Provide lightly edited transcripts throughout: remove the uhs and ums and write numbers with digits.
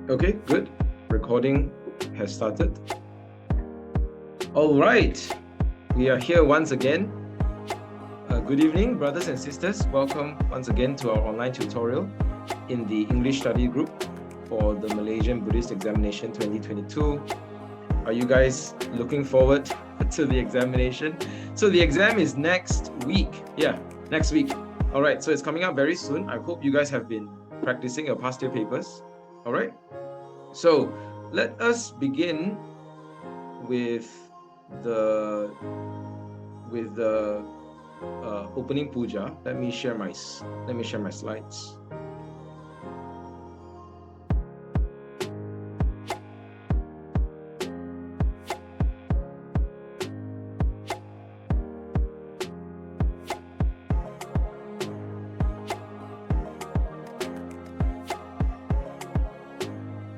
Okay, good. Recording has started. All right, we are here once again. Good evening, brothers and sisters. Welcome once again to our online tutorial in the English study group for the Malaysian Buddhist examination 2022. Are you guys looking forward to the examination? So the exam is next week. Yeah, next week. All right, so it's coming up very soon. I hope you guys have been practicing your past year papers. All right. So let us begin with the opening puja. Let me share my slides.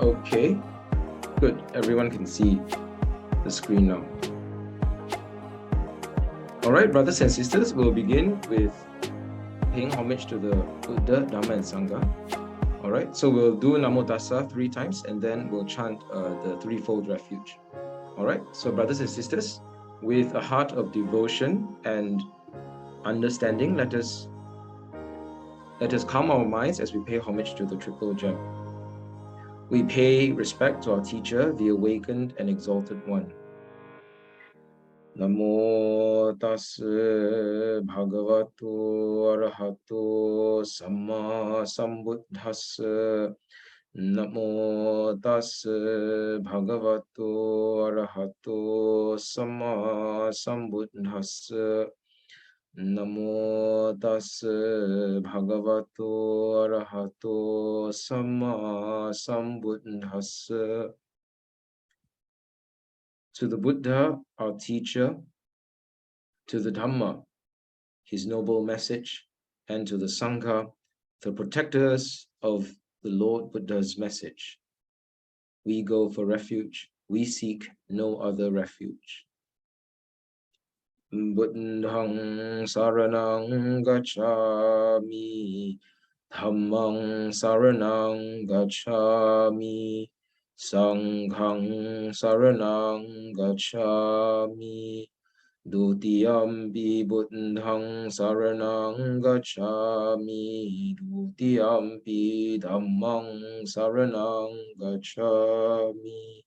Okay, good. Everyone can see the screen now. All right, brothers and sisters, we'll begin with paying homage to the Buddha, Dhamma, and Sangha. All right, so we'll do Namo Tassa 3 times, and then we'll chant the threefold refuge. All right, so brothers and sisters, with a heart of devotion and understanding, let us calm our minds as we pay homage to the Triple Gem. We pay respect to our teacher, the awakened and exalted one. Namo tassa bhagavato arahato samma sambuddhassa. Namo tassa bhagavato arahato samma sambuddhassa. Namo tassa bhagavato arahato samma sambuddhassa. To the Buddha, our teacher, to the Dhamma, his noble message, and to the Sangha, the protectors of the Lord Buddha's message. We go for refuge, we seek no other refuge. Buddhang saranang gacchami, Dhammang saranang gacchami, Sanghang saranang gacchami, Dutiyampi Buddhang saranang gacchami, Dutiyampi Dhammang saranang gacchami,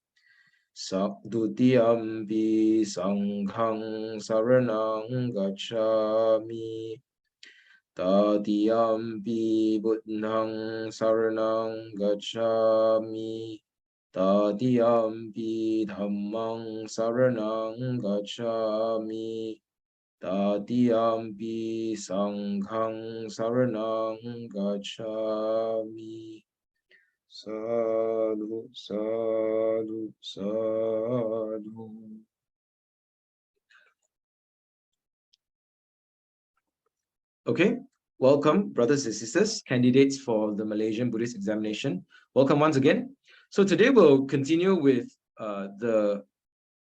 Dutiyampi Sanghang saranang gacchami, Tatiyampi Buddhang saranang gacchami, Tatiyampi Dhammang saranang gacchami, Tatiyampi Sanghang saranang gacchami. Sadhu, sadhu, sadhu. Okay, welcome, brothers and sisters, candidates for the Malaysian Buddhist examination. Welcome once again. So today we'll continue with the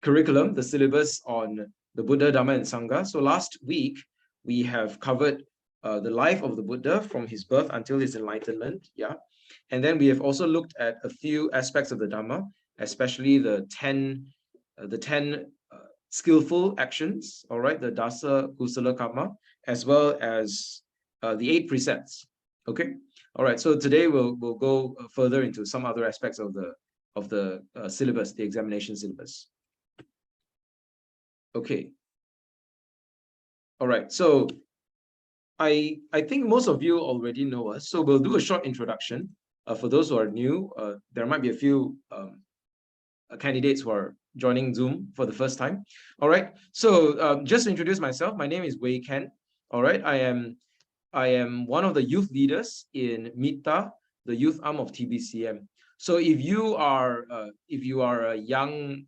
curriculum, the syllabus on the Buddha, Dhamma, and Sangha. So last week, we have covered the life of the Buddha from his birth until his enlightenment. Yeah. And then we have also looked at a few aspects of the Dhamma, especially the 10 skillful actions, all right, the Dasa Kusala Karma, as well as the 8 precepts. Okay, all right. So today we'll go further into some other aspects of the syllabus, the examination syllabus. Okay. All right. So I think most of you already know us. So we'll do a short introduction. For those who are new, there might be a few candidates who are joining Zoom for the first time. All right. So just to introduce myself, my name is Wei Ken. All right. I am one of the youth leaders in MYTTA, the youth arm of TBCM. So if you are a young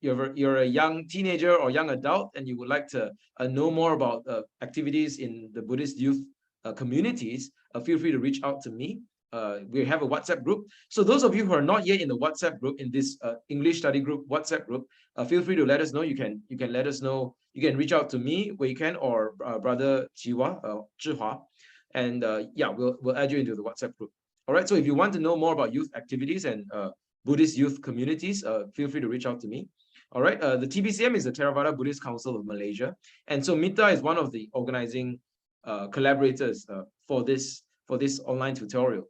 you're a young teenager or young adult and you would like to know more about activities in the Buddhist youth communities, feel free to reach out to me. We have a WhatsApp group. So those of you who are not yet in the WhatsApp group, in this English study group WhatsApp group, feel free to let us know. You can let us know. You can reach out to me, Wei Ken, or brother Zhihua, and yeah, we'll add you into the WhatsApp group. All right, so if you want to know more about youth activities and Buddhist youth communities, feel free to reach out to me. All right, the TBCM is the Theravāda Buddhist Council of Malaysia, and so MYTTA is one of the organizing collaborators for this online tutorial.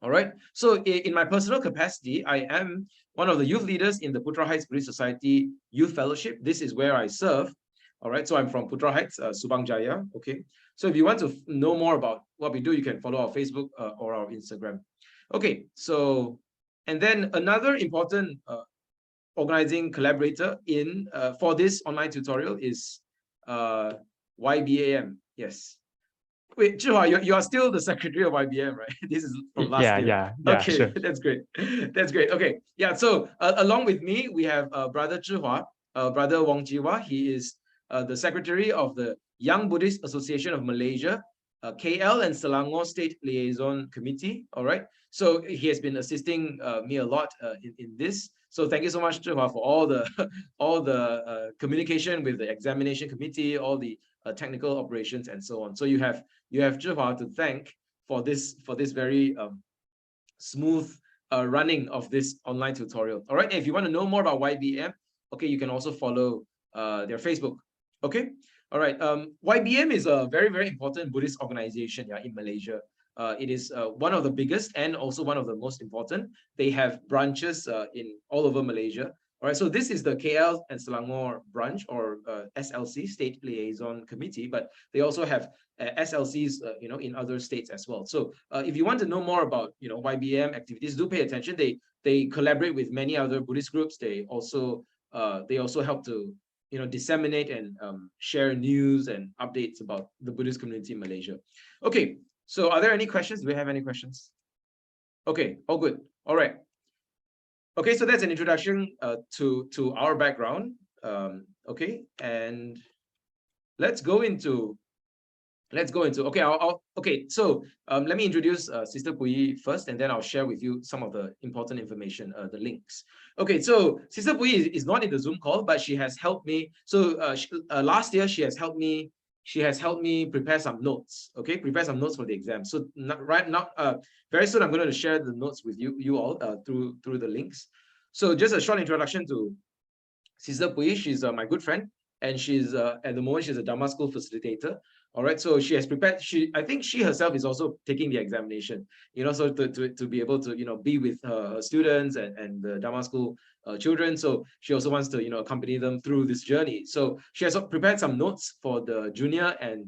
All right, so in my personal capacity, I am one of the youth leaders in the Putra Heights Buddhist Society Youth Fellowship. This is where I serve. All right, so I'm from Putra Heights, Subang Jaya. Okay, so if you want to know more about what we do, you can follow our Facebook or our Instagram. Okay, so, and then another important organizing collaborator in for this online tutorial is YBAM. Yes. Wait, Zhihua, you are still the secretary of YBM, right? This is from last year. Yeah, okay, sure. That's great. That's great. Okay, yeah. So along with me, we have brother Zhihua, brother Wong Jiwa. He is the secretary of the Young Buddhist Association of Malaysia, KL and Selangor State Liaison Committee. All right. So he has been assisting me a lot in this. So thank you so much, Zhihua, for all the communication with the examination committee, all the technical operations and so on. So you have Zhihua to thank for this very smooth running of this online tutorial. All right. And if you want to know more about YBM, okay, you can also follow their Facebook. Okay. All right. YBM is a very, very important Buddhist organization in Malaysia. It is one of the biggest and also one of the most important. They have branches in all over Malaysia. All right, so this is the KL and Selangor branch, or SLC, State Liaison Committee, but they also have SLCs, in other states as well. So if you want to know more about, YBM activities, do pay attention. They collaborate with many other Buddhist groups. They also help to, disseminate and share news and updates about the Buddhist community in Malaysia. Okay, so are there any questions? Do we have any questions? Okay, all good. All right. Okay, so that's an introduction to our background. Okay, and let's go into okay. So let me introduce Sister Puyi first, and then I'll share with you some of the important information, the links. Okay, so Sister Puyi is not in the Zoom call, but she has helped me. So last year she has helped me. She has helped me prepare some notes. Okay, prepare some notes for the exam. So right now, very soon I'm going to share the notes with you all through the links. So just a short introduction to Sister Puyi. She's my good friend, and she's at the moment she's a Dhamma school facilitator. All right, so she has prepared. I think she herself is also taking the examination. So to be able to be with her students and the Dhamma school children. So she also wants to accompany them through this journey. So she has prepared some notes for the junior and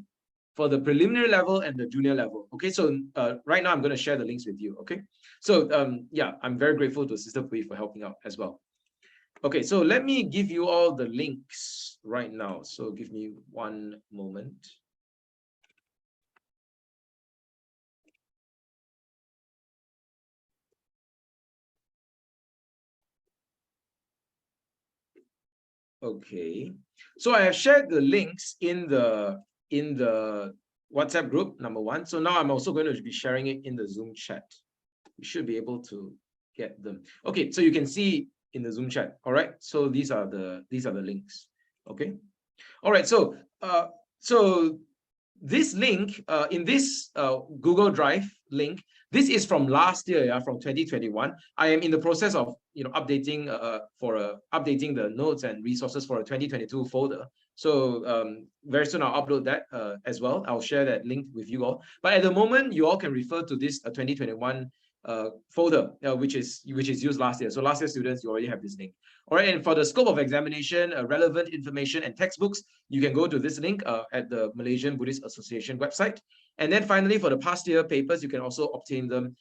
for the preliminary level and the junior level. Okay, so right now I'm going to share the links with you. Okay, so yeah, I'm very grateful to Sister Puyi for helping out as well. Okay, so let me give you all the links right now. So give me one moment. Okay, so I have shared the links in the WhatsApp group, number one. So now I'm also going to be sharing it in the Zoom chat. You should be able to get them. Okay, so you can see in the Zoom chat. All right, so these are the links. Okay, all right. So so this link in this Google Drive link, this is from last year, from 2021. I am in the process of updating updating the notes and resources for a 2022 folder. So very soon I'll upload that as well. I'll share that link with you all. But at the moment, you all can refer to this 2021 folder, which is used last year. So last year students, you already have this link. All right, and for the scope of examination, relevant information and textbooks, you can go to this link at the Malaysian Buddhist Association website. And then finally, for the past year papers, you can also obtain them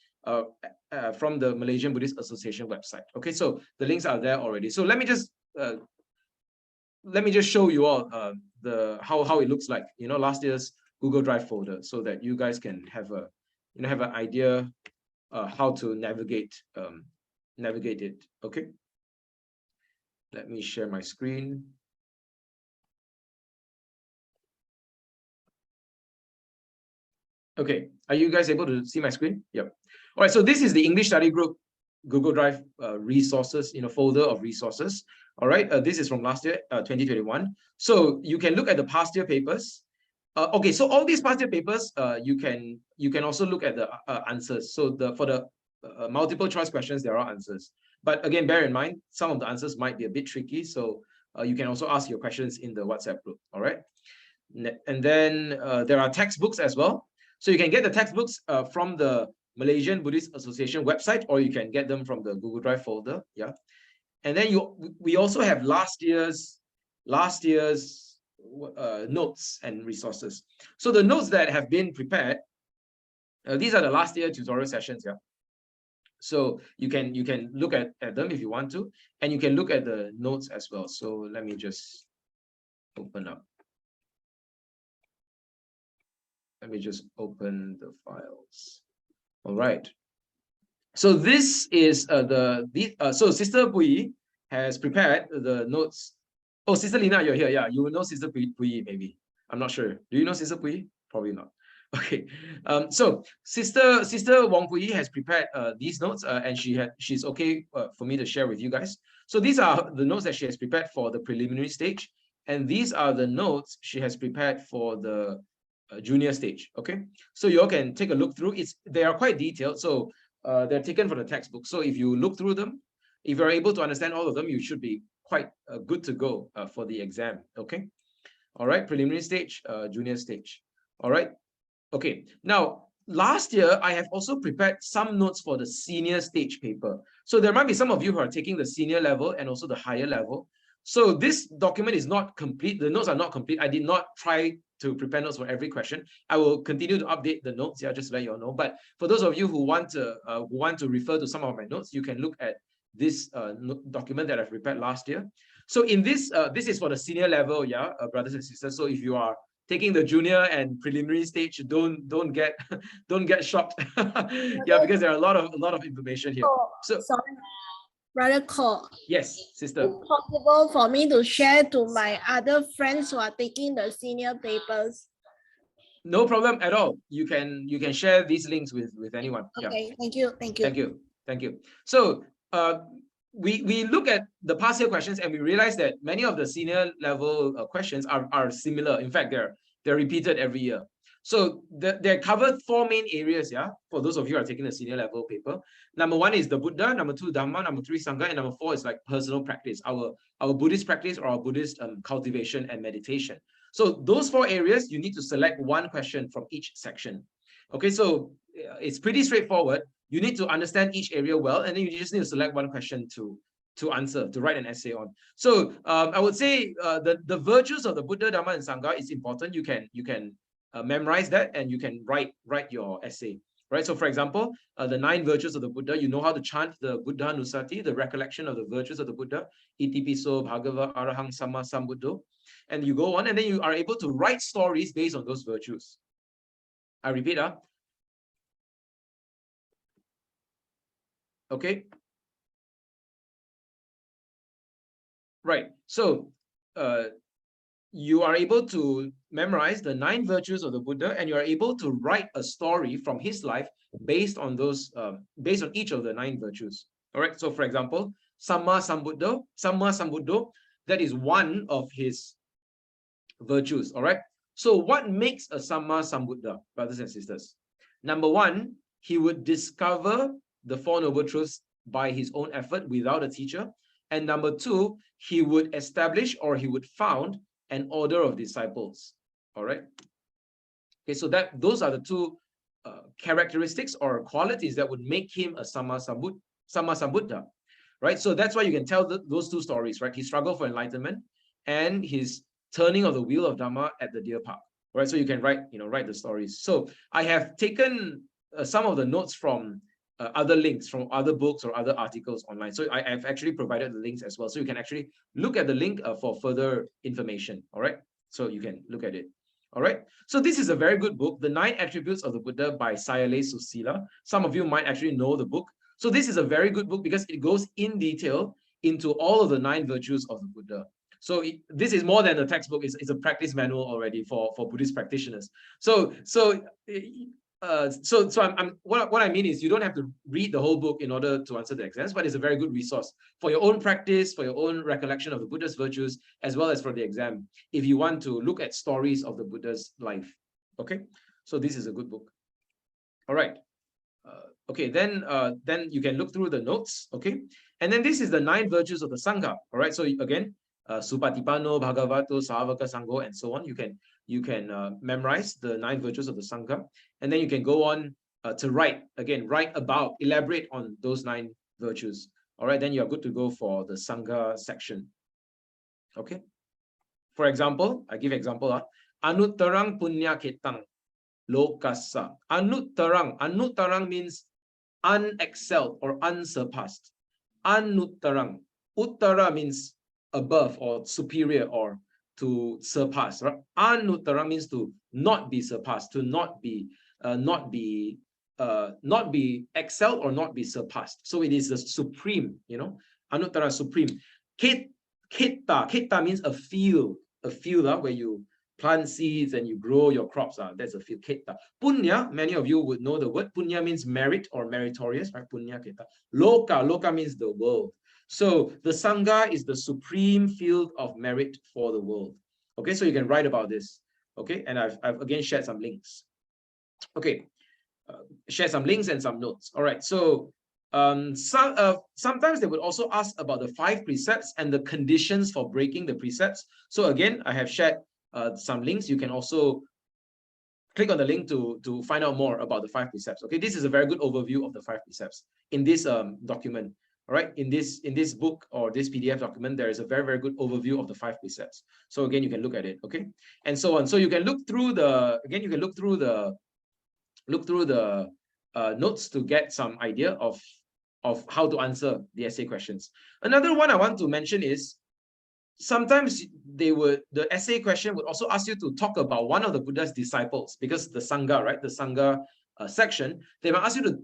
from the Malaysian Buddhist Association website. Okay, so the links are there already. So let me just show you all how it looks like, last year's Google Drive folder, so that you guys can have an idea how to navigate it. Okay, let me share my screen. Okay, are you guys able to see my screen? Yep. All right, so this is the English Study Group Google Drive resources, folder of resources. All right, this is from last year, 2021. So you can look at the past year papers, Okay, so all these past year papers, you can also look at the answers. So for the multiple choice questions, there are answers. But again, bear in mind, some of the answers might be a bit tricky. So you can also ask your questions in the WhatsApp group. All right. And then there are textbooks as well. So you can get the textbooks from the Malaysian Buddhist Association website, or you can get them from the Google Drive folder. Yeah. And then we also have last year's notes and resources. So the notes that have been prepared, these are the last year tutorial sessions. Yeah. So you can look at them if you want to, and you can look at the notes as well. So let me just open up. Let me just open the files. All right. So this is so Sister Pui has prepared the notes. Oh, Sister Lina, you're here. Yeah, you will know Sister Pui maybe. I'm not sure. Do you know Sister Pui? Probably not. Okay. So Sister Wong Pui has prepared these notes, and she's okay for me to share with you guys. So these are the notes that she has prepared for the preliminary stage, and these are the notes she has prepared for the junior stage. Okay, so you all can take a look through. They are quite detailed, so they're taken from the textbook. So if you look through them, if you're able to understand all of them, you should be quite good to go for the exam. Okay, all right, preliminary stage, junior stage. All right, okay. Now last year I have also prepared some notes for the senior stage paper. So there might be some of you who are taking the senior level and also the higher level. So this document is not complete. The notes are not complete. I did not try to prepare notes for every question. I will continue to update the notes, yeah, just to let you all know. But for those of you who want to refer to some of my notes, you can look at this document that I've prepared last year. So in this, this is for the senior level, yeah, brothers and sisters. So if you are taking the junior and preliminary stage, don't get shocked, yeah, because there are a lot of information here. So sorry. Brother Khor. Yes, sister. Is it possible for me to share to my other friends who are taking the senior papers? No problem at all. You can share these links with anyone. Okay, yeah. Thank you. So we look at the past year questions and we realize that many of the senior level questions are similar. In fact, they're repeated every year. So they're covered 4 main areas, yeah, for those of you who are taking the senior level paper. Number 1 is the Buddha, number 2 Dhamma, number 3 Sangha, and number 4 is like personal practice, our Buddhist practice or our Buddhist cultivation and meditation. So those 4 areas, you need to select 1 question from each section. Okay, so it's pretty straightforward. You need to understand each area well, and then you just need to select 1 question to answer, to write an essay on. So I would say the virtues of the Buddha, Dhamma, and Sangha is important. You can memorize that, and you can write your essay. Right. So, for example, the 9 virtues of the Buddha. You know how to chant the Buddha Nusati, the recollection of the virtues of the Buddha. Itipiso Bhagava Arahang Sama Sambuddho. And you go on, and then you are able to write stories based on those virtues. I repeat, okay. Right. So you are able to memorize the 9 virtues of the Buddha, and you are able to write a story from his life based on those, based on each of the 9 virtues. All right. So, for example, Samma Sambuddho, that is one of his virtues. All right. So, what makes a Samma Sambuddha, brothers and sisters? Number 1, he would discover the 4 noble truths by his own effort without a teacher. And number 2, he would establish, or he would found, an order of disciples. All right. Okay, so those are the 2 characteristics or qualities that would make him a Samma Sambuddha. Right. So that's why you can tell those 2 stories. Right. His struggle for enlightenment and his turning of the wheel of Dhamma at the deer park. Right. So you can write the stories. So I have taken some of the notes from other links from other books or other articles online. So I've actually provided the links as well. So you can actually look at the link for further information. All right. So you can look at it. All right. So this is a very good book, The 9 Attributes of the Buddha by Sayalay Susila. Some of you might actually know the book. So this is a very good book because it goes in detail into all of the 9 virtues of the Buddha. So this is more than a textbook. It's a practice manual already for Buddhist practitioners. So what I mean is you don't have to read the whole book in order to answer the exams, but it's a very good resource for your own practice, for your own recollection of the Buddha's virtues, as well as for the exam, if you want to look at stories of the Buddha's life. Okay, so this is a good book. All right. Okay, then you can look through the notes. Okay, and then this is the 9 virtues of the Sangha. All right, so again, Supatipano, Bhagavato, Savaka, Sangho, and so on. You can memorize the 9 virtues of the Sangha, and then you can go on to write about, elaborate on those 9 virtues. All right, then you are good to go for the Sangha section. Okay, for example, I give example. Anuttarang punya ketang lokasa. Anuttarang means unexcelled or unsurpassed. Anuttarang. Uttara means above or superior or to surpass. Right? Anuttarang means to not be surpassed, to not be excelled or not be surpassed. So it is the supreme, Anuttara, supreme. Ketta means a field where you plant seeds and you grow your crops. That's a field. Ketta. Punya, many of you would know the word. Punya means merit or meritorious, right? Punya ketta. Loka means the world. So the Sangha is the supreme field of merit for the world. Okay, so you can write about this. Okay, and I've again shared some links. Okay, share some links and some notes. All right, so sometimes they would also ask about the 5 precepts and the conditions for breaking the precepts. So again, I have shared some links. You can also click on the link to find out more about the 5 precepts. Okay, this is a very good overview of the 5 precepts in this document. All right, in this book or this PDF document, there is a very, very good overview of the 5 precepts. So again, you can look at it. Okay, and so on. So you can look through the notes to get some idea of how to answer the essay questions. Another one I want to mention is sometimes the essay question would also ask you to talk about one of the Buddha's disciples, because the Sangha, right? The Sangha section, they might ask you to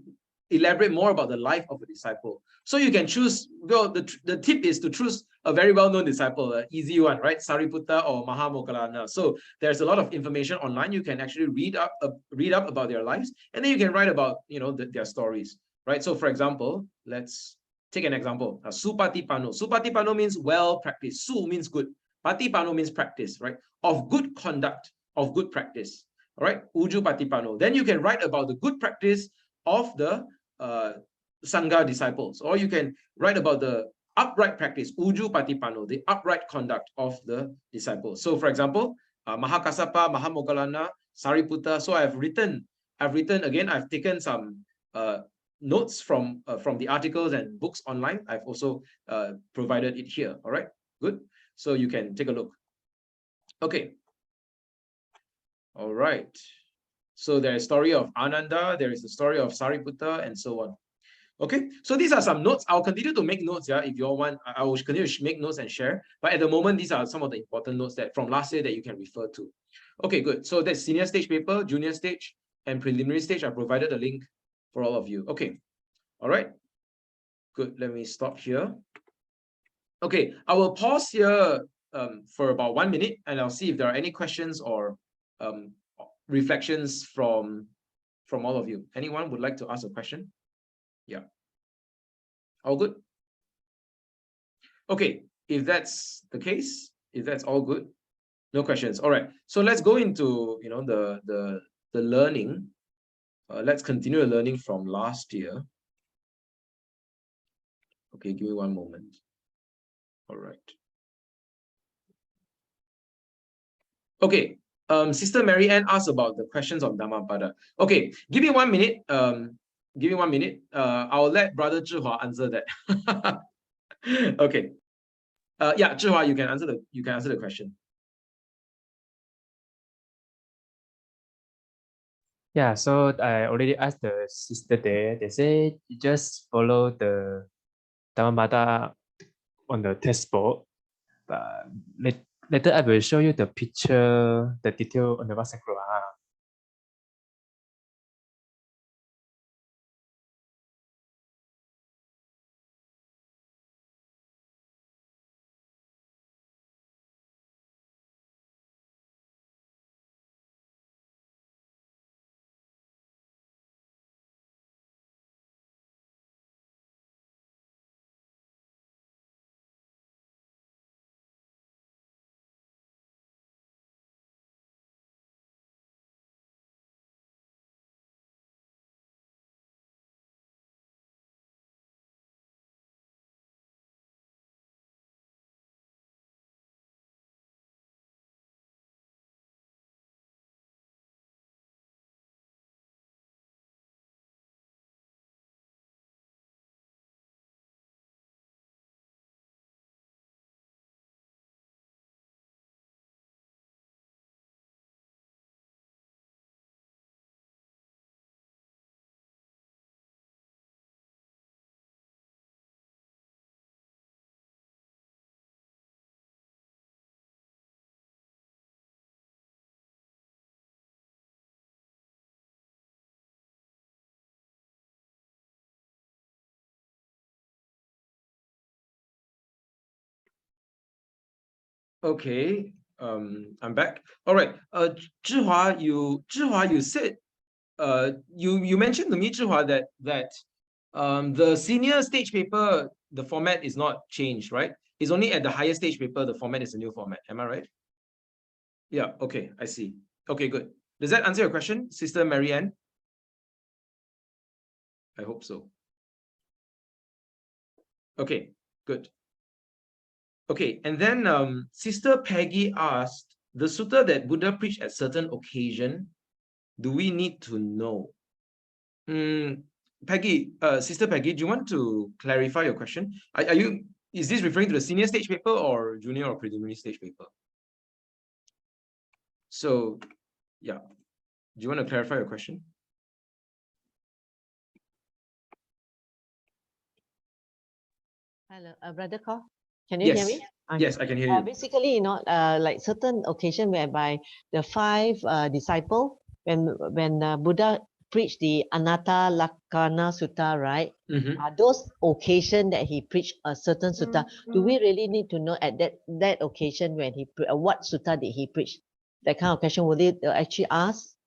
elaborate more about the life of a disciple. So you can choose, well, the tip is to choose a very well-known disciple, an easy one, right? Sariputta or Mahamoggallana. So there's a lot of information online. You can actually read up about their lives, and then you can write about, their stories, right? So for example, let's take an example. Supatipano. Supatipano means well practiced. Su means good. Patipano means practice, right? Of good conduct, of good practice. All right. Uju patipano. Then you can write about the good practice of the Sangha disciples, or you can write about the upright practice, Uju patipano, the upright conduct of the disciples. So for example, Mahakassapa, Mahamoggallana, Sariputta. So I've taken some notes from the articles and books online. I've also provided it here. All right, good. So you can take a look. Okay. All right. So there is a story of Ananda, there is the story of Sariputta, and so on. Okay, so these are some notes. I'll continue to make notes. Yeah, if you all want, I will continue to make notes and share. But at the moment, these are some of the important notes that from last year that you can refer to. Okay, good. So that's senior stage paper, junior stage, and preliminary stage. I provided a link for all of you. Okay, all right. Good. Let me stop here. Okay, I will pause here for about 1 minute, and I'll see if there are any questions or reflections from all of you. Anyone would like to ask a question? Yeah. All good? Okay, if that's the case, if that's all good, no questions. All right. So let's go into the learning. Let's continue the learning from last year. Okay, give me 1 moment. All right. Okay. Sister Mary Ann asked about the questions on Dhammapada. Okay, give me 1 minute. Give me 1 minute. I'll let Brother Zhihua answer that. Okay. Yeah, Zhihua, you can answer the question. Yeah, so I already asked the sister there. They say you just follow the Dhammapada on the textbook. But later I will show you the picture, the detail on the WhatsApp group. Okay, I'm back. All right. Zhihua, you said you mentioned to me, Zhihua, that the senior stage paper, the format is not changed, right? It's only at the higher stage paper, the format is a new format. Am I right? Yeah, okay, I see. Okay, good. Does that answer your question, Sister Marianne? I hope so. Okay, good. Okay, and then Sister Peggy asked, the sutta that Buddha preached at certain occasion, do we need to know? Peggy, Sister Peggy, do you want to clarify your question? Is this referring to the senior stage paper or junior or preliminary stage paper? So, yeah. Do you want to clarify your question? Hello, Brother Khor, can you hear Yes. me? Yes, I can hear you. Basically, like certain occasion whereby the five disciple, when Buddha preached the Anatta Lakkhana Sutta, right? Mhm. Those occasion that he preached a certain sutta, do we really need to know at that occasion when he what sutta did he preach? That kind of question, will they actually ask?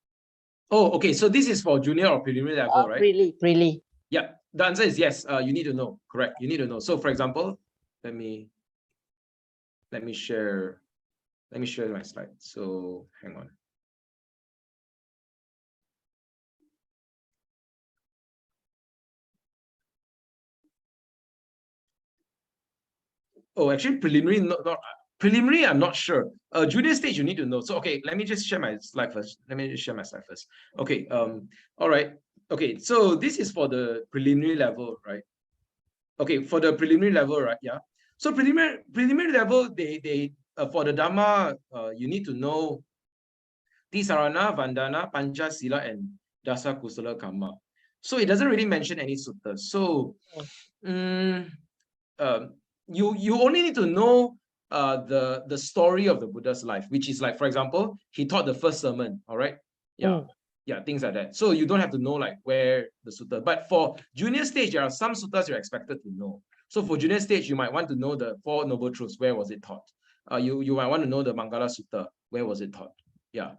Oh, okay. So this is for junior or preliminary level, right? Really. Yeah. The answer is yes. You need to know. Correct. You need to know. So, for example, let me share my slide. So, hang on. Oh, actually, preliminary, not preliminary. I'm not sure. Junior stage, you need to know. So, okay, let me just share my slide first. Okay. All right. Okay. So this is for the preliminary level, right? Okay, for the preliminary level, right? Yeah. So preliminary level, they for the Dhamma, you need to know Tisarana, Vandana, Pancha Sila, and Dasa Kusala Karma. So it doesn't really mention any suttas. So you only need to know the story of the Buddha's life, which is like, for example, he taught the first sermon, all right? Yeah. Yeah, things like that. So you don't have to know like where the sutta, but for junior stage, there are some suttas you're expected to know. So for junior stage, you might want to know the Four Noble Truths, where was it taught? You might want to know the Mangala Sutta, where was it taught? Yeah.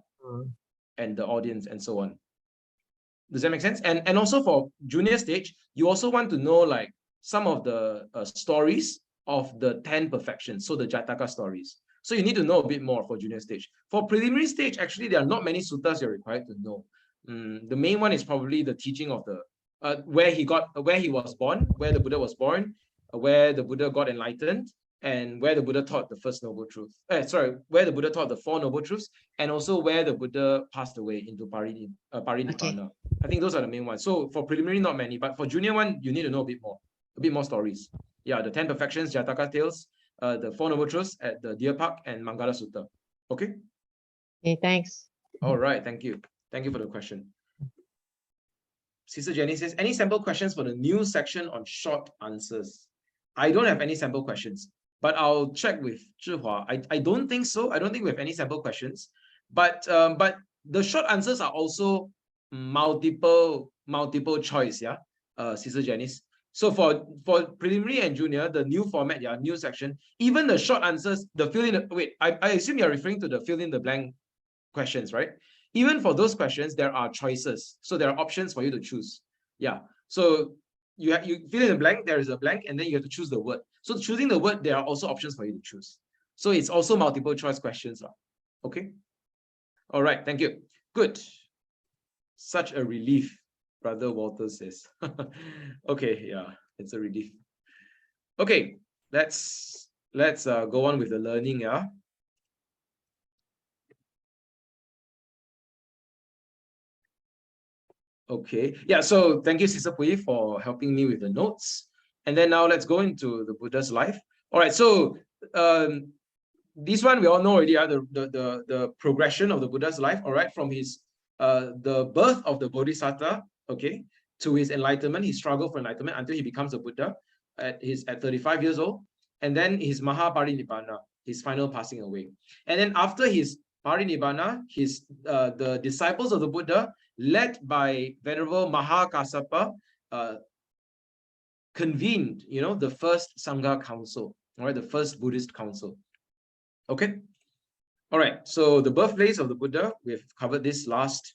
And the audience and so on. Does that make sense? And also for junior stage, you also want to know like some of the stories of the 10 perfections, so the Jataka stories. So you need to know a bit more for junior stage. For preliminary stage, actually, there are not many suttas you're required to know. The main one is probably the teaching of the where he was born, where the Buddha was born, where the Buddha got enlightened, and where the Buddha taught the first noble truth. Where the Buddha taught the Four Noble Truths, and also where the Buddha passed away into Parinibbana. Okay. I think those are the main ones. So for preliminary, not many, but for junior one, you need to know a bit more stories. Yeah, the 10 perfections, Jataka tales, the Four Noble Truths at the Deer Park, and Mangala Sutta. Okay. Okay, thanks. All right, thank you. Thank you for the question. Sister Jenny says, any sample questions for the new section on short answers? I don't have any sample questions, but I'll check with Zhihua. I don't think so. I don't think we have any sample questions, but the short answers are also multiple choice. Yeah, Sister Janice. So for preliminary and junior, the new format, yeah, new section, even the short answers, the fill in. Wait, I assume you're referring to the fill in the blank questions, right? Even for those questions, there are choices. So there are options for you to choose. Yeah. So you fill in the blank, there is a blank, and then you have to choose the word. So choosing the word, there are also options for you to choose. So it's also multiple choice questions. Okay. All right. Thank you. Good. Such a relief, Brother Walter says. Okay. Yeah, it's a relief. Okay. Let's go on with the learning. Yeah. Okay, yeah, so thank you, Sister Pui, for helping me with the notes. And then now let's go into the Buddha's life. All right, so this one we all know already, the progression of the Buddha's life, all right, from his the birth of the Bodhisattva, okay, to his enlightenment, his struggle for enlightenment until he becomes a Buddha at 35 years old, and then his Mahaparinibbana, his final passing away. And then after his Parinibbana, the disciples of the Buddha, led by Venerable Mahakassapa, convened, the first Sangha council, all right, the first Buddhist council. Okay. All right. So the birthplace of the Buddha, we've covered this last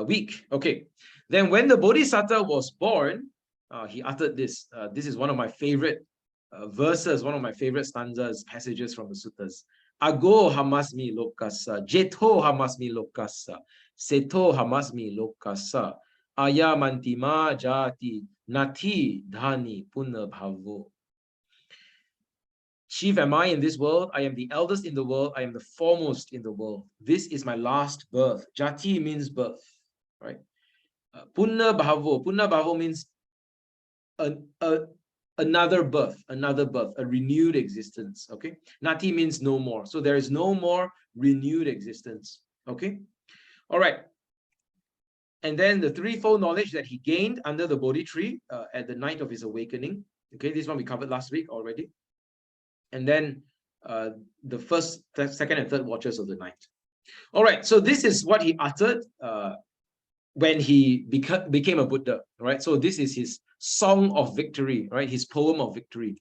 week. Okay. Then when the Bodhisattva was born, he uttered this. This is one of my favorite verses, one of my favorite stanzas, passages from the suttas. Ago hamasmi lokasa, jeto hamasmi lokasa, seto hamasmi lokasa, ayamantima jati nati dhani punna bhavo. Chief am I in this world, I am the eldest in the world, I am the foremost in the world. This is my last birth. Jati means birth, right? Punna bhavo means another birth, a renewed existence, okay? Nati means no more. So there is no more renewed existence, okay? All right. And then the threefold knowledge that he gained under the Bodhi tree at the night of his awakening. Okay, this one we covered last week already. And then the first, second, and third watches of the night. All right, so this is what he uttered when he became a Buddha, right? So this is his song of victory, right? His poem of victory.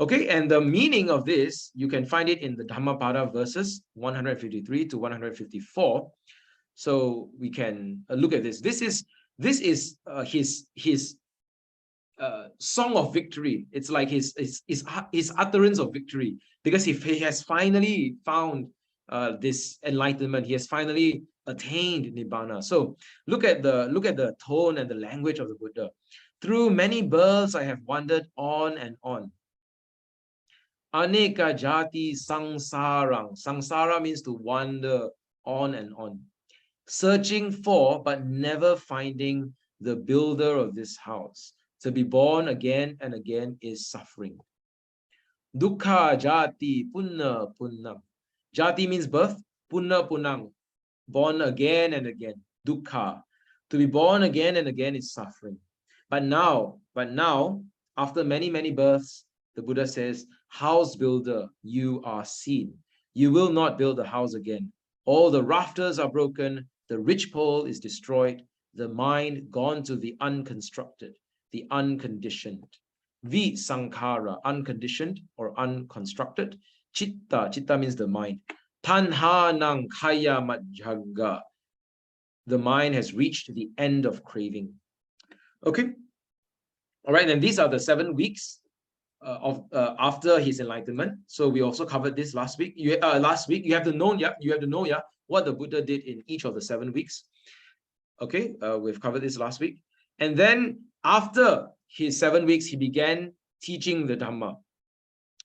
Okay, and the meaning of this, you can find it in the Dhammapada verses 153 to 154. So we can look at this. This is his song of victory. It's like his utterance of victory, because he has finally found this enlightenment. He has finally attained Nibbana. So look at the tone and the language of the Buddha. Through many births I have wandered on and on. Aneka jati sangsarang. Sangsara means to wander on and on. Searching for but never finding the builder of this house. To be born again and again is suffering. Dukkha jati punna punnam. Jati means birth. Punna punnam. Born again and again. Dukkha. To be born again and again is suffering. But now, after many, many births, the Buddha says, house builder, you are seen. You will not build a house again. All the rafters are broken. The ridgepole is destroyed. The mind gone to the unconstructed, the unconditioned. Vi sankhara, unconditioned or unconstructed. Chitta, chitta means the mind. Tanha nang kaya majjhaga. The mind has reached the end of craving. Okay. All right, and these are the 7 weeks after his enlightenment. So we also covered this last week. You have to know, what the Buddha did in each of the 7 weeks. Okay, we've covered this last week. And then after his 7 weeks, he began teaching the Dhamma,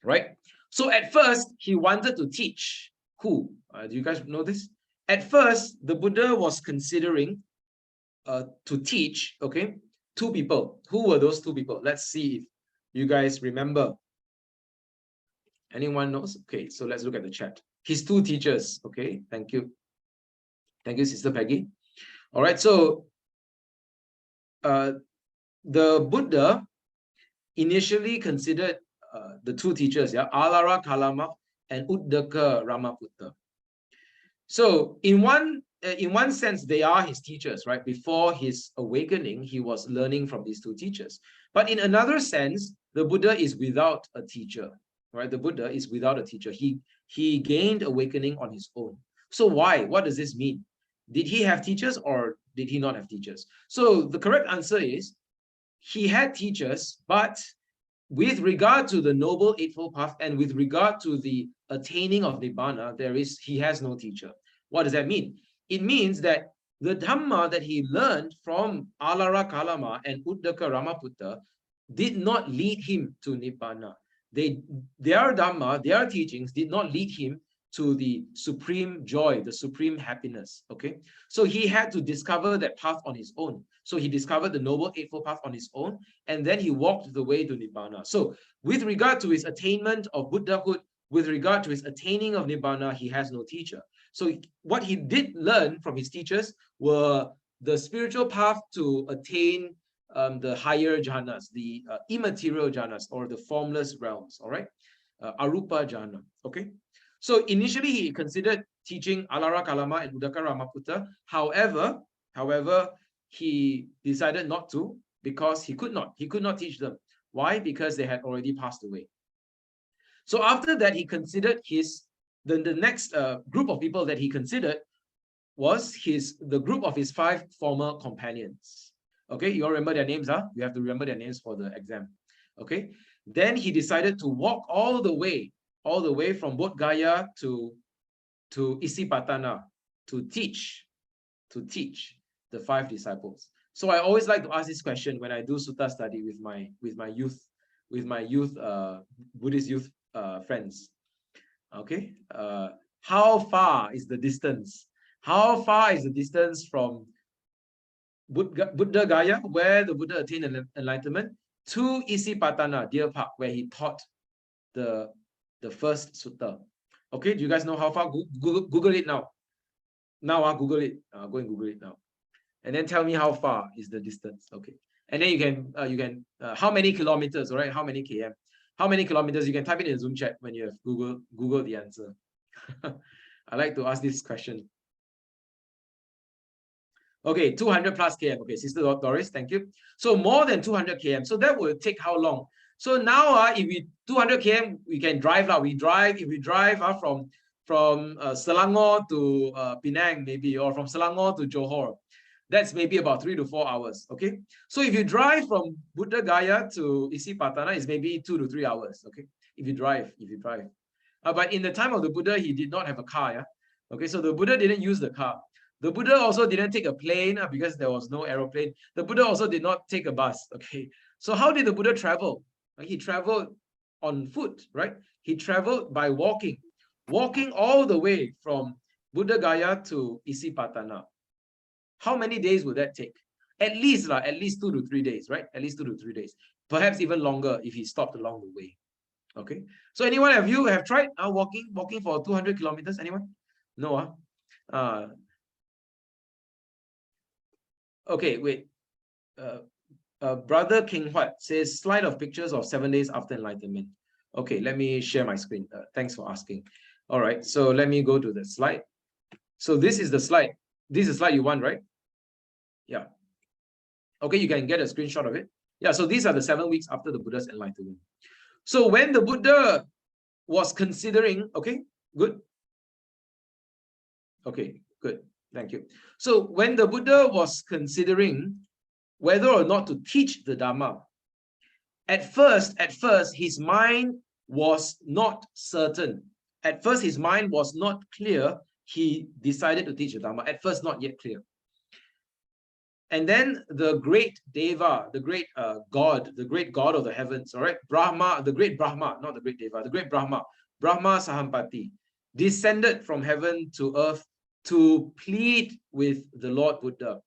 right? So at first, he wanted to teach who? Do you guys know this? At first, the Buddha was considering to teach, okay, 2 people. Who were those 2 people? Let's see if you guys remember. Anyone knows? Okay, so let's look at the chat. His 2 teachers. Okay, thank you. Thank you, Sister Peggy. All right, so the Buddha initially considered the 2 teachers, Alara Kalama and Uddaka Ramaputta. So in one sense, they are his teachers, right? Before his awakening, he was learning from these 2 teachers. But in another sense, the Buddha is without a teacher, right? The Buddha is without a teacher. He gained awakening on his own. So why? What does this mean? Did he have teachers or did he not have teachers? So the correct answer is he had teachers, but with regard to the Noble Eightfold Path and with regard to the attaining of Nibbana, he has no teacher. What does that mean? It means that the Dhamma that he learned from Alara Kalama and Uddaka Ramaputta did not lead him to Nibbana. Their Dhamma, their teachings did not lead him to the supreme joy, the supreme happiness, okay? So he had to discover that path on his own. So he discovered the Noble Eightfold Path on his own, and then he walked the way to Nibbana. So with regard to his attainment of Buddhahood, with regard to his attaining of Nibbana, he has no teacher. So what he did learn from his teachers were the spiritual path to attain the higher jhanas, the immaterial jhanas, or the formless realms, all right? Arupa jhana, okay? So initially he considered teaching Alara Kalama and Uddaka Ramaputta. However, he decided not to because he could not teach them. Why? Because they had already passed away. So after that, he considered the next group of people that he considered was the group of his 5 former companions. Okay, you all remember their names, huh? You have to remember their names for the exam. Okay, then he decided to walk all the way from Bodh Gaya to Isipatana to teach the 5 disciples. So I always like to ask this question when I do sutta study with my youth Buddhist youth friends. Okay, how far is the distance? How far is the distance from Buddha Gaya, where the Buddha attained enlightenment, to Isipatana, Deer Park, where he taught the first sutta? Okay, do you guys know how far? Google it now. Google it. Go and Google it now, and then tell me how far is the distance. Okay, and then you can how many kilometers? All right, how many km? How many kilometers? You can type it in the Zoom chat when you have Google the answer. I like to ask this question. Okay, 200 plus km. Okay, Sister Doris, thank you. So more than 200 km. So that will take how long? So now, if we 200 km, we can drive now. If we drive from Selangor to Penang, maybe, or from Selangor to Johor, that's maybe about 3 to 4 hours. Okay, so if you drive from Buddha Gaya to Isipatana, it's maybe 2 to 3 hours. Okay, if you drive. But in the time of the Buddha, he did not have a car. Yeah? Okay, so the Buddha didn't use the car. The Buddha also didn't take a plane because there was no aeroplane. The Buddha also did not take a bus. Okay, so how did the Buddha travel? He traveled on foot, right? He traveled by walking all the way from Buddha Gaya to Isipatana. How many days would that take? At least 2 to 3 days, right? At least 2 to 3 days. Perhaps even longer if he stopped along the way. Okay. So anyone of you have tried walking for 200 kilometers? Anyone? No. Okay, wait. Brother King Huat says slide of pictures of 7 days after enlightenment. Okay, let me share my screen. Thanks for asking. All right, so let me go to the slide. So this is the slide. This is the slide you want, right? Yeah. Okay, you can get a screenshot of it. Yeah, so these are the 7 weeks after the Buddha's enlightenment. So when the Buddha was considering, okay, good. Okay, good. Thank you. So when the Buddha was considering whether or not to teach the Dhamma, at first, his mind was not certain. At first, his mind was not clear. He decided to teach the Dhamma. At first, not yet clear. And then the great Deva, the great God of the heavens, all right, Brahma, the great Brahma, not the great Deva, the great Brahma Sahampati, descended from heaven to earth to plead with the Lord Buddha,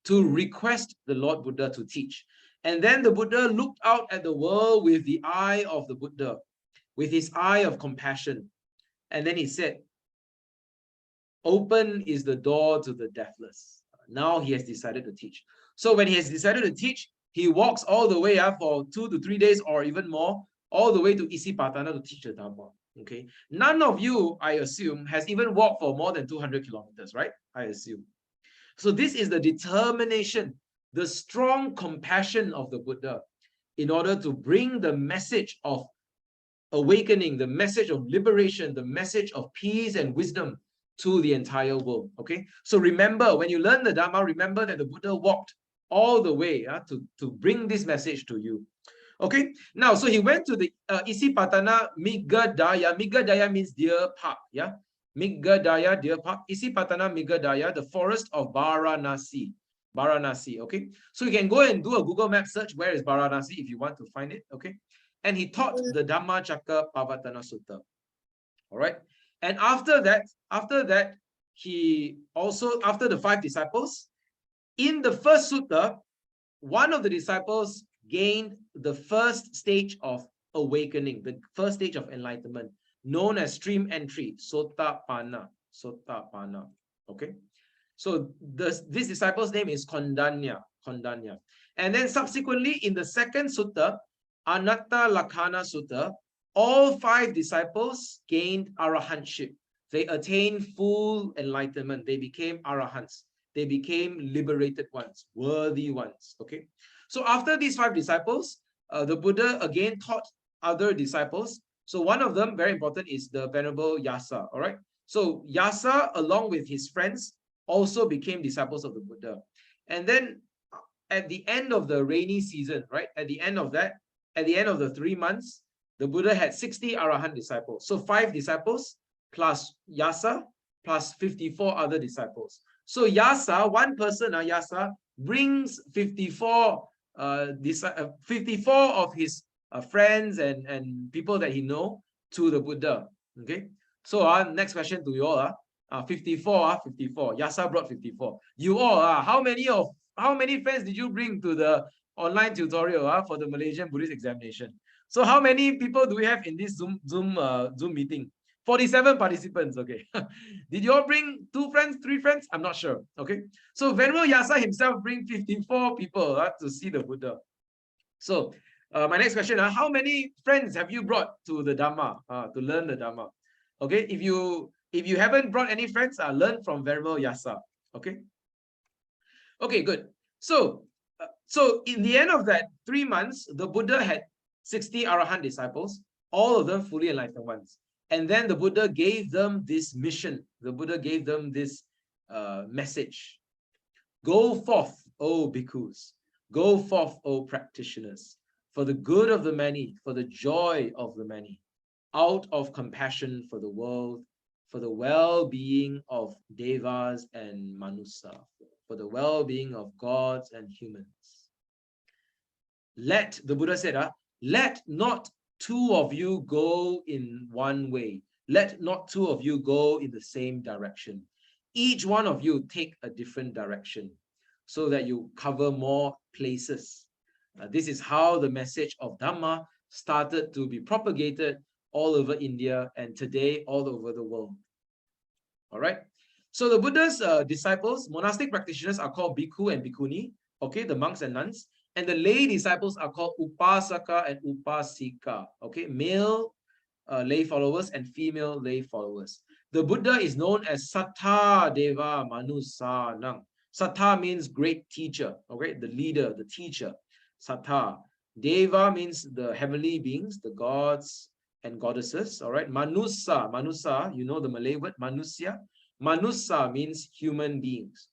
to request the Lord Buddha to teach. And then the Buddha looked out at the world with the eye of the Buddha, with his eye of compassion. And then he said, open is the door to the deathless. Now he has decided to teach. So when he has decided to teach, he walks all the way up for 2 to 3 days or even more, all the way to Isipatana to teach the Dhamma. Okay, none of you, I assume, has even walked for more than 200 kilometers, right? I assume. So this is the determination, the strong compassion of the Buddha in order to bring the message of awakening, the message of liberation, the message of peace and wisdom to the entire world. Okay, so remember, when you learn the Dhamma, remember that the Buddha walked all the way to bring this message to you. Okay, now, so he went to the Isipatana Miggadaya. Miggadaya means deer park, yeah? Miggadaya, deer park. Isipatana Miggadaya, the forest of Varanasi. Varanasi, okay? So you can go and do a Google map search, where is Varanasi, if you want to find it, okay? And he taught the Dhammacakkappavattana Sutta, all right? And after that, he also, after the 5 disciples, in the first sutta, one of the disciples gained the first stage of awakening, the first stage of enlightenment, known as stream entry, Sotapanna. Okay, so this disciple's name is Kondanya. And then subsequently, in the second sutta, Anatta Lakhana Sutta, all 5 disciples gained arahantship. They attained full enlightenment. They became arahants. They became liberated ones, worthy ones. Okay. So after these 5 disciples, the Buddha again taught other disciples So one of them, very important, is the Venerable Yasa. All right. So Yasa, along with his friends, also became disciples of the Buddha. And then at the end of the rainy season, right? At the end of the 3 months, the Buddha had 60 Arahant disciples. So 5 disciples plus Yasa plus 54 other disciples. So Yasa, one person, Yasa, brings 54 of his friends and people that he know to the Buddha. Okay. So next question to you all. 54. Yasa brought 54. You all, how many friends did you bring to the online tutorial for the Malaysian Buddhist examination? So how many people do we have in this Zoom meeting? 47 participants. Okay. Did you all bring 2 friends, 3 friends? I'm not sure. Okay. So Venerable Yasa himself bring 54 people to see the Buddha. So my next question, how many friends have you brought to the Dhamma, to learn the Dhamma? Okay. If you haven't brought any friends, learn from Venerable Yasa. Okay. Okay, good. So in the end of that 3 months, the Buddha had 60 Arahant disciples, all of them fully enlightened ones. And then the Buddha gave them this mission. The Buddha gave them this message. Go forth, O bhikkhus. Go forth, O practitioners, for the good of the many, for the joy of the many, out of compassion for the world, for the well-being of devas and manusa, for the well-being of gods and humans. The Buddha said, let not 2 of you go in one way. Let not 2 of you go in the same direction. Each one of you take a different direction so that you cover more places. This is how the message of Dhamma started to be propagated all over India and today all over the world. All right. So the Buddha's disciples, monastic practitioners, are called bhikkhu and bhikkhuni, okay, the monks and nuns. And the lay disciples are called upasaka and upasika, okay, male lay followers and female lay followers. The Buddha is known as Sattha Deva Manusanang. Sattha means great teacher, okay, the leader, the teacher. Sattha. Deva means the heavenly beings, the gods and goddesses, all right. Manusa, you know the Malay word, manusya. Manusa means human beings.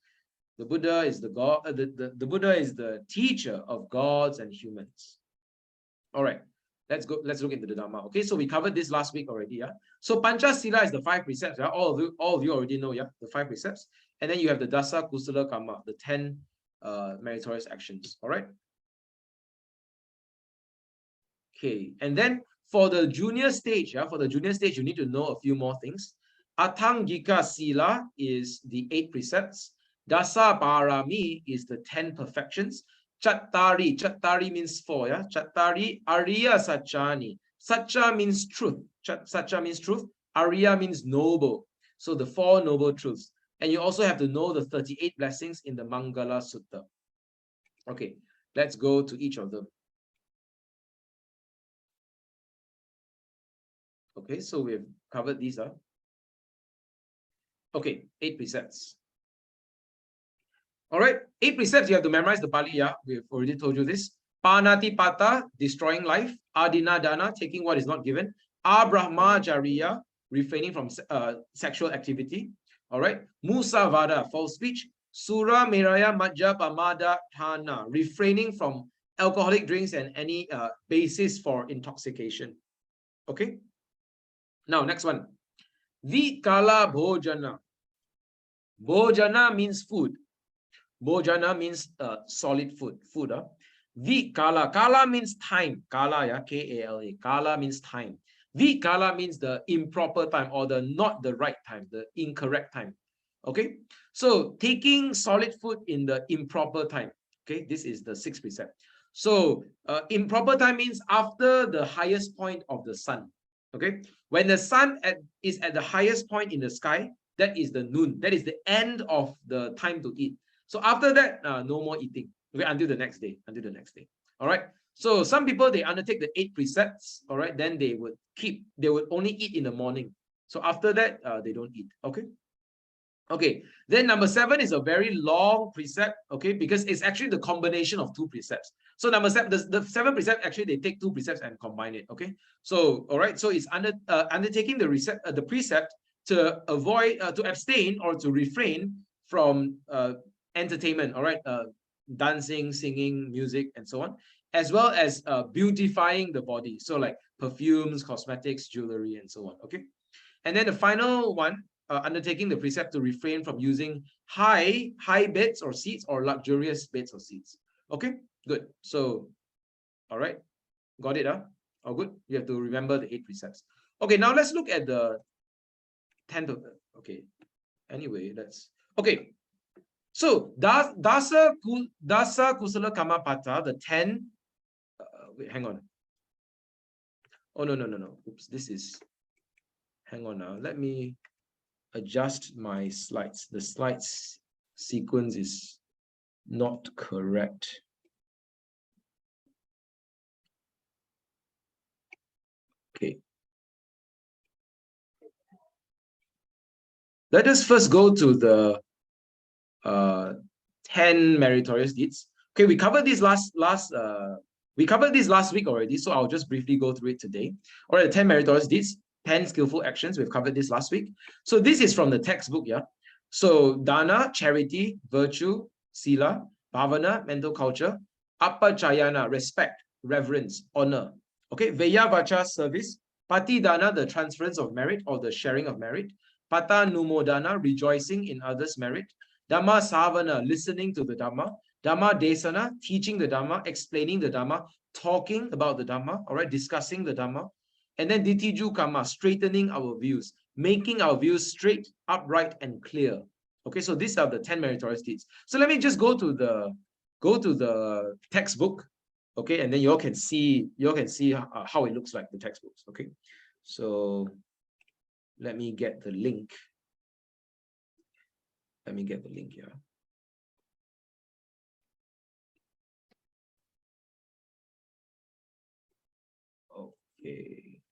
The Buddha is the God. The Buddha is the teacher of gods and humans. All right, let's go. Let's look into the Dhamma. Okay, so we covered this last week already. Yeah. So Panchasila is the 5 precepts. Yeah? All of you already know. Yeah, the 5 precepts. And then you have the Dasa Kusala Karma, the 10 meritorious actions. All right. Okay, and then for the junior stage, you need to know a few more things. Atangika Sila is the 8 precepts. Dasa Parami is the 10 perfections. Chattari means 4, yeah. Chattari Arya Sachani. Sacha means truth. Sacha means truth. Arya means noble. So the 4 noble truths. And you also have to know the 38 blessings in the Mangala Sutta. Okay, let's go to each of them. Okay, so we've covered these. Okay, 8 precepts. All right, 8 precepts, you have to memorize the Pali. Yeah, we've already told you this. Panatipata, destroying life. Adinadana, taking what is not given. Abrahmacharya, refraining from sexual activity. All right, Musavada, false speech. Sura Miraya Majja Pamada Thana, refraining from alcoholic drinks and any basis for intoxication. Okay. Now, next one. Vikala Bhojana. Bhojana means food. Bhojana means solid food. Vikala. Kala means time. Kala, yeah, K-A-L-A. Kala means time. Vikala means the improper time or the not the right time, the incorrect time. Okay. So taking solid food in the improper time. Okay. This is the 6th precept. So improper time means after the highest point of the sun. Okay. When the sun is at the highest point in the sky, that is the noon. That is the end of the time to eat. So after that, no more eating. Okay, until the next day. All right. So some people, they undertake the 8 precepts. All right. Then they would only eat in the morning. So after that, they don't eat. Okay. Okay, then number 7 is a very long precept, okay, because it's actually the combination of 2 precepts. So number 7, the 7 precept, actually they take 2 precepts and combine it, okay. So all right, so it's undertaking the precept to avoid, to abstain or to refrain from entertainment, all right, dancing, singing, music, and so on, as well as beautifying the body, so like perfumes, cosmetics, jewelry, and so on, okay. And then the final one, undertaking the precept to refrain from using high beds or seats or luxurious beds or seats. Okay, good. So, all right, got it, huh? Oh, good. You have to remember the 8 precepts. Okay, now let's look at the 10th of the, okay. Anyway, okay. So, Dasa Kusala Kama Pata, the 10, wait, hang on. Oh, no. Oops, this is, hang on now. Let me adjust my slides. The slides sequence is not correct. Okay. Let us first go to the 10 meritorious deeds. Okay, we covered this last week already, so I'll just briefly go through it today. All right, the 10 meritorious deeds, 10 skillful actions. We've covered this last week. So this is from the textbook, yeah. So dana, charity, virtue, sila, bhavana, mental culture, appachayana, respect, reverence, honor. Okay, veya vacha, service, pati dana, the transference of merit or the sharing of merit, pata numodana, rejoicing in others' merit, Dhamma savana, listening to the Dhamma, Dhamma desana, teaching the Dhamma, explaining the Dhamma, talking about the Dhamma, all right, discussing the Dhamma. And then ditiju kama, straightening our views, making our views straight, upright, and clear. Okay, so these are the 10 meritorious deeds. So let me just go to the textbook, okay, and then you all can see how it looks like, the textbooks. Okay, so let me get the link. Let me get the link here. Okay.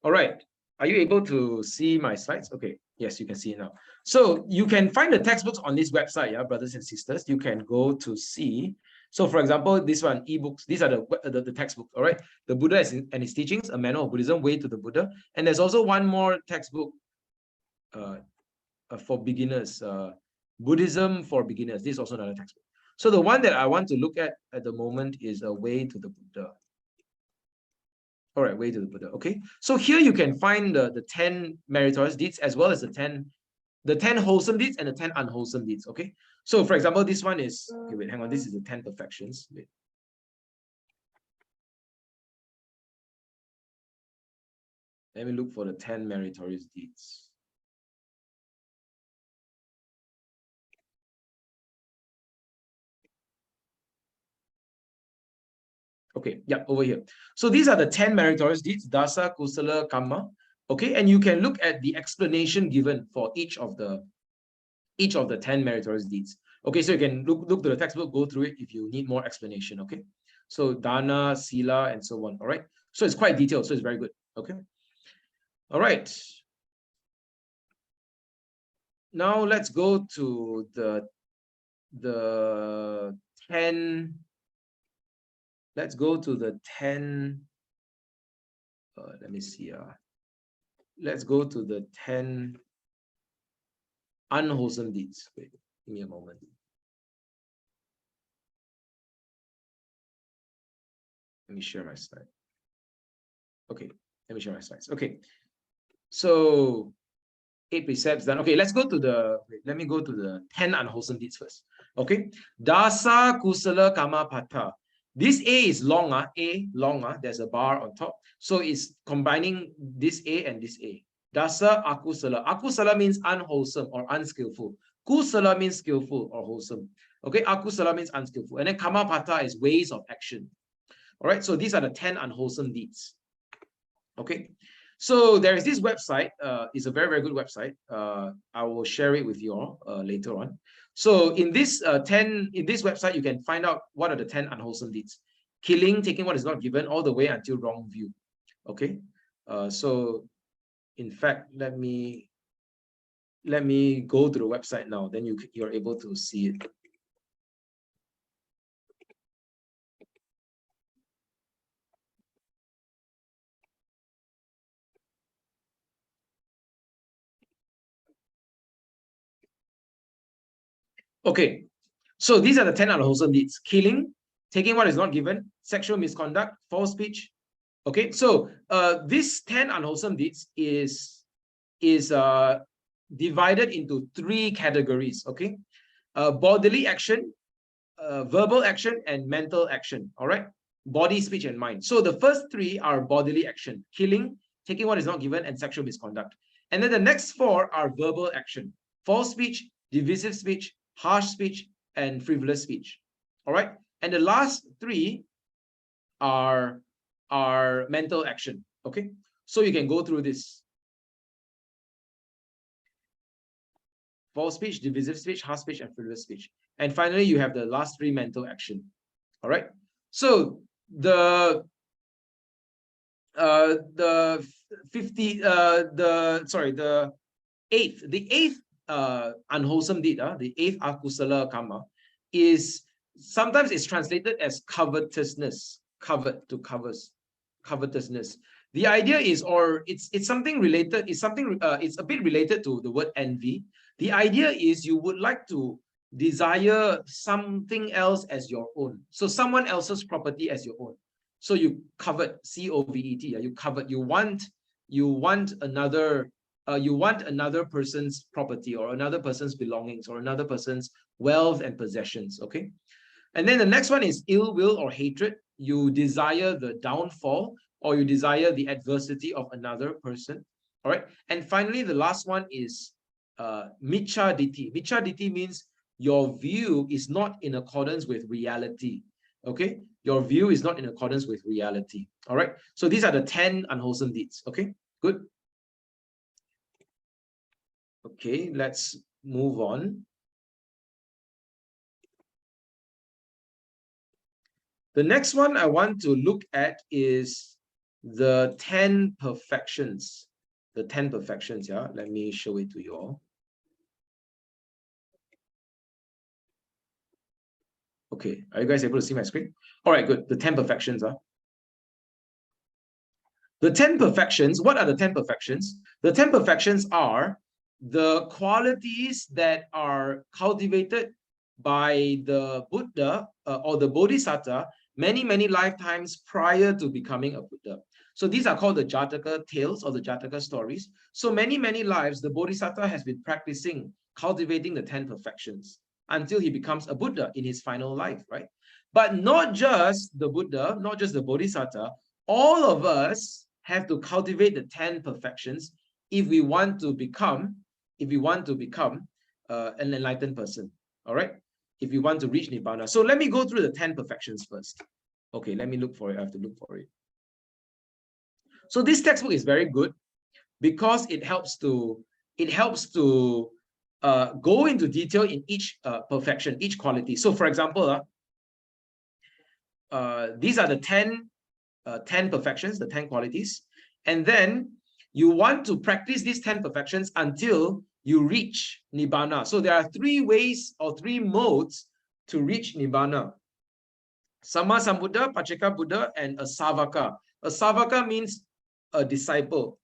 All right. Are you able to see my slides? Okay. Yes, you can see it now. So you can find the textbooks on this website, yeah, brothers and sisters. You can go to see. So for example, this one, ebooks, these are the textbooks, all right? The Buddha and his teachings, A Manual of Buddhism, Way to the Buddha. And there's also one more textbook for beginners, Buddhism for Beginners. This is also another textbook. So the one that I want to look at the moment is A Way to the Buddha. All right, Way to the Buddha. Okay, so here you can find the 10 meritorious deeds as well as the 10 wholesome deeds and the 10 unwholesome deeds. Okay, so for example, this one is, okay, wait, hang on, this is the 10 perfections. Wait. Let me look for the 10 meritorious deeds. Okay, yeah, over here. So these are the 10 meritorious deeds, dasa, kusala, kamma. Okay, and you can look at the explanation given for each of the 10 meritorious deeds. Okay, so you can look to the textbook, go through it if you need more explanation. Okay, so dana, sila, and so on. All right, so it's quite detailed, so it's very good. Okay, all right. Now let's go to the 10. Let's go to the 10. Let me see. Let's go to the 10 unwholesome deeds. Wait, give me a moment. Let me share my slide. Okay, let me share my slides. Okay, so 8 precepts done. Okay, let's go to the, let me go to the 10 unwholesome deeds first. Okay, dasa kusala kama pata. This A is long, A long, there's a bar on top. So it's combining this A and this A. Dasa akusala. Akusala means unwholesome or unskillful. Kusala means skillful or wholesome. Okay, akusala means unskillful. And then kamapata is ways of action. All right, so these are the 10 unwholesome deeds. Okay, so there is this website. It's a very, very good website. I will share it with you all later on. So in this website, you can find out what are the 10 unwholesome deeds. Killing, taking what is not given, all the way until wrong view. Okay, so In fact, let me go to the website now, then you're able to see it. Okay, so these are the 10 unwholesome deeds: killing, taking what is not given, sexual misconduct, false speech. Okay, so this 10 unwholesome deeds is divided into 3 categories. Okay, bodily action, verbal action, and mental action. All right, body, speech, and mind. So the first 3 are bodily action: killing, taking what is not given, and sexual misconduct. And then the next 4 are verbal action: false speech, divisive speech, harsh speech, and frivolous speech. All right, and the last 3 are mental action. Okay, so you can go through this: false speech, divisive speech, harsh speech, and frivolous speech. And finally, you have the last 3, mental action. All right, so the eighth unwholesome deed, the 8th akusala karma, is sometimes it's translated as covetousness. Covetousness. The idea is, or it's something related, it's a bit related to the word envy. The idea is you would like to desire something else as your own, so someone else's property as your own. So you covet, C-O-V-E-T. You covet. You want another person's property, or another person's belongings, or another person's wealth and possessions. Okay, and then the next one is ill will or hatred. You desire the downfall, or you desire the adversity of another person. All right, and finally the last one is miccha ditthi. Miccha ditthi means your view is not in accordance with reality. Okay, your view is not in accordance with reality. All right, so these are the 10 unwholesome deeds. Okay, good. Okay, let's move on. The next one I want to look at is the 10 perfections. The 10 perfections, yeah. Let me show it to you all. Okay, are you guys able to see my screen? All right, good. The 10 perfections are. The 10 perfections, what are the 10 perfections? The 10 perfections are the qualities that are cultivated by the Buddha or the Bodhisattva many lifetimes prior to becoming a Buddha. So these are called the Jataka tales, or the Jataka stories. So many lives, the Bodhisattva has been practicing cultivating the 10 perfections until he becomes a Buddha in his final life, right? But not just the Buddha, not just the Bodhisattva, all of us have to cultivate the 10 perfections if we want to become an enlightened person. All right, if you want to reach Nibbana. So let me go through the 10 perfections first. Okay, let me look for it. I have to look for it. So this textbook is very good because it helps to go into detail in each perfection, each quality. So for example, these are the 10 perfections, the 10 qualities, and then you want to practice these 10 perfections until you reach Nibbana. So there are 3 ways or 3 modes to reach Nibbana: Sama Sambuddha, Pacceka Buddha, and a Savaka. A Savaka means a disciple.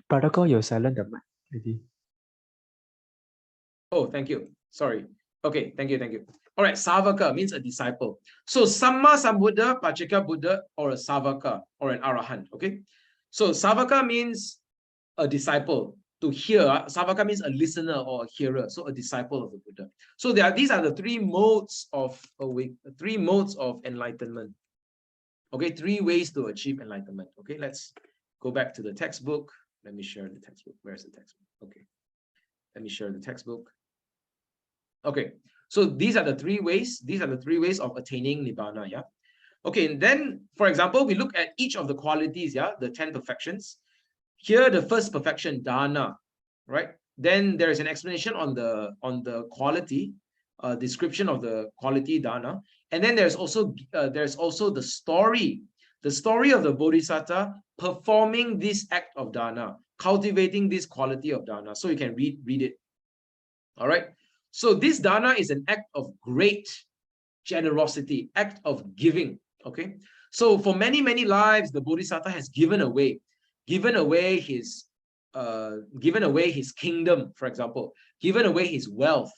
Protocol, you're silent the mic already. Oh, thank you. Sorry. Okay, thank you. All right, Savaka means a disciple. So Sama Sambuddha, Pacceka Buddha, or a Savaka, or an Arahant. Okay, so Savaka means a disciple. To hear, Savaka means a listener or a hearer. So a disciple of the Buddha. So these are the 3 modes of enlightenment. Okay, 3 ways to achieve enlightenment. Okay, let's go back to the textbook. Let me share the textbook. Where's the textbook? Okay, let me share the textbook. Okay, so these are the 3 ways. These are the 3 ways of attaining Nibbana. Yeah. Okay, and then, for example, we look at each of the qualities. Yeah, the 10 perfections. Here, the first perfection, dana. right? Then there is an explanation on the quality, description of the quality dana, and then there's also the story of the bodhisattva performing this act of dana, cultivating this quality of dana. So you can read it. All right. So this dana is an act of great generosity, act of giving. Okay. So for many lives, the bodhisattva has given away his kingdom, for example, given away his wealth,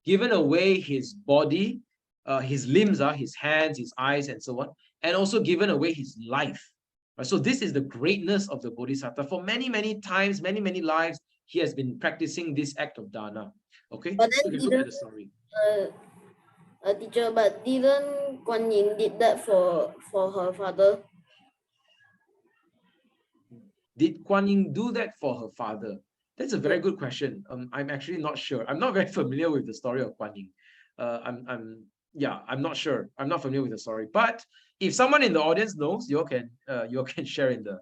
given away his body, his limbs, his hands, his eyes, and so on, and also given away his life. Right? So this is the greatness of the bodhisattva. For many times, many lives, he has been practicing this act of dana. Okay, But then so you can look at the story. Teacher, but didn't Guan Yin did that for her father? Did Guan Yin do that for her father? That's a very good question. I'm actually not sure. I'm not very familiar with the story of Guan Yin. I'm not sure. I'm not familiar with the story. But if someone in the audience knows, you can share in the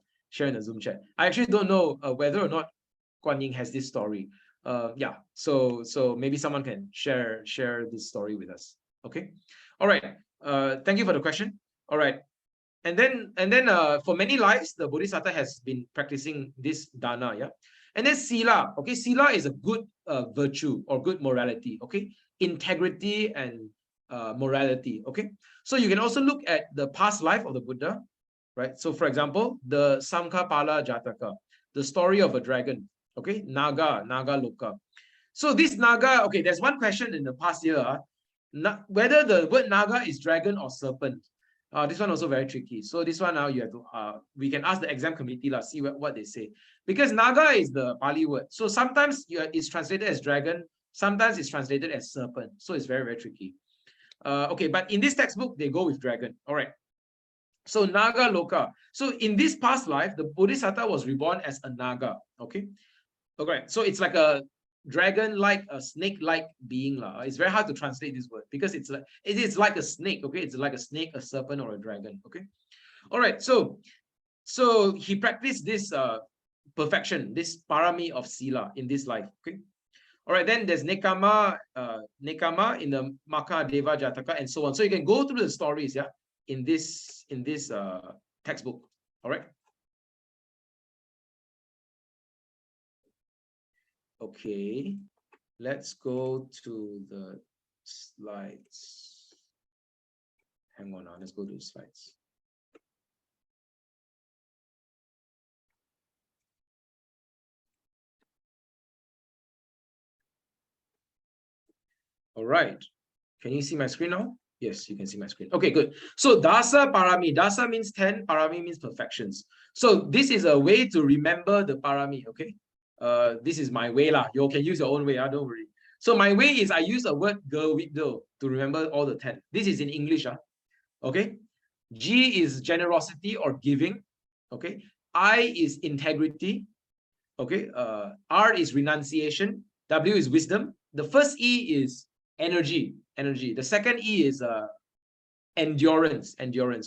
Zoom chat. I actually don't know whether or not Guan Yin has this story. So maybe someone can share this story with us. Okay. All right. Thank you for the question. All right. And then for many lives, the bodhisattva has been practicing this dana. Yeah. And then sila. Okay, sila is a good virtue or good morality. Okay, integrity and morality. Okay, so you can also look at the past life of the Buddha, right? So for example, the Samkhapala Jataka, the story of a dragon. Okay, Naga Loka. So this Naga, okay, there's one question in the past year, whether the word Naga is dragon or serpent. This one also very tricky. So this one now you have to, we can ask the exam committee, see what they say. Because Naga is the Pali word. So sometimes it's translated as dragon, sometimes it's translated as serpent. So it's very tricky. Okay, but in this textbook, they go with dragon. All right. So Naga Loka. So in this past life, the Bodhisattva was reborn as a Naga. Okay. Okay. So it's like a dragon-like, a snake-like being. It's very hard to translate this word because it is like a snake. Okay. It's like a snake, a serpent, or a dragon. Okay. All right. So he practiced this perfection, this parami of sila in this life. Okay. All right, then there's nekama in the Maka Deva Jataka and so on. So you can go through the stories, yeah, in this textbook. All right. Okay, let's go to the slides. Hang on, let's go to the slides. All right. Can you see my screen now? Yes, you can see my screen. Okay, good. So dasa parami. Dasa means 10, parami means perfections. So this is a way to remember the parami, okay? This is my way lah. You can use your own way, don't worry. So my way is I use a word gewiddo to remember all the 10. This is in English, okay? G is generosity or giving, okay? I is integrity, okay? R is renunciation. W is wisdom. The first E is energy. The second E is endurance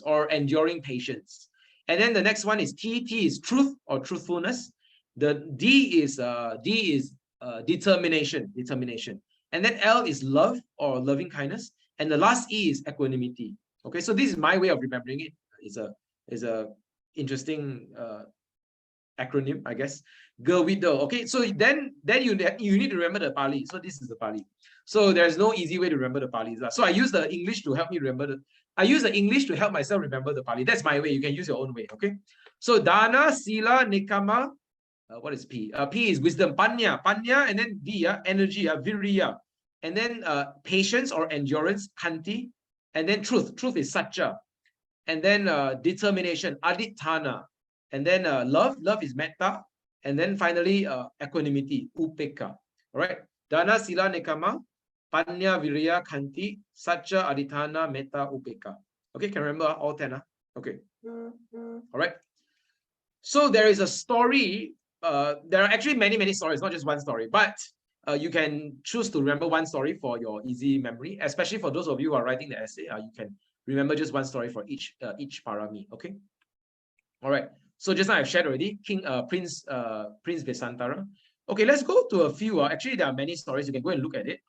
or enduring patience. And then the next one is T is truth or truthfulness. The D is determination. And then L is love or loving kindness. And the last E is equanimity. Okay, so this is my way of remembering it. It's a interesting acronym, I guess. Gewiddo. Okay, so then you need to remember the Pali. So this is the Pali. So there's no easy way to remember the Pali. So I use the English to help me remember I use the English to help myself remember the Pali. That's my way. You can use your own way. Okay. So dana, sila, nekama. What is P? P is wisdom. Panya, and then V, energy, virya. And then patience or endurance, kanti. And then truth is satcha. And then determination, aditthana. And then love is metta. And then finally equanimity, upeka. All right. Dana, sila, nekama, panya, virya, kanti, satcha, aditthana, metta, upeka. Okay, can remember all 10? Okay. All right. So there is a story. There are actually many stories, not just one story, but you can choose to remember one story for your easy memory, especially for those of you who are writing the essay. You can remember just one story for each parami. Okay. All right. So just now I've shared already. Prince Vesantara. Okay, let's go to a few. Actually, there are many stories. You can go and look at it.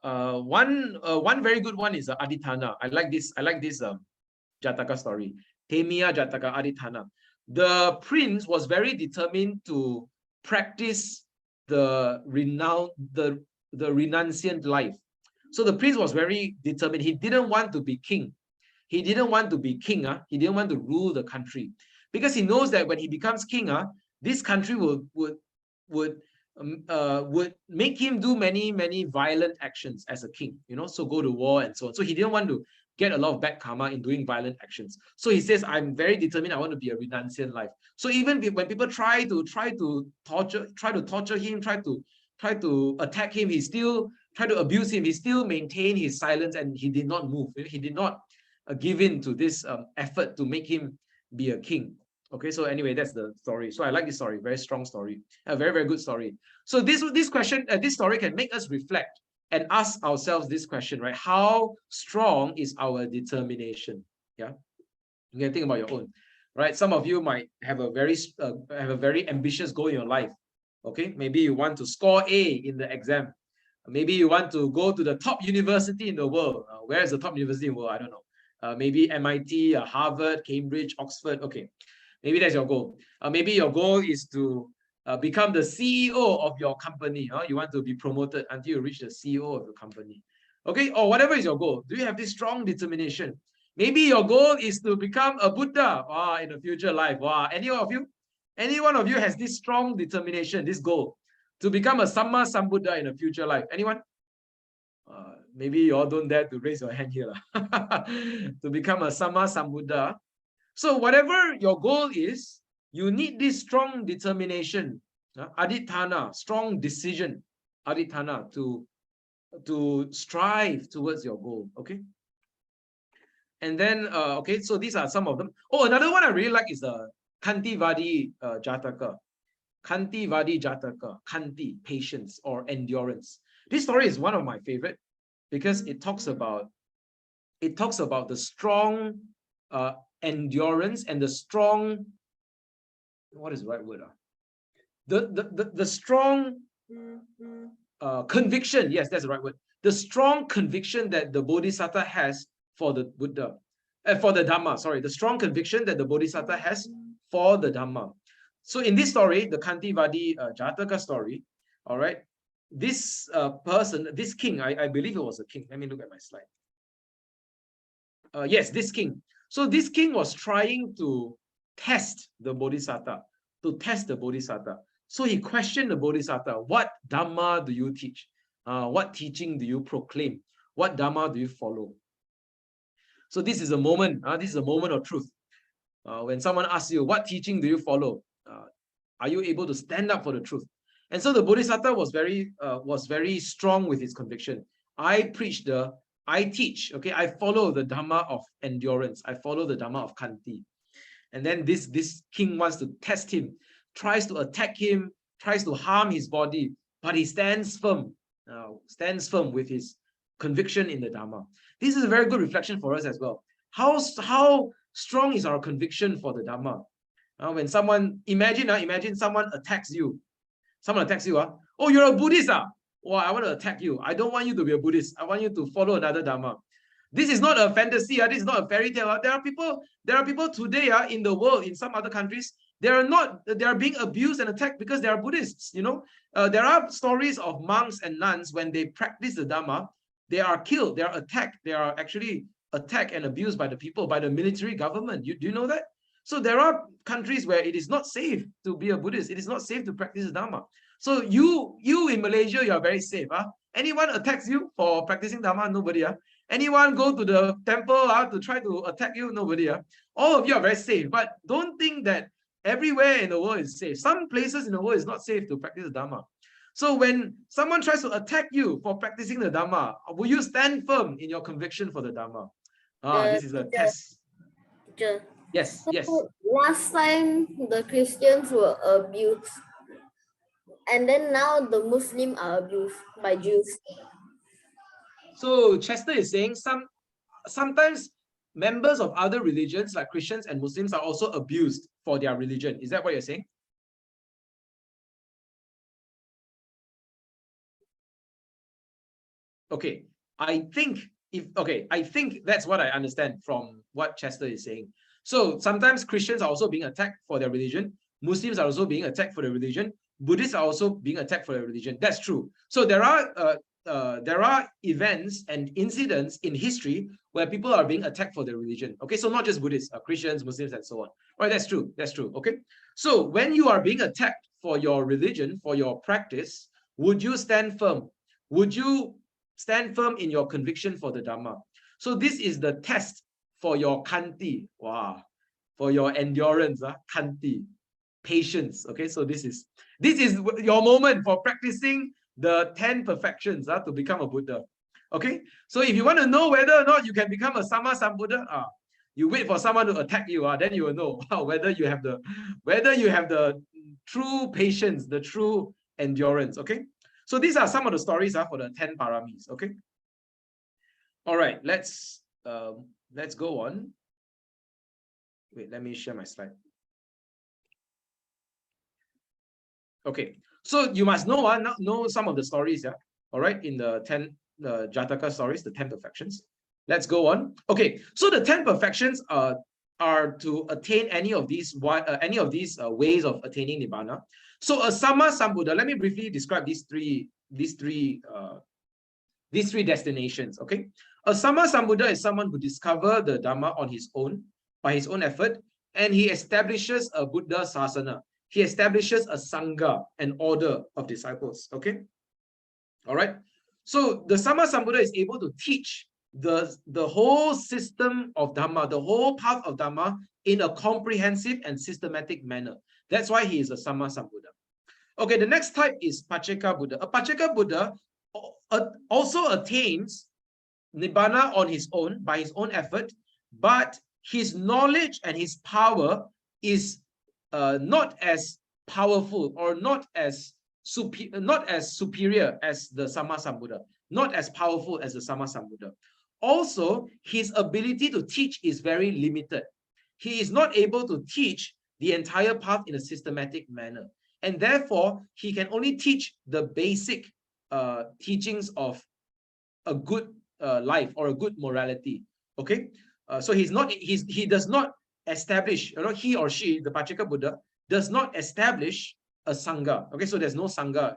One very good one is Adithana. I like this Jataka story. Temia Jataka Adithana. The prince was very determined to practice the renunciant life. So the prince was very determined. He didn't want to be king. He didn't want to be king. He didn't want to rule the country, because he knows that when he becomes king, this country would make him do many violent actions as a king. So go to war and so on. So he didn't want to get a lot of bad karma in doing violent actions. So he says, I'm very determined. I want to be a renunciant life. So even when people try to torture him, try to attack him, he still try to abuse him, he still maintained his silence, and he did not move. He did not give in to this effort to make him be a king. Okay, so anyway, that's the story. So I like this story, very strong story, a very good story. So this story can make us reflect and ask ourselves this question, right? How strong is our determination? Yeah, you can think about your own, right? Some of you might have a very ambitious goal in your life. Okay, maybe you want to score A in the exam. Maybe you want to go to the top university in the world. Where is the top university in the world? I don't know. Maybe MIT, Harvard, Cambridge, Oxford. Okay, maybe that's your goal. Maybe your goal is to become the CEO of your company. You want to be promoted until you reach the CEO of the company. Okay, or whatever is your goal. Do you have this strong determination? Maybe your goal is to become a Buddha in the future life. Any one of you has this strong determination, this goal, to become a Samma Sambuddha in the future life? Anyone? Maybe you all don't dare to raise your hand here. To become a Samma Sambuddha. So whatever your goal is, you need this strong determination, adithana, strong decision, adithana, to strive towards your goal. Okay. And then, okay, so these are some of them. Oh, another one I really like is the Kantivadi Jataka. Kantivadi Jataka, Kanti, patience or endurance. This story is one of my favorite because it talks about the strong endurance and the strong, what is the right word? The strong conviction. Yes, that's the right word. The strong conviction that the Bodhisattva has for the Buddha, for the Dhamma. Sorry, the strong conviction that the Bodhisattva has for the Dhamma. So in this story, the Kantivadi Jataka story, all right, this person, this king, I believe it was a king. Let me look at my slide. Yes, this king. So this king was trying to test the Bodhisattva, So he questioned the Bodhisattva, what Dhamma do you teach? What teaching do you proclaim? What Dhamma do you follow? So this is a moment, of truth. When someone asks you, what teaching do you follow? Are you able to stand up for the truth? And so the Bodhisattva was very strong with his conviction. I teach, okay, I follow the Dhamma of endurance. I follow the Dhamma of Kanti. And then this king wants to test him, tries to attack him, tries to harm his body, but he stands firm with his conviction in the Dhamma. This is a very good reflection for us as well. How strong is our conviction for the Dhamma? When someone, imagine someone attacks you. Oh, you're a Buddhist. Well, I want to attack you. I don't want you to be a Buddhist. I want you to follow another Dhamma. This is not a fantasy. This is not a fairy tale. There are people today in the world, in some other countries, they are being abused and attacked because they are Buddhists. There are stories of monks and nuns when they practice the Dhamma, they are killed, they are attacked, they are actually attacked and abused by the people, by the military government. Do you know that? So there are countries where it is not safe to be a Buddhist. It is not safe to practice the Dhamma. So you in Malaysia, you are very safe. Anyone attacks you for practicing Dhamma? Nobody. Anyone go to the temple to try to attack you? Nobody. All of you are very safe. But don't think that everywhere in the world is safe. Some places in the world is not safe to practice the Dhamma. So when someone tries to attack you for practicing the Dhamma, will you stand firm in your conviction for the Dhamma? This is a test. Teacher. Yes, yes. Last time the Christians were abused, and then now the Muslims are abused by Jews. So Chester is saying sometimes members of other religions like Christians and Muslims are also abused for their religion. Is that what you're saying? Okay, I think I think that's what I understand from what Chester is saying. So sometimes Christians are also being attacked for their religion. Muslims are also being attacked for their religion. Buddhists are also being attacked for their religion. That's true. So there are events and incidents in history where people are being attacked for their religion. Okay, so not just Buddhists, Christians, Muslims, and so on. Right, that's true. That's true. Okay, so when you are being attacked for your religion, for your practice, would you stand firm? Would you stand firm in your conviction for the Dhamma? So this is the test for your kanti. Wow, for your endurance, kanti, patience. Okay, so this is your moment for practicing the 10 perfections to become a Buddha. Okay, so if you want to know whether or not you can become a Sama Sambuddha, you wait for someone to attack you, then you will know whether you have the true patience, the true endurance. Okay, so these are some of the stories for the 10 paramis. Okay, all right, let's go on. Wait, let me share my slide. Okay, so you must know some of the stories, all right, in the 10 Jataka stories, the 10 perfections. Let's go on. Okay, so the 10 perfections are to attain any of these ways of attaining Nibbana. So a Sama Sambuddha, let me briefly describe these three destinations. Okay, a Sama Sambuddha is someone who discovers the Dhamma on his own, by his own effort, and he establishes a Buddha Sasana. He establishes a Sangha, an order of disciples. Okay, all right. So the Sama Sambuddha is able to teach the whole system of Dhamma, the whole path of Dhamma in a comprehensive and systematic manner. That's why he is a Sama Sambuddha. Okay, the next type is Pacceka Buddha. A Pacceka Buddha also attains Nibbana on his own, by his own effort, but his knowledge and his power is not as powerful or not as superior as the Sama Sambuddha, not as powerful as the Sama Sambuddha. Also, his ability to teach is very limited. He is not able to teach the entire path in a systematic manner, and therefore he can only teach the basic teachings of a good life or a good morality. Okay, so he does not establish, he or she, the Pacceka Buddha, does not establish a Sangha. Okay, so there's no Sangha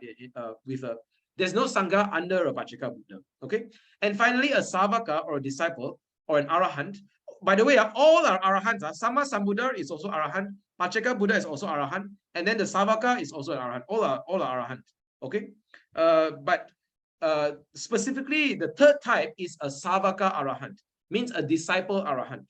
there's no Sangha under a Pacceka Buddha. Okay, and finally a Savaka or a disciple or an Arahant. By the way, all are Arahants. Sama Sambuddha is also Arahant, Pacceka Buddha is also Arahant, and then the Savaka is also an Arahant. All are Arahant. Okay, but specifically the third type is a Savaka Arahant, means a disciple Arahant.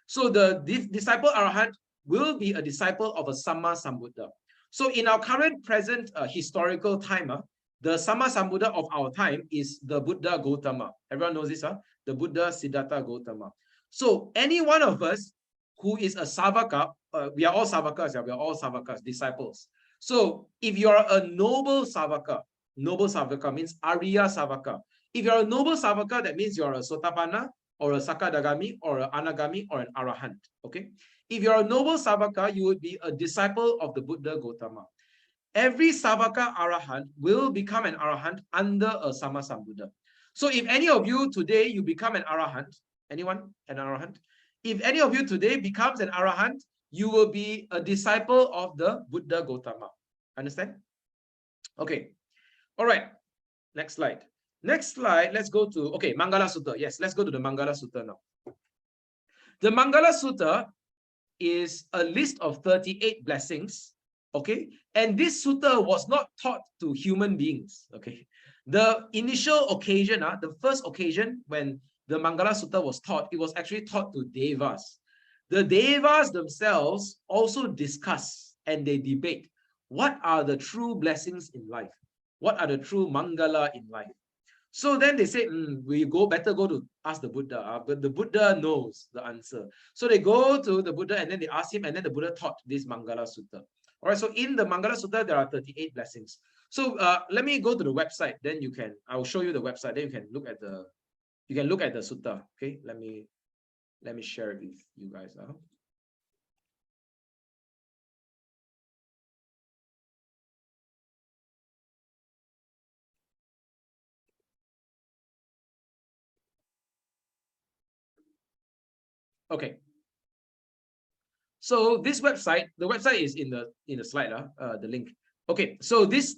So the disciple Arahant will be a disciple of a Sama Sambuddha. So in our current present historical time, the Sama Sambuddha of our time is the Buddha Gautama. Everyone knows this, the Buddha Siddhartha Gautama. So any one of us who is a Savaka, we are all Savakas, we are all Savakas, disciples. So if you are a noble Savaka means Arya Savaka. If you're a noble Savaka, that means you're a Sotapanna or a Sakadagami or an Anagami or an Arahant. Okay. If you're a noble Savaka, you would be a disciple of the Buddha Gautama. Every Savaka Arahant will become an Arahant under a Sama Sambuddha. So if any of you today, you become an Arahant, anyone an Arahant? If any of you today becomes an Arahant, you will be a disciple of the Buddha Gautama. Understand? Okay. All right. Next slide. Next slide, let's go to, okay, Mangala Sutta. Yes, let's go to the Mangala Sutta now. The Mangala Sutta is a list of 38 blessings, okay? And this sutta was not taught to human beings, okay? The initial occasion, the first occasion when the Mangala Sutta was taught, it was actually taught to Devas. The Devas themselves also discuss and they debate what are the true blessings in life? What are the true Mangala in life? So then they say, we better go to ask the Buddha, but the Buddha knows the answer. So they go to the Buddha and then they ask him, and then the Buddha taught this Mangala Sutta. All right, so in the Mangala Sutta, there are 38 blessings. So let me go to the website, then I will show you the website, then you can look at the sutta. Okay, let me share it with you guys. Okay. So this website, the website is in the slide, the link. Okay, so this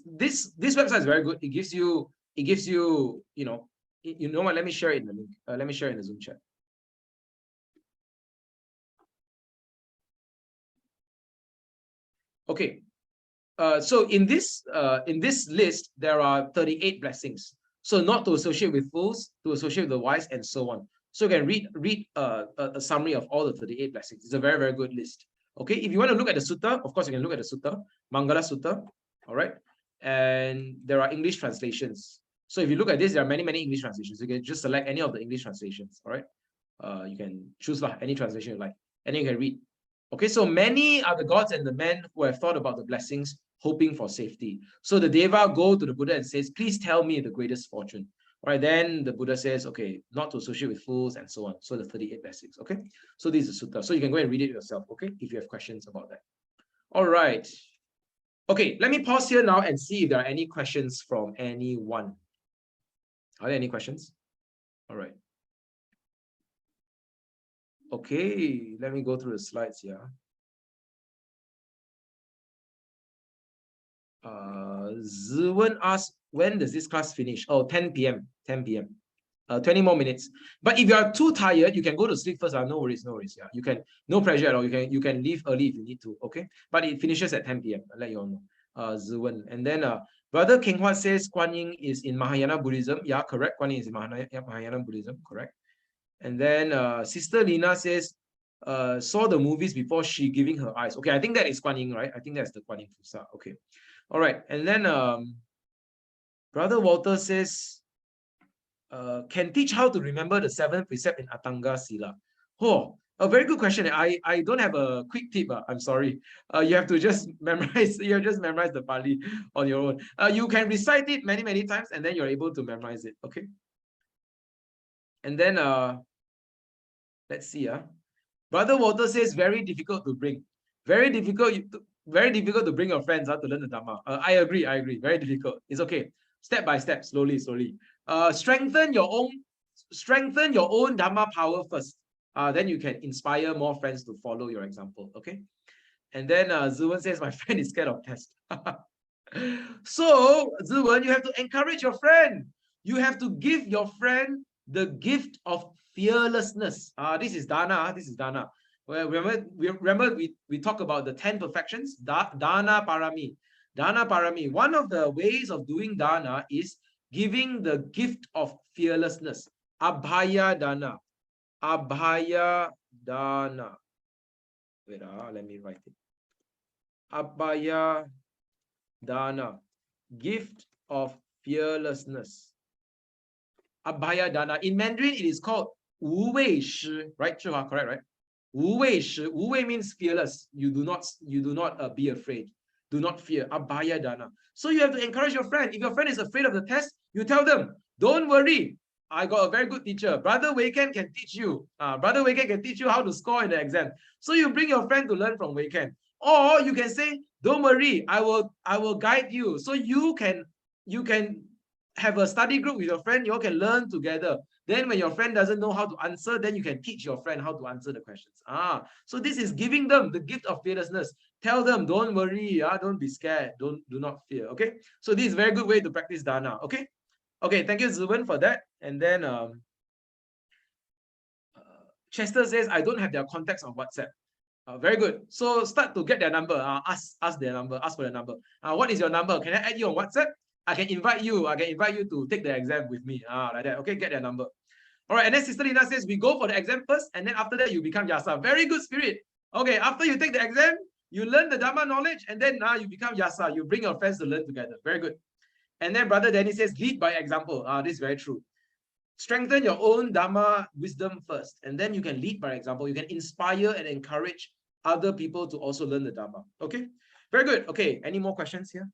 website is very good. It gives you you know what? Let me share it in the link. Let me share it in the Zoom chat. Okay, so in this list there are 38 blessings. So not to associate with fools, to associate with the wise, and so on. So you can read a summary of all the 38 blessings. It's a very, very good list. Okay, if you want to look at the sutta, of course you can look at the sutta, Mangala Sutta. All right, and there are English translations. So if you look at this, there are many, many English translations. You can just select any of the English translations. All right, you can choose any translation you like, and then you can read. Okay, so many are the gods and the men who have thought about the blessings, hoping for safety. So the Deva go to the Buddha and says, please tell me the greatest fortune. All right, then the Buddha says, okay, not to associate with fools and so on. So the 38 blessings, okay? So this is Sutta. So you can go and read it yourself, okay? If you have questions about that. All right. Okay, let me pause here now and see if there are any questions from anyone. Are there any questions? All right. Okay, let me go through the slides here. Ziwen asked, when does this class finish? Oh, 10 p.m. 10 p.m. 20 more minutes. But if you are too tired, you can go to sleep first. No worries, no worries. Yeah, you can, no pressure at all. You can leave early if you need to. Okay, but it finishes at 10 p.m. I'll let you all know. Ziwen. And then Brother King Hua says Guan Yin is in Mahayana Buddhism. Yeah, correct. Guan Yin is in Mahayana Buddhism. Correct. And then Sister Lina says saw the movies before she giving her eyes. Okay, I think that is Guan Yin, right? I think that's the Guan Yin Pusa. Okay. All right, and then Brother Walter says, can teach how to remember the 7th precept in Atanga Sila. Oh, a very good question. I don't have a quick tip. I'm sorry. You have to just memorize. You have just memorize the Pali on your own. You can recite it many, many times, and then you're able to memorize it. Okay. And then let's see. Brother Walter says very difficult to bring. Very difficult to bring your friends to learn the Dhamma. I agree. Very difficult. It's okay. Step by step, slowly. Strengthen your own Dhamma power first. Then you can inspire more friends to follow your example. Okay. And then Ziwen says, my friend is scared of tests. So, Ziwen, you have to encourage your friend. You have to give your friend the gift of fearlessness. This is dana. Well, remember we talk about the 10 perfections. Dana parami. Dana parami. One of the ways of doing dana is giving the gift of fearlessness. Abhaya dana. Abhaya dana. Wait, let me write it. Abhaya dana. Gift of fearlessness. Abhaya dana. In Mandarin, it is called Wu Wei Shi, right? Correct, right? Wu Wei Shi. Wu Wei means fearless. You do not be afraid. Do not fear. Abhaya dana. So you have to encourage your friend. If your friend is afraid of the test, you tell them, don't worry. I got a very good teacher. Brother Weiken can teach you. Brother Weiken can teach you how to score in the exam. So you bring your friend to learn from Weiken. Or you can say, don't worry, I will guide you. So you can have a study group with your friend, you all can learn together. Then when your friend doesn't know how to answer, then you can teach your friend how to answer the questions. So this is giving them the gift of fearlessness. Tell them, don't worry, don't be scared, do not fear. Okay. So this is a very good way to practice dana. Okay. Okay, thank you, Zuben, for that. And then Chester says, I don't have their contacts on WhatsApp. Very good. So start to get their number. Ask their number. Ask for their number. What is your number? Can I add you on WhatsApp? I can invite you to take the exam with me. Like that. Okay, get their number. All right. And then Sister Lina says, we go for the exam first, and then after that you become Yasa. Very good spirit. Okay, after you take the exam, you learn the Dhamma knowledge, and then now you become Yasa. You bring your friends to learn together. Very good. And then Brother Danny says, lead by example. This is very true. Strengthen your own Dhamma wisdom first, and then you can lead by example. You can inspire and encourage other people to also learn the Dhamma. Okay, very good. Okay, any more questions here?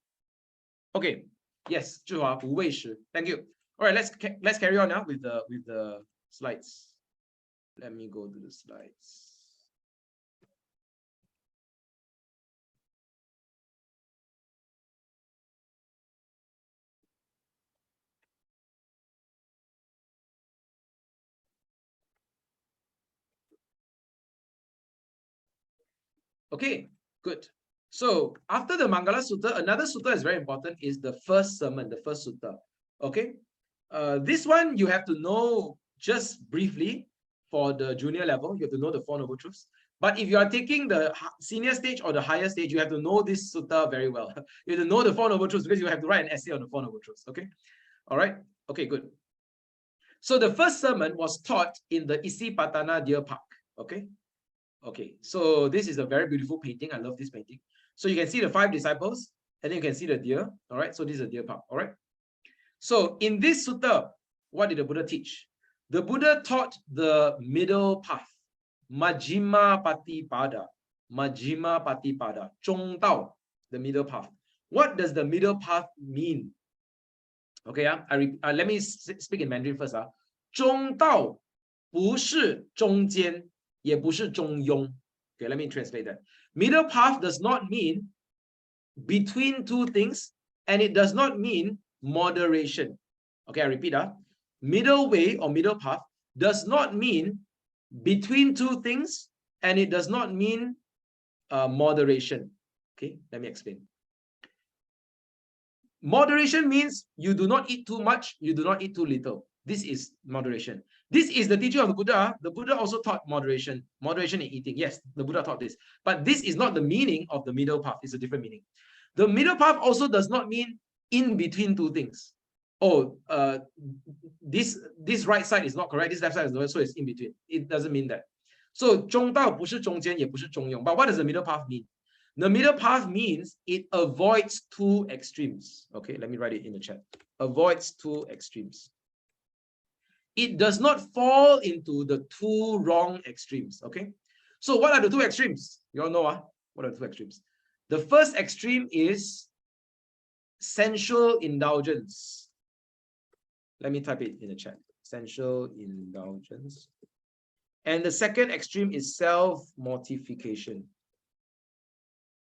Okay, yes, Zhihua, Wu Wei Shi. Thank you. All right, let's carry on now with the slides. Let me go to the slides. Okay, good. So after the Mangala Sutta, another sutta is very important, is the first sermon, the first sutta. Okay, this one you have to know just briefly for the junior level. You have to know the Four Noble Truths. But if you are taking the senior stage or the higher stage, you have to know this sutta very well. You have to know the Four Noble Truths because you have to write an essay on the Four Noble Truths. Okay, all right. Okay, good. So the first sermon was taught in the Isipatana Deer Park. Okay. Okay, so this is a very beautiful painting. I love this painting. So you can see the 5 disciples, and then you can see the deer. All right, so this is a deer park. All right. So in this sutta, what did the Buddha teach? The Buddha taught the middle path, Majjhima Patipada, Majjhima Patipada, Zhong Dao, the middle path. What does the middle path mean? Okay, let me speak in Mandarin first. 中道不是中间，也不是中庸. Okay, let me translate that. Middle path does not mean between two things, and it does not mean moderation. Okay, I repeat. Middle way or middle path does not mean between two things, and it does not mean moderation. Okay, let me explain. Moderation means you do not eat too much, you do not eat too little. This is moderation. This is the teaching of the Buddha. The Buddha also taught moderation in eating. Yes, the Buddha taught this. But this is not the meaning of the middle path. It's a different meaning. The middle path also does not mean in between two things. Oh, this right side is not correct, this left side is not, so it's in between. It doesn't mean that. So 中道不是中间，也不是中庸. But what does the middle path mean? The middle path means it avoids two extremes. Okay, let me write it in the chat. Avoids two extremes. It does not fall into the two wrong extremes. Okay, so what are the two extremes? You all know, what are the two extremes? The first extreme is sensual indulgence. Let me type it in the chat. Sensual indulgence. And the second extreme is self-mortification.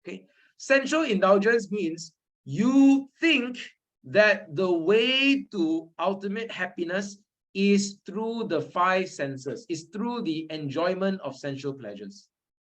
Okay, sensual indulgence means you think that the way to ultimate happiness is through the 5 senses, is through the enjoyment of sensual pleasures.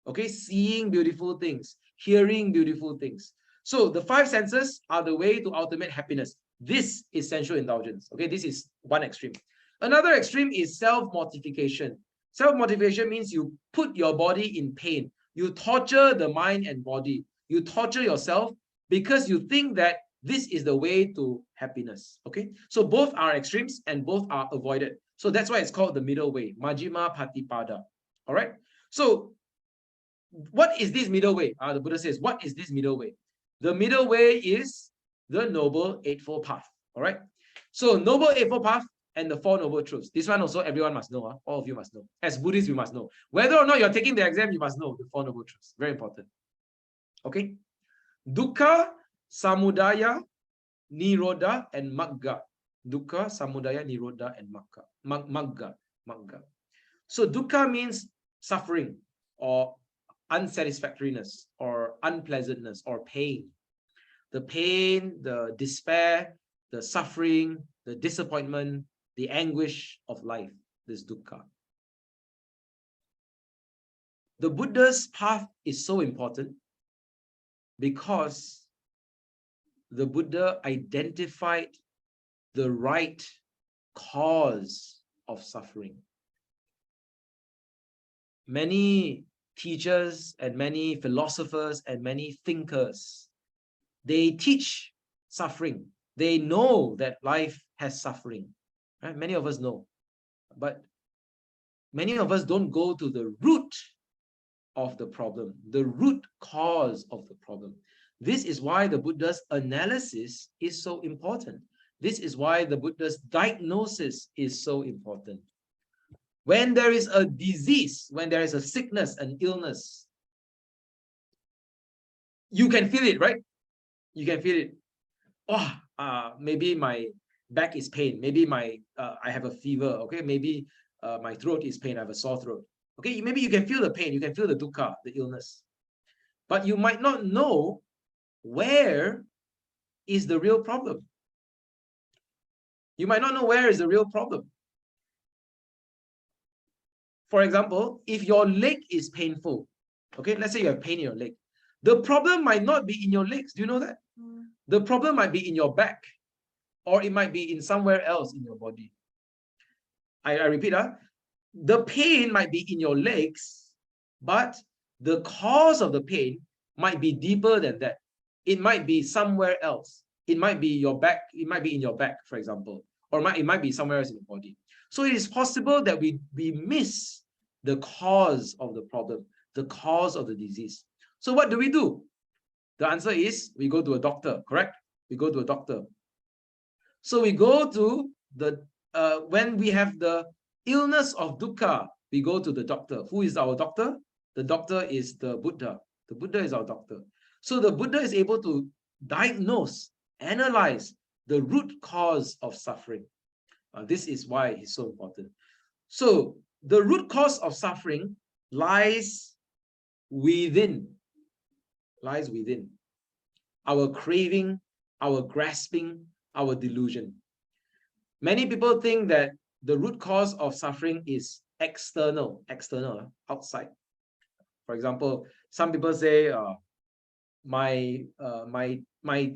Okay, seeing beautiful things, hearing beautiful things. So the 5 senses are the way to ultimate happiness. This is sensual indulgence. Okay, this is one extreme. Another extreme is self-mortification. Self-mortification means you put your body in pain. You torture the mind and body. You torture yourself because you think that this is the way to happiness. Okay, so both are extremes and both are avoided. So that's why it's called the middle way, Majjhima Patipada. All right. So what is this middle way? The Buddha says, what is this middle way? The middle way is the Noble Eightfold Path. All right. So Noble Eightfold Path and the Four Noble Truths. This one also everyone must know. All of you must know. As Buddhists, you must know. Whether or not you're taking the exam, you must know the Four Noble Truths. Very important. Okay. Dukkha, Samudaya, Nirodha, and Magga. Dukkha, Samudaya, Nirodha, and Magga. So dukkha means suffering or unsatisfactoriness or unpleasantness or pain. The pain, the despair, the suffering, the disappointment, the anguish of life, this dukkha. The Buddha's path is so important because the Buddha identified the right cause of suffering. Many teachers and many philosophers and many thinkers, they teach suffering. They know that life has suffering. Right? Many of us know. But many of us don't go to the root of the problem, the root cause of the problem. This is why the Buddha's analysis is so important. This is why the Buddha's diagnosis is so important. When there is a disease, when there is a sickness, an illness, you can feel it, right? You can feel it. Oh, maybe my back is pain. Maybe I have a fever. Okay, maybe my throat is pain. I have a sore throat. Okay, maybe you can feel the pain. You can feel the dukkha, the illness. But you might not know where is the real problem. You might not know where is the real problem. For example, if your leg is painful, Okay, let's say you have pain in your leg. The problem might not be in your legs. Do you know that? The problem might be in your back, or it might be in somewhere else in your body. I repeat, the pain might be in your legs, but the cause of the pain might be deeper than that. It might be somewhere else. It might be your back. It might be in your back, for example, or it might be somewhere else in the body. So it is possible that we miss the cause of the problem, the cause of the disease. So what do? The answer is we go to a doctor, correct? We go to a doctor. So we go to the, when we have the illness of dukkha, we go to the doctor. Who is our doctor? The doctor is the Buddha. The Buddha is our doctor. So the Buddha is able to diagnose, analyze the root cause of suffering. This is why it's so important. So the root cause of suffering lies within our craving, our grasping, our delusion. Many people think that the root cause of suffering is external, outside. For example, some people say, my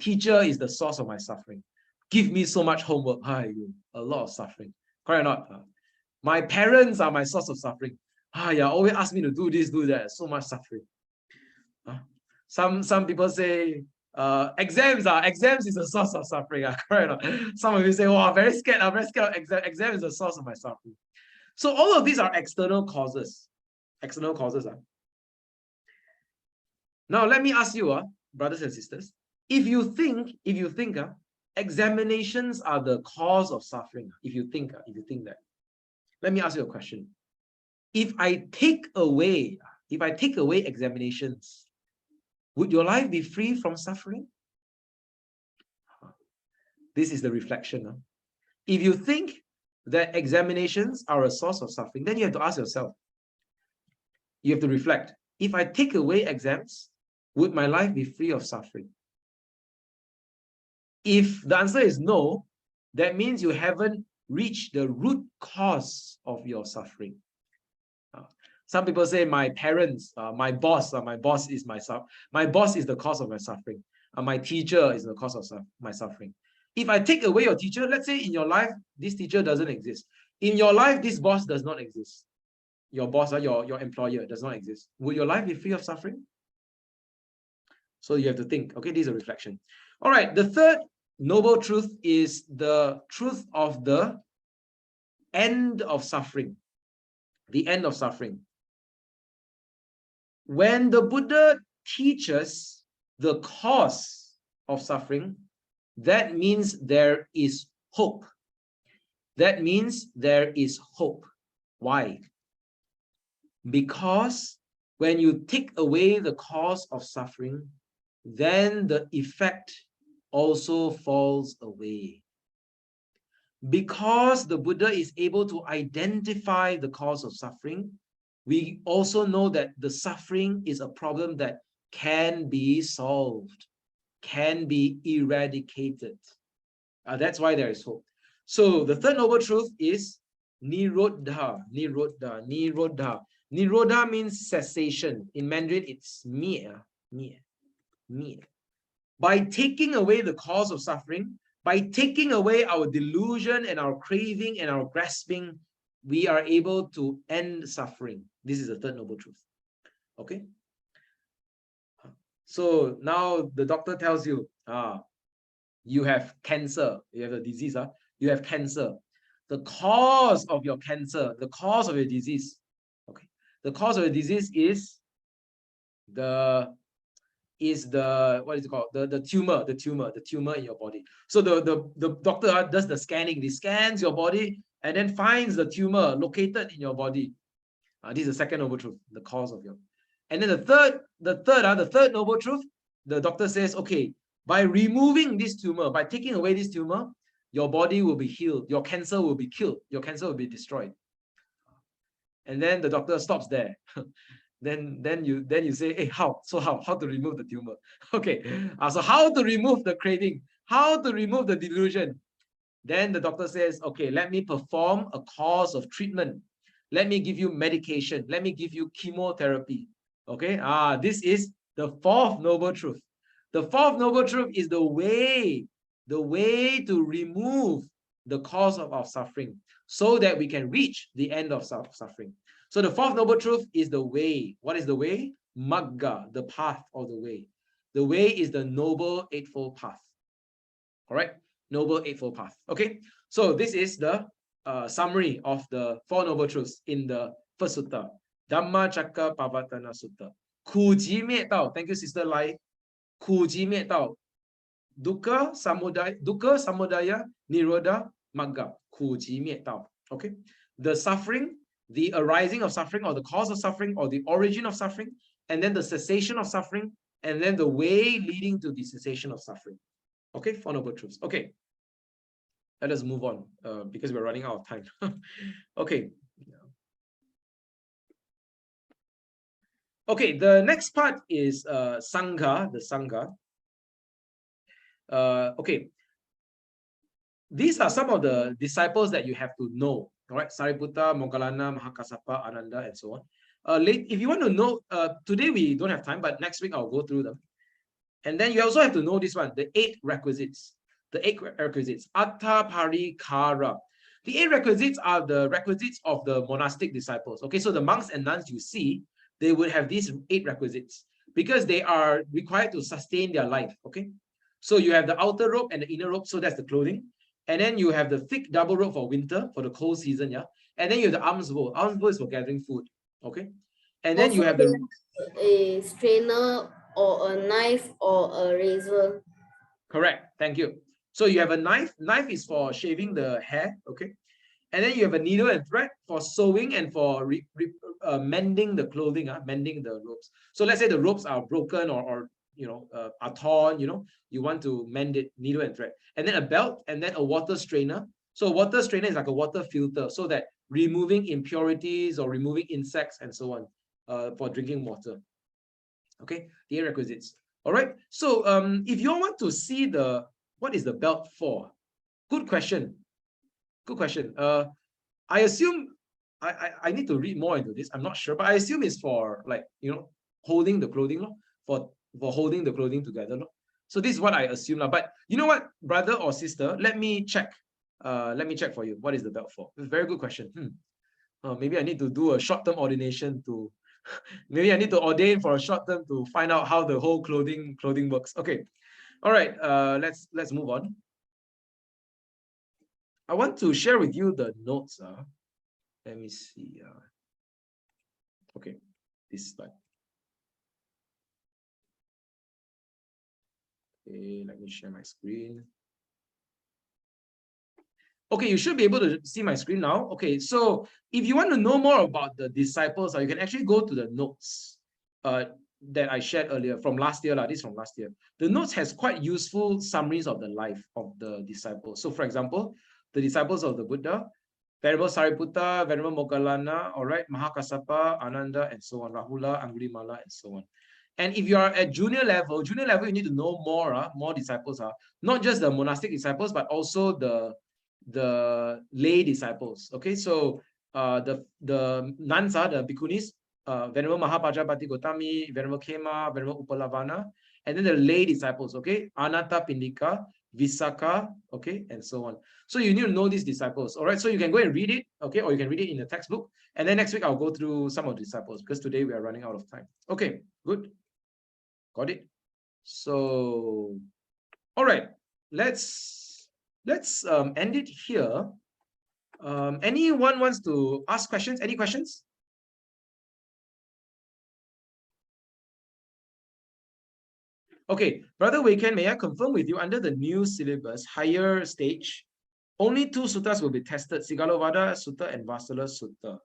teacher is the source of my suffering. Give me so much homework, a lot of suffering. Correct or not? My parents are my source of suffering. Always ask me to do this, do that. So much suffering. Some people say exams is a source of suffering. Correct or not? Some of you say, oh, very scared of exam. Exam is the source of my suffering. So all of these are external causes. Now let me ask you, brothers and sisters, if you think examinations are the cause of suffering, if you think that, let me ask you a question. If I take away examinations, would your life be free from suffering? This is the reflection. If you think that examinations are a source of suffering, then you have to ask yourself, you have to reflect, if I take away exams, would my life be free of suffering? If the answer is no, that means you haven't reached the root cause of your suffering. Some people say my parents, my boss is my boss is the cause of my suffering. My teacher is the cause of my suffering. If I take away your teacher, let's say in your life, this teacher doesn't exist. In your life, this boss does not exist. Your boss, your employer does not exist. Will your life be free of suffering? So you have to think, okay, this is a reflection. All right, the third noble truth is the truth of the end of suffering. The end of suffering. When the Buddha teaches the cause of suffering, that means there is hope. That means there is hope. Why? Because when you take away the cause of suffering, then the effect also falls away. Because the Buddha is able to identify the cause of suffering, we also know that the suffering is a problem that can be solved, can be eradicated. That's why there is hope. So the third noble truth is nirodha. Nirodha means cessation. In Mandarin, it's mie. By taking away the cause of suffering, by taking away our delusion and our craving and our grasping, we are able to end suffering. This is the third noble truth. Okay? So now the doctor tells you, you have cancer, you have a disease, you have cancer. The cause of your cancer, the cause of your disease, okay, the cause of your disease is the what is it called? The tumor in your body. So the doctor does the scanning. He scans your body and then finds the tumor located in your body. This is the second noble truth, the cause of your. And then the third noble truth, the doctor says, okay, by removing this tumor, by taking away this tumor, your body will be healed. Your cancer will be killed. Your cancer will be destroyed. And then the doctor stops there. Then you say, hey, how to remove the tumor? Okay, so how to remove the craving? How to remove the delusion? Then the doctor says, okay, let me perform a course of treatment. Let me give you medication. Let me give you chemotherapy. Okay, this is the fourth noble truth. The fourth noble truth is the way to remove the cause of our suffering so that we can reach the end of suffering. So the fourth noble truth is the way. What is the way? Magga, the path or the way. The way is the noble eightfold path. All right, noble eightfold path. Okay, so this is the summary of the Four Noble Truths in the first sutta, Dhamma Chakka Pavatana Sutta. Ku ji miet tao. Thank you, Sister Lai. Ku ji miet tao. Dukkha samudaya nirodha magga. Ku ji miet tao. Okay, the suffering, the arising of suffering, or the cause of suffering, or the origin of suffering, and then the cessation of suffering, and then the way leading to the cessation of suffering. Okay, Four Noble Truths. Okay, let us move on because we're running out of time. Okay. Okay, the next part is Sangha, the Sangha. Okay, these are some of the disciples that you have to know. All right, Sariputta, Moggallana, Mahakassapa, Ananda, and so on. If you want to know, today we don't have time, but next week I'll go through them. And then you also have to know this one, the 8 requisites. The 8 requisites, Atta Parikara. The 8 requisites are the requisites of the monastic disciples. Okay, so the monks and nuns you see, they would have these 8 requisites because they are required to sustain their life. Okay, so you have the outer robe and the inner robe, so that's the clothing. And then you have the thick double robe for winter, for the cold season, yeah. And then you have the alms bowl. Alms bowl is for gathering food. Okay, and then Also, you have the a strainer or a knife or a razor. Correct. Thank you. So you have a knife. Knife is for shaving the hair. Okay. And then you have a needle and thread for sewing and for mending the clothing, mending the ropes. So let's say the ropes are broken or are torn, you want to mend it, needle and thread. And then a belt, and then a water strainer. So a water strainer is like a water filter, so that removing impurities or removing insects and so on for drinking water. Okay, the 8 requisites. All right. So if you want to see what is the belt for? Good question. Good question. I assume I need to read more into this. I'm not sure, but I assume it's for holding the clothing, for holding the clothing together. So this is what I assume. But you know what, brother or sister, let me check. Let me check for you. What is the belt for? It's a very good question. Maybe I need to do a short-term ordination to maybe I need to ordain for a short term to find out how the whole clothing works. Okay. All right. Let's move on. I want to share with you the notes. Let me see. Okay, this slide. Okay, let me share my screen. Okay, you should be able to see my screen now. Okay, so if you want to know more about the disciples, you can actually go to the notes that I shared earlier from last year. This is from last year. The notes has quite useful summaries of the life of the disciples. So for example, the disciples of the Buddha, Venerable Sariputta, Venerable Moggallana, all right, Mahakassapa, Ananda, and so on, Rahula, Angulimala, and so on. And if you are at junior level, you need to know more disciples, not just the monastic disciples, but also the lay disciples. Okay, so the nuns are the bhikkhunis, Venerable Mahapajapati Gotami, Venerable Khema, Venerable Upalavana, and then the lay disciples, okay, Anatta Pindika, Visakha, okay, and so on. So you need to know these disciples. All right, so you can go and read it, okay, or you can read it in the textbook. And then next week I'll go through some of the disciples because today we are running out of time. Okay, good. Got it. So, all right, let's end it here. Anyone wants to ask questions? Any questions? Okay, Brother Weiken, may I confirm with you, under the new syllabus, higher stage, only 2 suttas will be tested, Sigalovada Sutta and Vasala Sutta.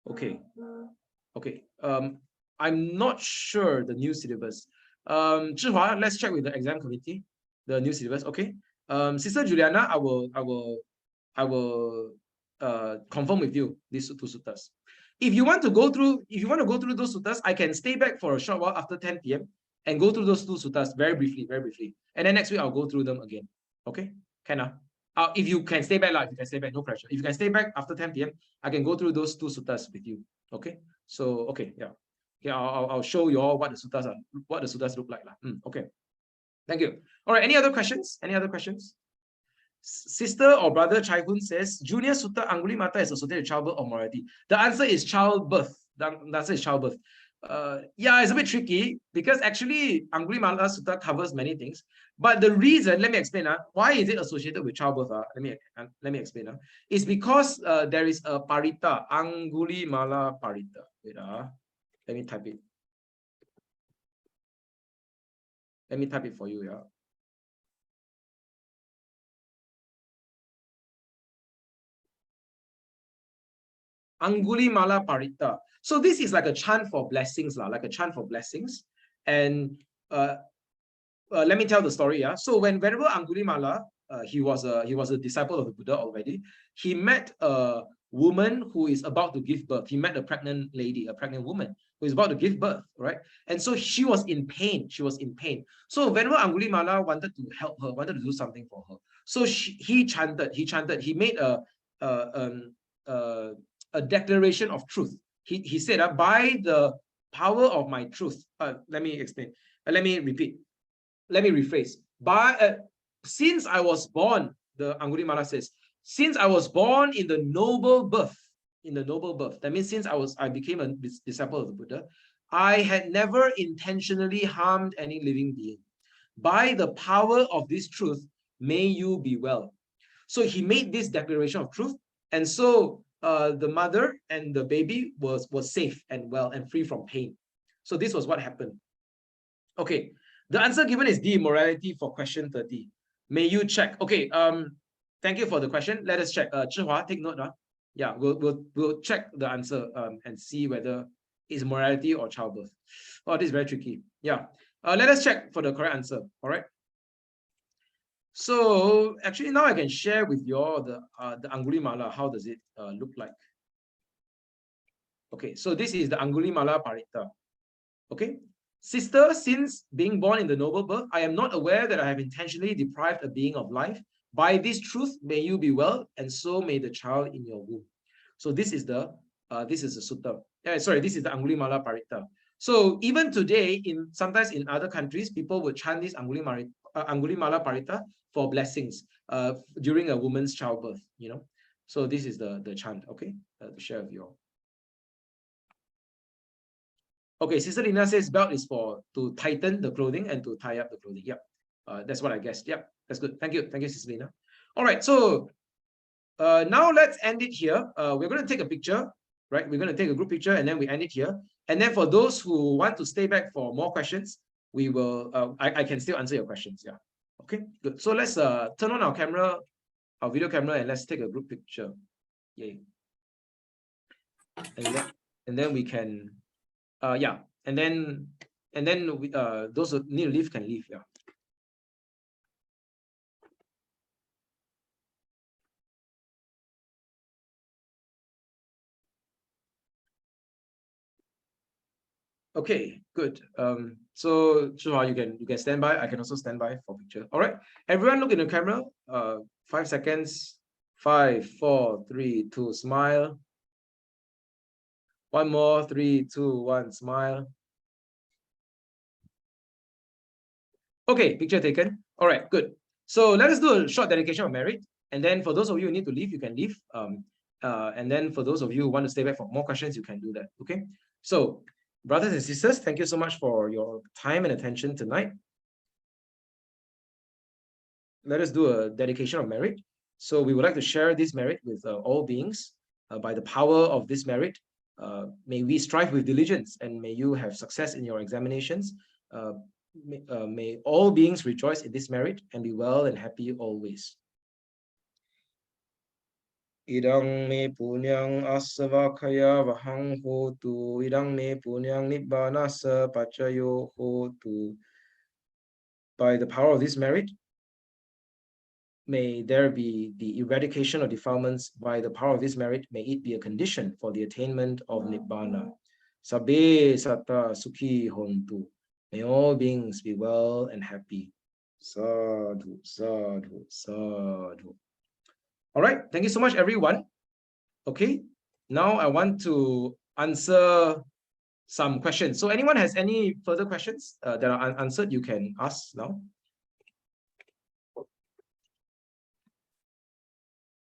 Okay. Okay. I'm not sure the new syllabus. Zhihua, let's check with the exam committee, the new syllabus. Okay. Sister Juliana, I will confirm with you these 2 suttas. If you want to go through those suttas, I can stay back for a short while after 10 p.m. and go through those 2 suttas very briefly. And then next week I'll go through them again. Okay? Can I? If you can stay back, if you can stay back, no pressure. If you can stay back after 10 p.m., I can go through those 2 suttas with you. Okay? So, okay, yeah. Okay, I'll show you all what the suttas are, what the suttas look like. Okay. Thank you. All right, any other questions? Any other questions? Sister or brother Chai Hun says, Junior Sutta Angulimala is associated with childbirth or morality. The answer is childbirth. The answer is childbirth. Yeah, it's a bit tricky because actually Angulimala Sutta covers many things. But the reason, let me explain, why is it associated with childbirth? Let me explain. It's because there is a parita, Angulimala parita. Wait, let me type it. Let me type it for you. Yeah. Angulimala parita. So this is like a chant for blessings, like a chant for blessings. And let me tell the story. Yeah. So when Venerable Angulimala, he was a disciple of the Buddha already. He met a woman who is about to give birth. He met a pregnant lady, a pregnant woman who is about to give birth, right? And so she was in pain. She was in pain. So Venerable Angulimala wanted to help her, wanted to do something for her. So he chanted. He made a declaration of truth. He said, by the power of my truth. Let me explain. Let me repeat. Let me rephrase. Since I was born, the Angulimala says, since I was born in the noble birth, that means since I became a disciple of the Buddha, I had never intentionally harmed any living being. By the power of this truth, may you be well. So he made this declaration of truth, and so the mother and the baby was safe and well and free from pain. So this was what happened. Okay. The answer given is D, morality, for question 30. May you check. Okay, thank you for the question. Let us check. Zhihua, take note. Yeah, we'll check the answer and see whether it's morality or childbirth. Oh, this is very tricky. Yeah. Let us check for the correct answer. All right. So actually now I can share with you all the Angulimala. How does it look like? Okay, so this is the Angulimala Parita. Okay. Sister, since being born in the noble birth, I am not aware that I have intentionally deprived a being of life. By this truth, may you be well, and so may the child in your womb. So this is the sutta. Sorry, this is the Angulimala Parita. So even today, sometimes in other countries, people would chant this Angulimala Parita for blessings during a woman's childbirth. You know, so this is the chant. Okay, to share with you all. Okay, Sister Lina says belt is to tighten the clothing and to tie up the clothing. Yep, that's what I guessed. Yep, that's good. Thank you, Sister Lina. All right, so now let's end it here. We're going to take a picture, right? We're going to take a group picture and then we end it here. And then for those who want to stay back for more questions, we will. I can still answer your questions. Yeah. Okay, good. So let's turn on our camera, our video camera, and let's take a group picture. Yay. And then we can. Yeah, and then we, those who need to leave can leave. Yeah. Okay, good. So Zhihua, you can stand by. I can also stand by for picture. All right, everyone, look in the camera. 5 seconds. 5, 4, 3, 2. Smile. One more. 3, 2, 1. Smile. Okay, picture taken. All right, good. So let us do a short dedication of merit. And then for those of you who need to leave, you can leave. And then for those of you who want to stay back for more questions, you can do that. Okay. So brothers and sisters, thank you so much for your time and attention tonight. Let us do a dedication of merit. So we would like to share this merit with all beings. By the power of this merit, may we strive with diligence and may you have success in your examinations. May all beings rejoice in this merit and be well and happy always. Idang me punyang asavakaya vahang hotu. Idang me punyang nibbanasa pachayo hotu. By the power of this merit, may there be the eradication of defilements. By the power of this merit, may it be a condition for the attainment of Nibbana. Sabbe satta sukhi hontu. May all beings be well and happy. Sadhu, sadhu, sadhu. All right, thank you so much, everyone. Okay, now I want to answer some questions. So anyone has any further questions that are unanswered, you can ask now.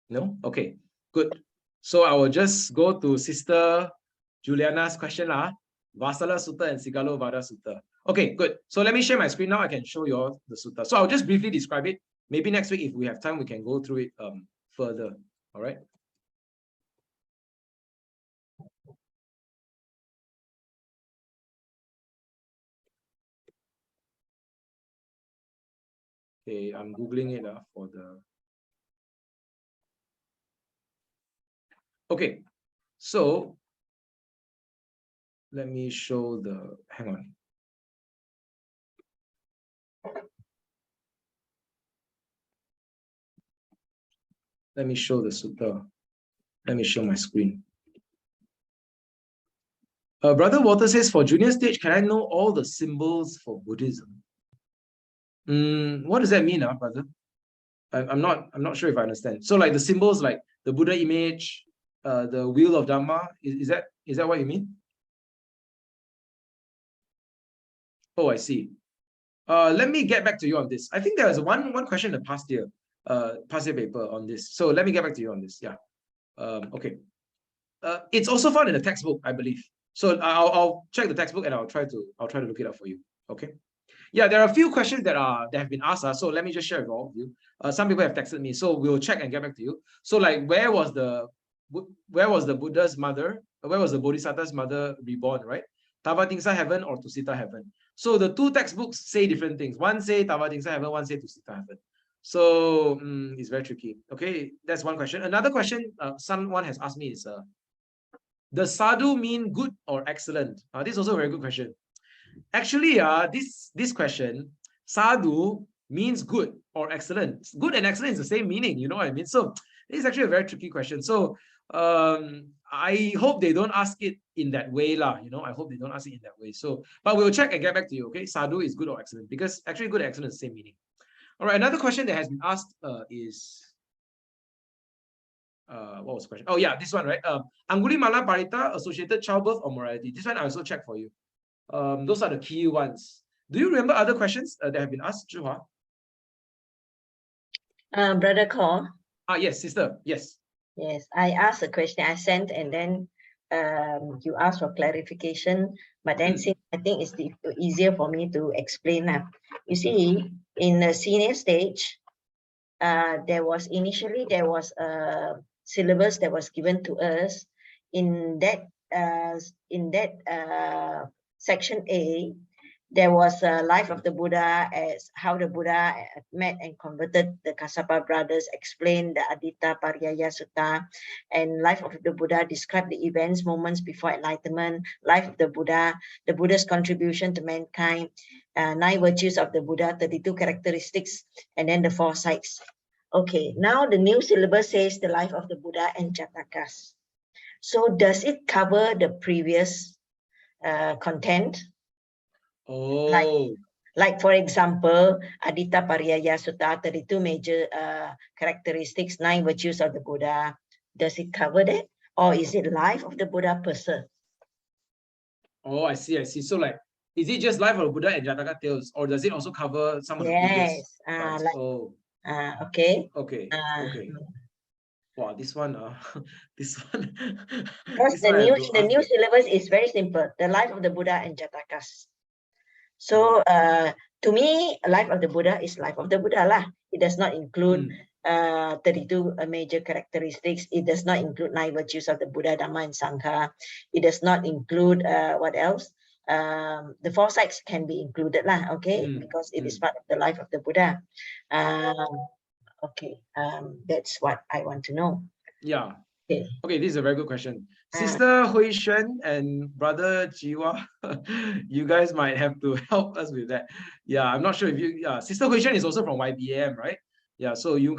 No? Okay, good. So I will just go to Sister Juliana's question. Vasala Sutta and Sigalovada Sutta. Okay, good. So let me share my screen now. I can show you all the Sutta. So I'll just briefly describe it. Maybe next week, if we have time, we can go through it further. All right. Okay, I'm Googling it for the... Okay, so let me show the... Hang on. Let me show the Sutta. Let me show my screen. Brother Walter says, for junior stage, can I know all the symbols for Buddhism? What does that mean, brother? I'm not sure if I understand. So like the symbols, like the Buddha image, the wheel of Dhamma, is that what you mean? Oh, I see. Let me get back to you on this. I think there was one question in the past year paper on this. So let me get back to you on this. Yeah. Okay. It's also found in the textbook, I believe. So I'll check the textbook and I'll try to look it up for you. Okay. Yeah, there are a few questions that have been asked. So let me just share with all of you. Some people have texted me, so we'll check and get back to you. So like, where was the Buddha's mother? Where was the Bodhisattva's mother reborn? Right? Tavatimsa heaven or Tusita heaven? So the two textbooks say different things. One say Tavatimsa heaven, one say Tusita heaven. So it's very tricky. Okay, that's one question. Another question someone has asked me is, does sadhu mean good or excellent? This is also a very good question. Actually, this question, sadhu means good or excellent. Good and excellent is the same meaning, you know what I mean? So this is actually a very tricky question. So I hope they don't ask it in that way, you know. I hope they don't ask it in that way. So, but we'll check and get back to you. Okay, sadhu is good or excellent, because actually good and excellent is the same meaning. All right, another question that has been asked is. What was the question? Oh yeah, this one, right? Angulimala Parita, associated childbirth or morality. This one I also checked for you. Those are the key ones. Do you remember other questions that have been asked, Zhuhua? Brother Khor. Yes, sister. Yes. Yes, I asked a question I sent, and then you asked for clarification. But then I think it's easier for me to explain now. You see, in the senior stage, there was a syllabus that was given to us. In that section A, there was a life of the Buddha, as how the Buddha met and converted the Kassapa brothers, explained the Adita Pariyaya Sutta, and life of the Buddha described the events, moments before enlightenment, life of the Buddha's contribution to mankind, 9 virtues of the Buddha, 32 characteristics, and then the 4 sights. Okay, now the new syllabus says the life of the Buddha and Jatakas. So does it cover the previous content? Oh. Like for example, Adita Pariyaya Sutta, 32 major characteristics, 9 virtues of the Buddha. Does it cover that? Or is it life of the Buddha per se? Oh, I see. So like, is it just life of the Buddha and Jataka tales, or does it also cover some of the previous? Yes. Okay. Okay. Okay. Wow, this one, this one. Because this the one new syllabus is very simple: the life of the Buddha and Jatakas. So to me, life of the Buddha is life of the Buddha lah. It does not include 32 major characteristics. It does not include 9 virtues of the Buddha, Dhamma, and Sangha. It does not include what else? The 4 sights can be included lah, okay, because it is part of the life of the Buddha. Okay, that's what I want to know. Yeah. Okay, this is a very good question. Sister Hui Shen and Brother Jiwa, you guys might have to help us with that. Yeah, I'm not sure if you, Sister Hui Shen is also from YBM, right? Yeah, so you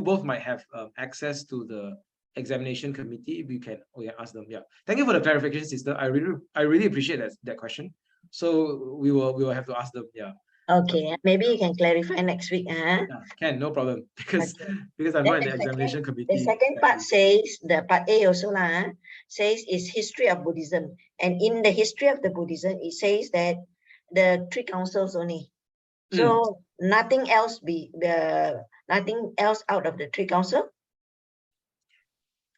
both might have access to the examination committee. We can ask them. Yeah, thank you for the clarification, sister. I really appreciate that question. So we will have to ask them. Yeah. Okay, maybe you can clarify next week. Yeah, can, no problem. Because Okay. because I'm Then not in the the examination The committee. second part says, the part A also lah, says is history of Buddhism. And in the history of the Buddhism, it says that the three councils only. So nothing else nothing else out of the three council.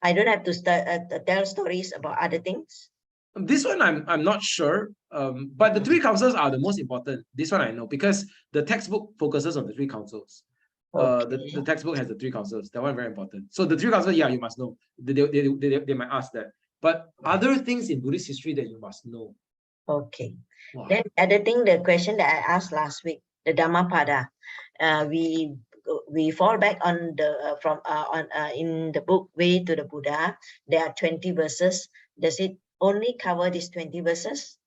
I don't have to tell stories about other things. This one I'm not sure, but the three councils are the most important. This one I know because the textbook focuses on the three councils. The textbook has the three councils. That one very important. So the three councils, yeah, you must know. They might ask that. But other things in Buddhist history that you must know. Okay. Wow. Then other thing, the question that I asked last week, the Dhammapada, we fall back on the in the book Way to the Buddha. There are 20 verses. Does it only cover these 20 verses?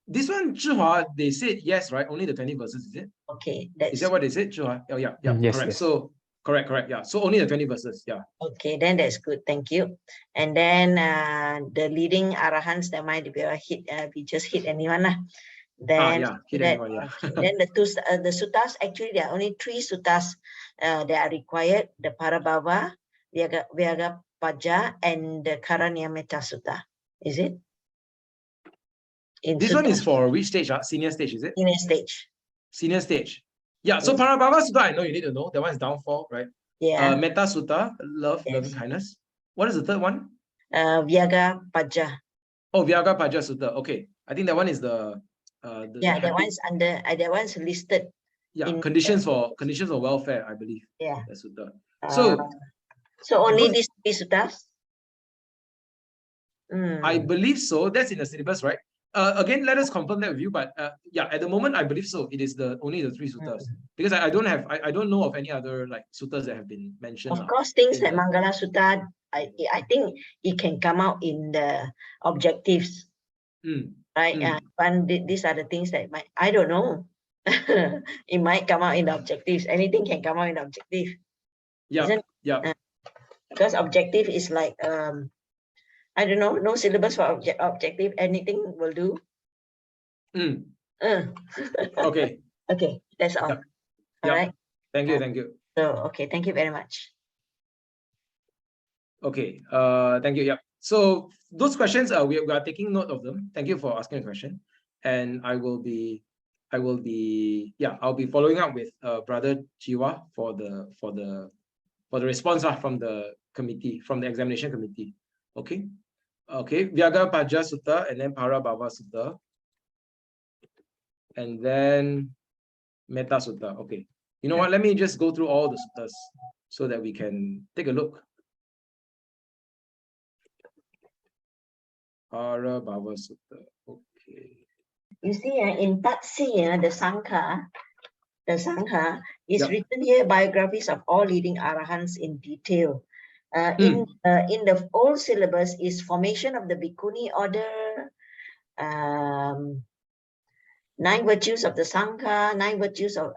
This one, Zhihua, they said yes, right? Only the 20 verses, is it? Okay, Is that what they said, Zhihua? Oh yeah, Yes, correct. yes. So correct, yeah. So only the 20 verses, yeah. okay. Then that's good. Thank you. And then the leading arahants that might be hit. We just hit anyone lah. Then hit anyone, yeah. then the suttas, actually there are only 3 suttas that are required: the Parabhava, Vyagapaja, and the Karanyametta Sutta. Is it? This one is for which stage? Senior stage, is it? Senior stage. Senior stage. Yeah, so Yes. Parabhava Sutta, I know you need to know. That one is downfall, right? Yeah. Metta Sutta, love, Yes. loving kindness. What is the third one? Vyagapaja. Oh, Vyagapaja Sutta. Okay. I think that one is the Yeah, that happy- one's under that one's listed. yeah, in conditions for welfare, I believe. Yeah. That Sutta. So only those- these 3 suttas? I believe so. That's in the syllabus, right? Again, let us confirm that with you. But yeah, at the moment, I believe so. It is only the 3 suttas because I don't know of any other like suttas that have been mentioned. Of course, things in like the- Mangala Sutta, I think it can come out in the objectives, right? And these are the things that I don't know. It might come out in the objectives. Anything can come out in the objective. Yeah, Isn't- yeah. Because objective is like I don't know, no syllabus for objective. Anything will do. Okay. Okay, that's all. Yep. All right. Thank you. So okay, thank you very much. Okay. Thank you. Yeah. So those questions, we are taking note of them. Thank you for asking a question, and I'll be following up with Brother Jiwa for the response from the committee, from the examination committee. Okay. Vyagapaja Sutta and then Parabhava Sutta. And then Metta Sutta. Okay. You know what? Let me just go through all the suttas so that we can take a look. Parabhava Sutta. Okay. You see, in part C, the Sangha is written here, biographies of all leading arahants in detail. In the old syllabus is formation of the Bhikkhuni order, 9 virtues of the Sangha, 9 virtues of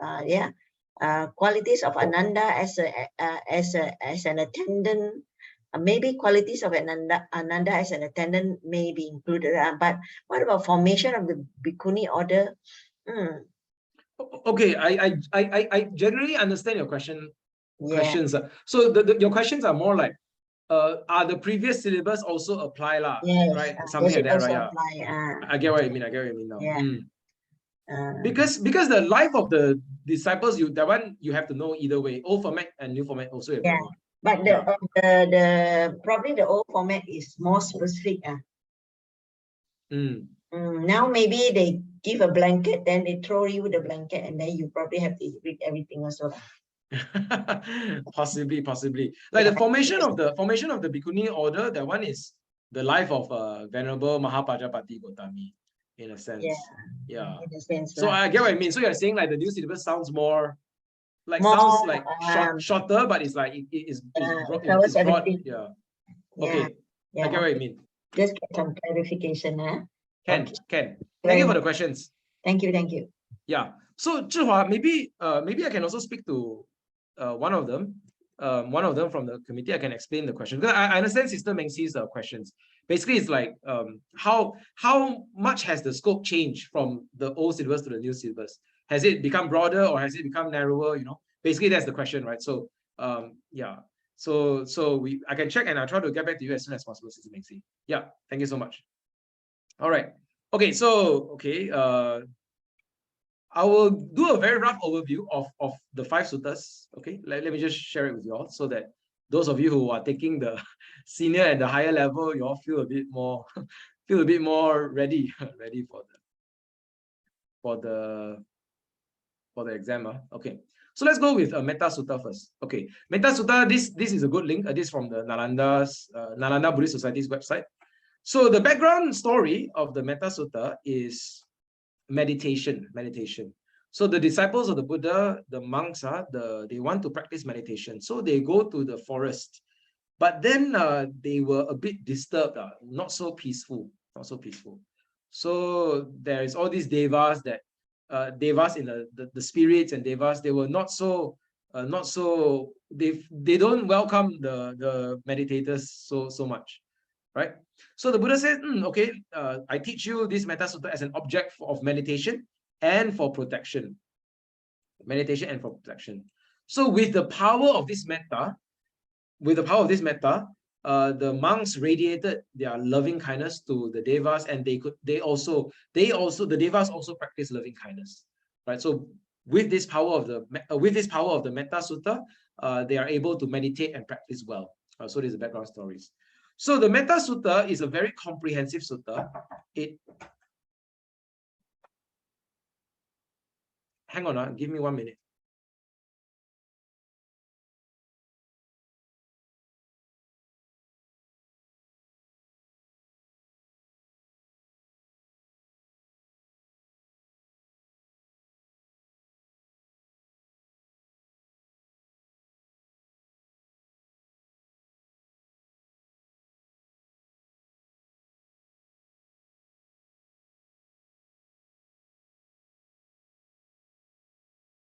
qualities of Ananda as an attendant. Maybe qualities of Ananda as an attendant may be included. But what about formation of the Bhikkhuni order? Okay, I generally understand your questions. So your questions are more like, are the previous syllabus also apply lah? Yes, right? Something like that, right? Yeah. Apply, I get what you mean. now. Yeah. Because the life of the disciples, that one you have to know either way. Old format and new format also. Yeah. But the probably the old format is more specific. Now maybe they give a blanket, then they throw you the blanket, and then you probably have to read everything also. Possibly. Like the formation of the Bhikkhuni order, that one is the life of Venerable Mahapajapati Gotami, in a sense. Yeah. In a sense, So I get what you mean. So you're saying like the new syllabus sounds more like shorter, but it's like it's covers broad. everything. Yeah. Okay. I get what you mean. Just get some clarification. Ken. Thank you for the questions. Thank you. Yeah. So Zhihua, maybe I can also speak to one of them from the committee. I can explain the question because I understand Sister Meng Xi's questions. Basically, it's like how much has the scope changed from the old syllabus to the new syllabus? Has it become broader or has it become narrower? You know, basically that's the question, right? So yeah, so I can check and I'll try to get back to you as soon as possible, Sister Maxi. Yeah, thank you so much. All right. Okay, so okay, I will do a very rough overview of the 5 suttas. Okay, let me just share it with you all so that those of you who are taking the senior and the higher level, you all feel a bit more ready for the exam. Okay, so let's go with MYTTA Sutta first. Okay, MYTTA Sutta, this is a good link. This is from the Nalanda Buddhist Society's website. So the background story of the MYTTA Sutta is meditation. So the disciples of the Buddha, the monks, they want to practice meditation. So they go to the forest, but then they were a bit disturbed, not so peaceful. So there is all these devas that devas in the spirits and devas, they were not so they don't welcome the meditators so much, right? So the Buddha said, okay, I teach you this MYTTA Sutta as an object of meditation and for protection. Meditation and for protection. So with the power of this metta, the monks radiated their loving kindness to the devas, and the devas also practice loving kindness, right? So with this power of the MYTTA Sutta, they are able to meditate and practice well. So this is the background stories. So the MYTTA Sutta is a very comprehensive sutta. Hang on, give me 1 minute.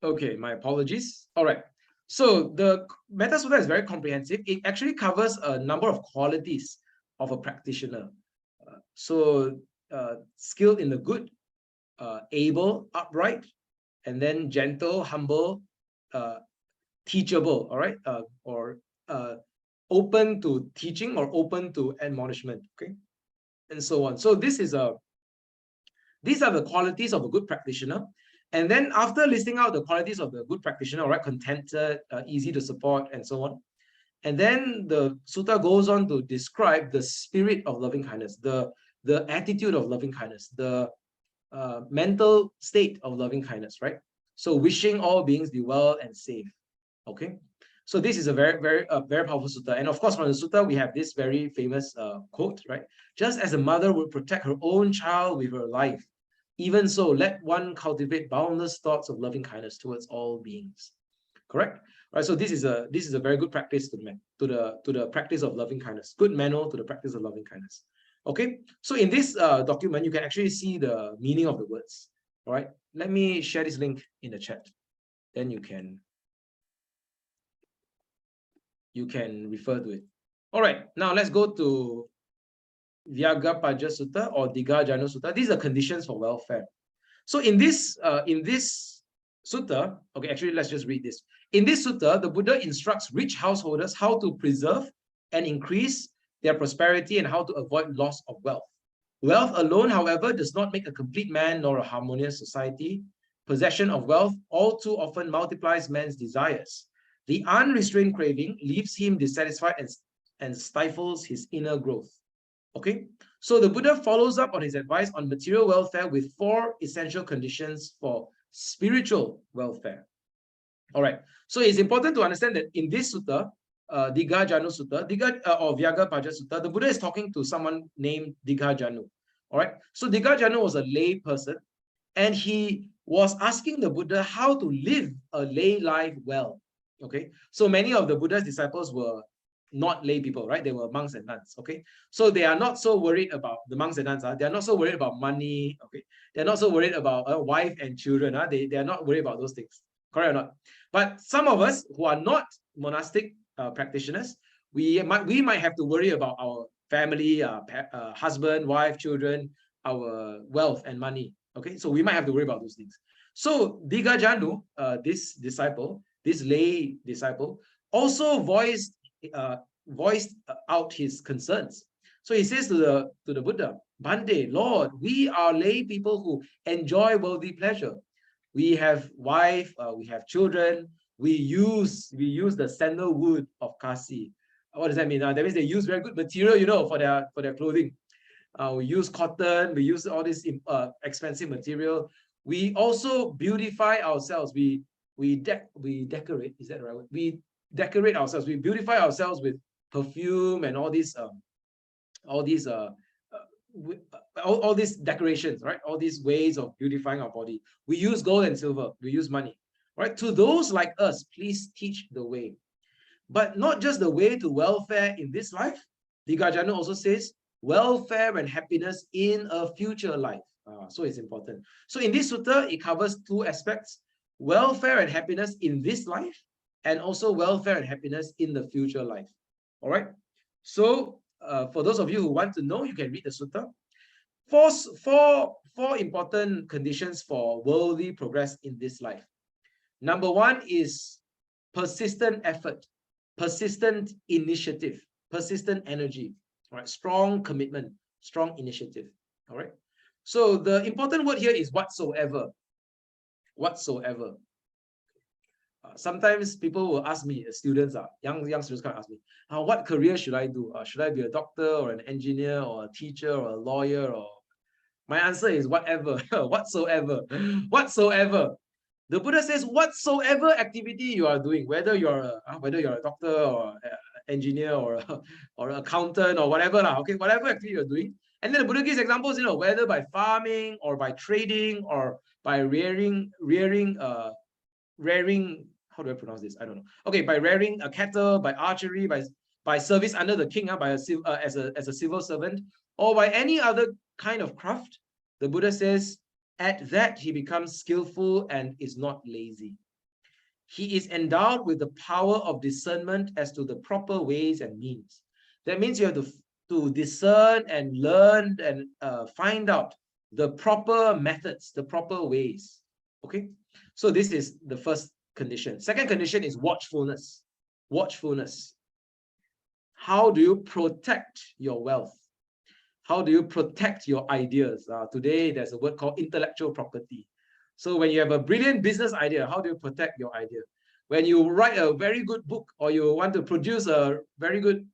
Okay, my apologies. All right. So the MYTTA Sutta is very comprehensive. It actually covers a number of qualities of a practitioner. Skilled in the good, able, upright, and then gentle, humble, teachable, all right, or open to teaching or open to admonishment, okay, and so on. So these are the qualities of a good practitioner. And then after listing out the qualities of the good practitioner, all right, contented, easy to support, and so on. And then the sutta goes on to describe the spirit of loving kindness, the attitude of loving kindness, the mental state of loving kindness, right? So wishing all beings be well and safe. Okay, so this is a very powerful sutta. And of course, from the sutta, we have this very famous quote, right? Just as a mother would protect her own child with her life, even so, let one cultivate boundless thoughts of loving kindness towards all beings. Correct? Right. So this is a very good practice to the practice of loving kindness. Good manual to the practice of loving kindness. Okay. So in this document, you can actually see the meaning of the words. All right. Let me share this link in the chat. Then you can refer to it. All right. Now let's go to Vyagapaja Sutta or Digajanu Sutta. These are conditions for welfare. So in this sutta, okay, actually let's just read this. In this sutta, the Buddha instructs rich householders how to preserve and increase their prosperity and how to avoid loss of wealth. Wealth alone, however, does not make a complete man nor a harmonious society. Possession of wealth all too often multiplies man's desires. The unrestrained craving leaves him dissatisfied and stifles his inner growth. Okay, so the Buddha follows up on his advice on material welfare with 4 essential conditions for spiritual welfare. All right, so it's important to understand that in this sutta, Digajanu Sutta, or Vyagapaja Sutta, the Buddha is talking to someone named Digajanu. All right, so Digajanu was a lay person, and he was asking the Buddha how to live a lay life well. Okay, so many of the Buddha's disciples were not lay people, right? They were monks and nuns, okay? So they are not so worried about, the monks and nuns, they are not so worried about money, okay? They're not so worried about a wife and children, they are not worried about those things, correct or not? But some of us who are not monastic practitioners, we might have to worry about our family, husband, wife, children, our wealth and money. Okay, so we might have to worry about those things. So Digajanu, this disciple, this lay disciple, also voiced out his concerns. So he says to the Buddha, Bhante, Lord, we are lay people who enjoy worldly pleasure. We have wife, we have children. We use the sandalwood of Kasi. What does that mean? That means they use very good material, you know, for their clothing. We use cotton. We use all this expensive material. We also beautify ourselves. We decorate. Is that the right word? We decorate ourselves. We beautify ourselves with perfume and all these decorations, right? All these ways of beautifying our body. We use gold and silver. We use money, right? To those like us, please teach the way. But not just the way to welfare in this life. Digajanu also says welfare and happiness in a future life. So it's important. So in this sutta, it covers two aspects: welfare and happiness in this life, and also welfare and happiness in the future life. All right. So for those of you who want to know, you can read the sutta. Four important conditions for worldly progress in this life. Number one is persistent effort, persistent initiative, persistent energy. All right, strong commitment, strong initiative. All right. So the important word here is whatsoever. Whatsoever. Sometimes people will ask me, students, young students can ask me, what career should I do? Should I be a doctor or an engineer or a teacher or a lawyer? Or my answer is whatever, whatsoever, whatsoever. The Buddha says whatsoever activity you are doing, whether you're a doctor or an engineer or an accountant or whatever, okay, whatever activity you're doing. And then the Buddha gives examples, you know, whether by farming or by trading or by rearing, how do I pronounce this? I don't know. Okay, by rearing a cattle, by archery, by service under the king, as a civil servant, or by any other kind of craft, the Buddha says, at that he becomes skillful and is not lazy. He is endowed with the power of discernment as to the proper ways and means. That means you have to discern and learn and find out the proper methods, the proper ways. Okay, so this is the first condition. Second condition is watchfulness. Watchfulness. How do you protect your wealth? How do you protect your ideas? Today, there's a word called intellectual property. So when you have a brilliant business idea, how do you protect your idea? When you write a very good book or you want to produce a very good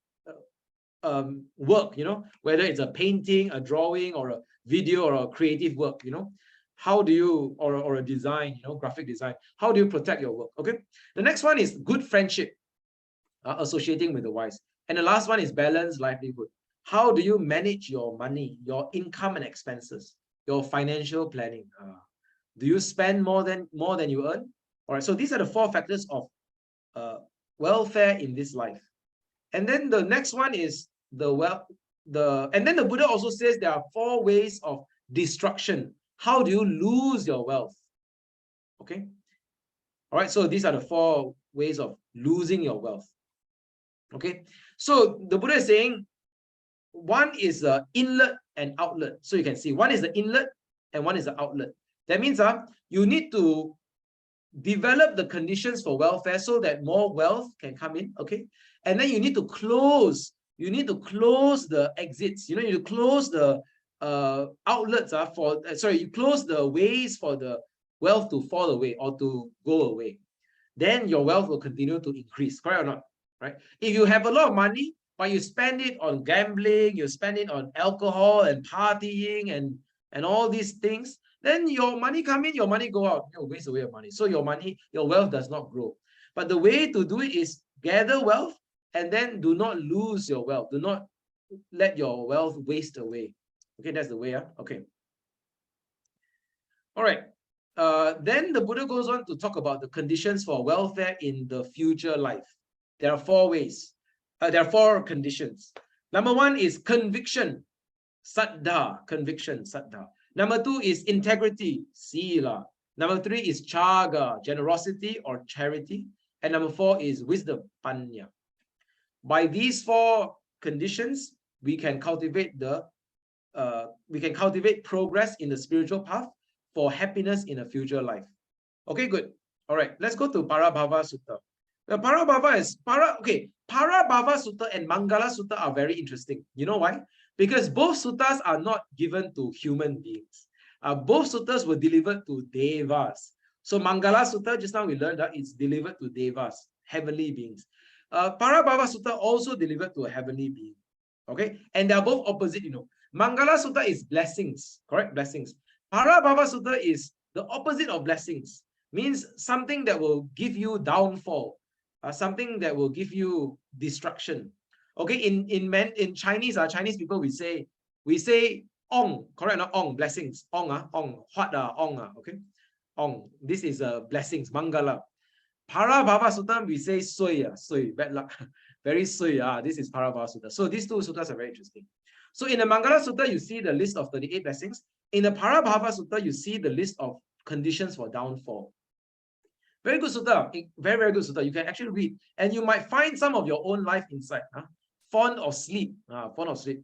work, you know, whether it's a painting, a drawing, or a video, or a creative work, you know, how do you, or a design, you know, graphic design, how do you protect your work? Okay. The next one is good friendship, associating with the wise. And the last one is balanced livelihood. How do you manage your money, your income and expenses, your financial planning? Do you spend more than you earn? All right. So these are the four factors of welfare in this life. And then the next one is and then the Buddha also says there are four ways of destruction. How do you lose your wealth? Okay. All right. So these are the four ways of losing your wealth. Okay. So the Buddha is saying one is the inlet and outlet. So you can see one is the inlet and one is the outlet. That means you need to develop the conditions for welfare so that more wealth can come in. Okay. And then you need to close the exits. You know, you close the outlets you close the ways for the wealth to fall away or to go away. Then your wealth will continue to increase. Correct or not? Right? If you have a lot of money, but you spend it on gambling, you spend it on alcohol and partying and all these things, then your money come in, your money go out. You waste away your money. So your wealth does not grow. But the way to do it is gather wealth and then do not lose your wealth. Do not let your wealth waste away. Okay, that's the way. Okay. All right. Then the Buddha goes on to talk about the conditions for welfare in the future life. There are four ways. There are four conditions. Number one is conviction, saddha, conviction, saddha. Number two is integrity, sila. Number three is chaga, generosity or charity. And number four is wisdom, panya. By these four conditions, we can cultivate progress in the spiritual path for happiness in a future life. Okay, good. All right, let's go to Parabhava Sutta. The Parabhava is Parabhava Sutta and Mangala Sutta are very interesting. You know why? Because both suttas are not given to human beings. Both suttas were delivered to devas. So Mangala Sutta, just now we learned that it's delivered to devas, heavenly beings. Parabhava Sutta also delivered to a heavenly being. Okay, and they are both opposite, you know. Mangala Sutta is blessings, correct? Blessings. Parabhava Sutta is the opposite of blessings, means something that will give you downfall, something that will give you destruction. Okay, in Chinese, Chinese people we say ong, correct? Not ong, blessings. Ong, ong, what ong, okay? Ong. This is blessings, Mangala. Parabhava Sutta, we say sui, sui, bad luck. Very sui, this is Parabhava Sutta. So these two suttas are very interesting. So in the Mangala Sutta, you see the list of 38 blessings. In the Parabhava Sutta, you see the list of conditions for downfall. Very good sutta, very, very good sutta. You can actually read, and you might find some of your own life inside. Fond of sleep, fond of sleep.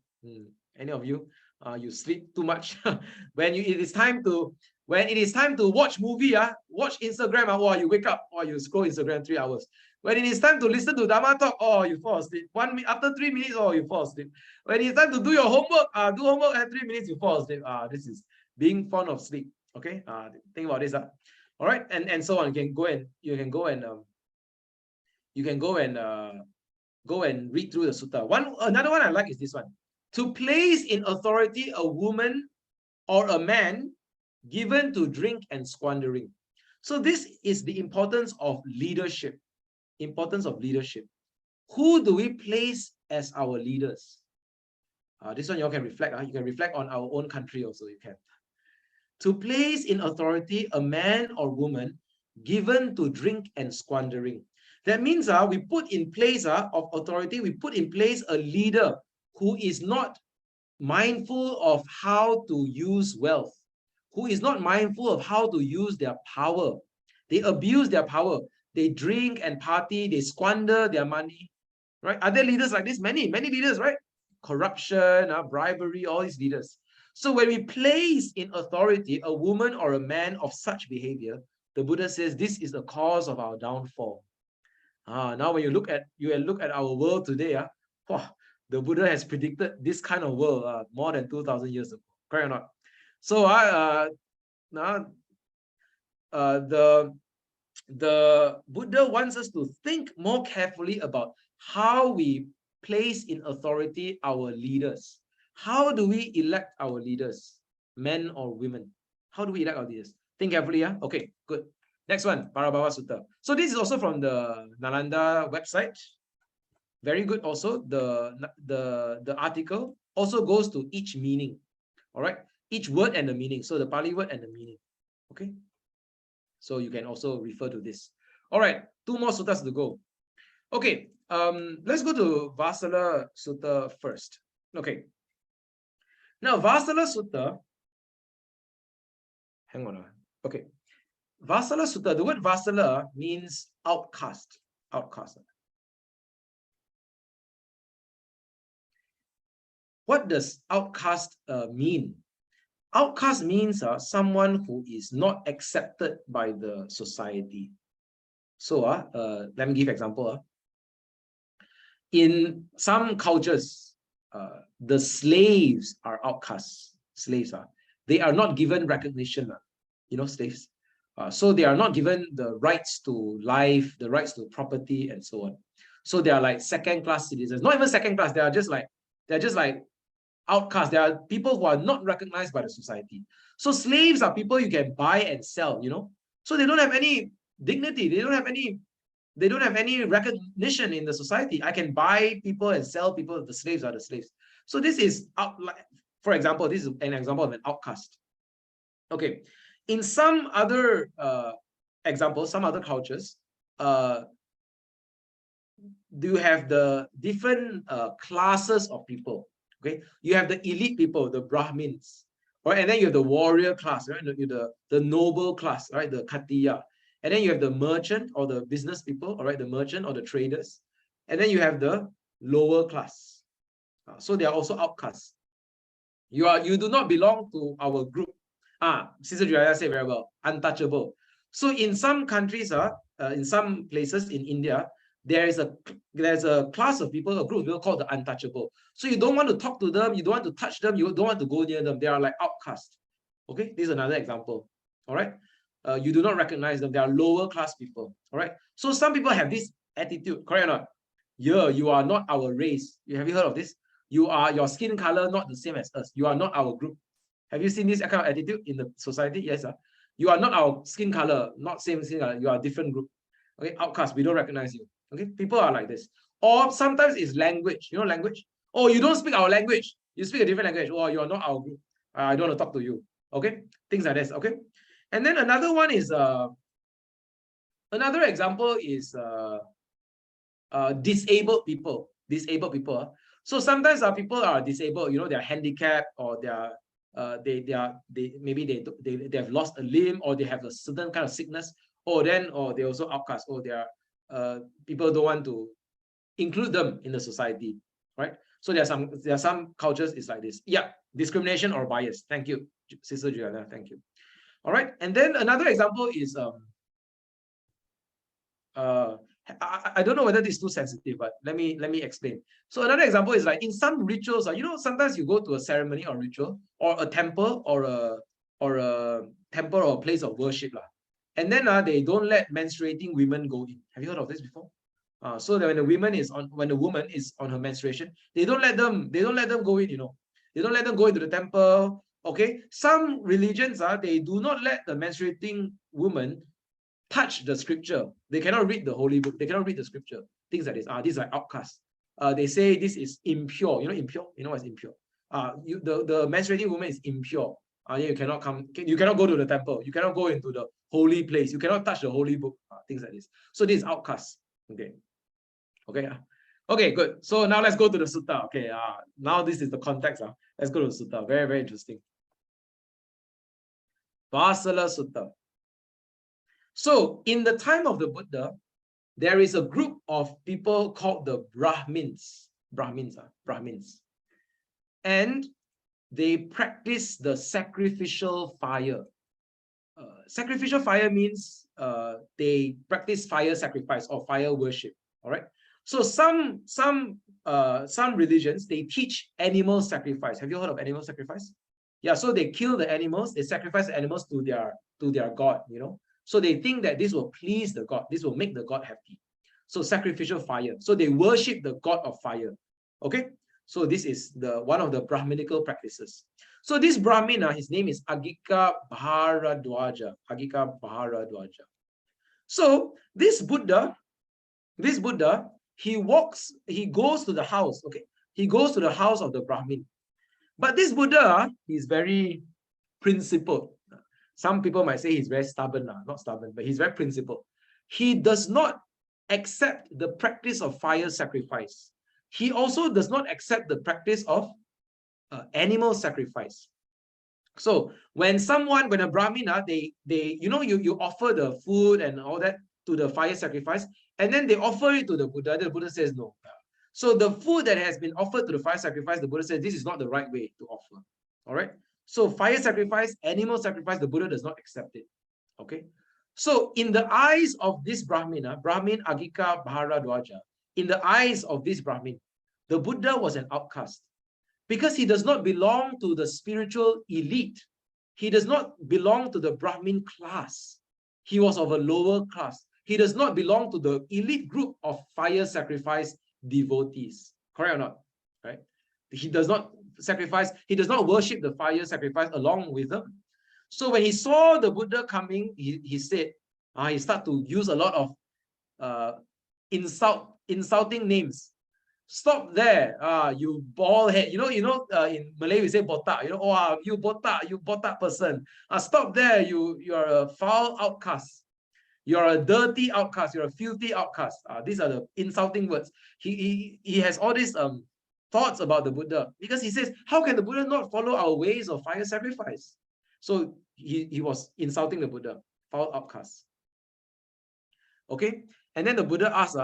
Any of you, you sleep too much. When it is time to watch movie, watch Instagram, you wake up, or you scroll Instagram 3 hours. When it is time to listen to Dhamma talk, you fall asleep. After 3 minutes, you fall asleep. When it's time to do your homework, do homework at 3 minutes, you fall asleep. This is being fond of sleep. Okay, think about this. All right, and so on. You can go and read through the sutta. Another one I like is this one: to place in authority a woman or a man given to drink and squandering. So this is the importance of leadership. Importance of leadership. Who do we place as our leaders? This one you all can reflect. You can reflect on our own country also. You can. To place in authority a man or woman given to drink and squandering. That means we put in place of authority, we put in place a leader who is not mindful of how to use wealth, who is not mindful of how to use their power. They abuse their power. They drink and party, they squander their money. Right? Are there leaders like this? Many leaders, right? Corruption, bribery, all these leaders. So when we place in authority a woman or a man of such behavior, the Buddha says this is the cause of our downfall. Now when you look at our world today, the Buddha has predicted this kind of world more than 2,000 years ago. Correct or not? So the Buddha wants us to think more carefully about how we place in authority our leaders. How do we elect our leaders, men or women? How do we elect our leaders? Think carefully, Okay, good. Next one, Parabhava Sutta. So this is also from the Nalanda website. Very good also. The article also goes to each meaning. All right, each word and the meaning. So the Pali word and the meaning. Okay. So you can also refer to this. All right, 2 more suttas to go. Okay, let's go to Vasala Sutta first. Okay. Now, Vasala Sutta, hang on. Okay. Vasala Sutta, the word Vasala means outcast. Outcast. What does outcast mean? Outcast means someone who is not accepted by the society. So let me give an example. In some cultures, the slaves are outcasts. Slaves they are not given recognition. Slaves. So they are not given the rights to life, the rights to property, and so on. So they are like second-class citizens. Not even second-class. They are just like outcasts. They are people who are not recognized by the society. So slaves are people you can buy and sell. So they don't have any dignity. They don't have any recognition in the society. I can buy people and sell people. The slaves are the slaves. So this is for example, this is an example of an outcast. Okay, in some other examples, some other cultures, you have the different classes of people. Okay, you have the elite people, the Brahmins, right? And then you have the warrior class, right? The noble class, right? The Khattiya. And then you have the merchant or the business people, all right? The merchant or the traders. And then you have the lower class. So they are also outcasts. You do not belong to our group. Sister Julia said very well, untouchable. So in some countries, in some places in India, there's a class of people, a group of people called the untouchable. So you don't want to talk to them, you don't want to touch them, you don't want to go near them. They are like outcasts. Okay, this is another example. All right, you do not recognize them. They are lower class people. All right. So some people have this attitude, correct or not? Yeah, you are not our race. Have you heard of this? Your skin color not the same as us. You are not our group. Have you seen this kind of attitude in the society? Yes, you are not our skin color, not same skin color. You are a different group. Okay, outcast. We don't recognize you. Okay, people are like this. Or sometimes it's language. You know language? Oh, you don't speak our language. You speak a different language. Oh, you are not our group. I don't want to talk to you. Okay, things like this. Okay, and then another one is another example is disabled people. Disabled people. So sometimes people are disabled. You know, they're handicapped, or they have lost a limb, or they have a certain kind of sickness, or they also outcast, or they are people don't want to include them in the society, right? So there are some cultures is like this. Yeah, discrimination or bias. Thank you, Sister Juliana. Thank you. All right, and then another example is I don't know whether this is too sensitive, but let me explain. So another example is like in some rituals, you know, sometimes you go to a ceremony or ritual or a temple or a place of worship, and then they don't let menstruating women go in. Have you heard of this before? So that when the woman is on her menstruation, they don't let them go in, you know. They don't let them go into the temple. Okay, some religions they do not let the menstruating woman touch the scripture. They cannot read the holy book. They cannot read the scripture. Things like this. These are outcasts. They say this is impure. You know impure? You know what's impure? The menstruating woman is impure. You cannot come. You cannot go to the temple. You cannot go into the holy place. You cannot touch the holy book. Things like this. So this is outcasts. Okay. Okay. Okay. Good. So now let's go to the sutta. Okay. Now this is the context. Let's go to the sutta. Very, very interesting. Vasala Sutta. So in the time of the Buddha, there is a group of people called the Brahmins. Brahmins. And they practice the sacrificial fire. Sacrificial fire means they practice fire sacrifice or fire worship. All right. So some religions, they teach animal sacrifice. Have you heard of animal sacrifice? Yeah. So they kill the animals. They sacrifice the animals to their god. You know. So they think that this will please the god. This will make the god happy. So sacrificial fire. So they worship the god of fire. Okay. So this is one of the Brahminical practices. So this Brahmina, his name is Agika Bharadwaja. Agika Bharadwaja. So this Buddha, he goes to the house. Okay. He goes to the house of the Brahmin. But this Buddha, he's very principled. Some people might say he's very stubborn, not stubborn, but he's very principled. He does not accept the practice of fire sacrifice. He also does not accept the practice of animal sacrifice. So when a Brahmina, you offer the food and all that to the fire sacrifice, and then they offer it to the Buddha says no. So the food that has been offered to the fire sacrifice, the Buddha says this is not the right way to offer. All right. So fire sacrifice, animal sacrifice, the Buddha does not accept it. Okay. So in the eyes of this Brahmina, Brahmin Agika Bharadwaja, in the eyes of this Brahmin, the Buddha was an outcast because he does not belong to the spiritual elite. He does not belong to the Brahmin class. He was of a lower class. He does not belong to the elite group of fire sacrifice devotees. Correct or not? Right? He does not sacrifice, he does not worship the fire sacrifice along with them. So when he saw the Buddha coming, he said, he started to use a lot of insulting names. Stop there, you bald head. You know, in Malay we say botak. You know, oh, you botak person. Stop there, you are a foul outcast. You're a dirty outcast. You're a filthy outcast. These are the insulting words. He has all these thoughts about the Buddha because he says, how can the Buddha not follow our ways of fire sacrifice? So he was insulting the Buddha, foul outcast. Okay, and then the Buddha asked,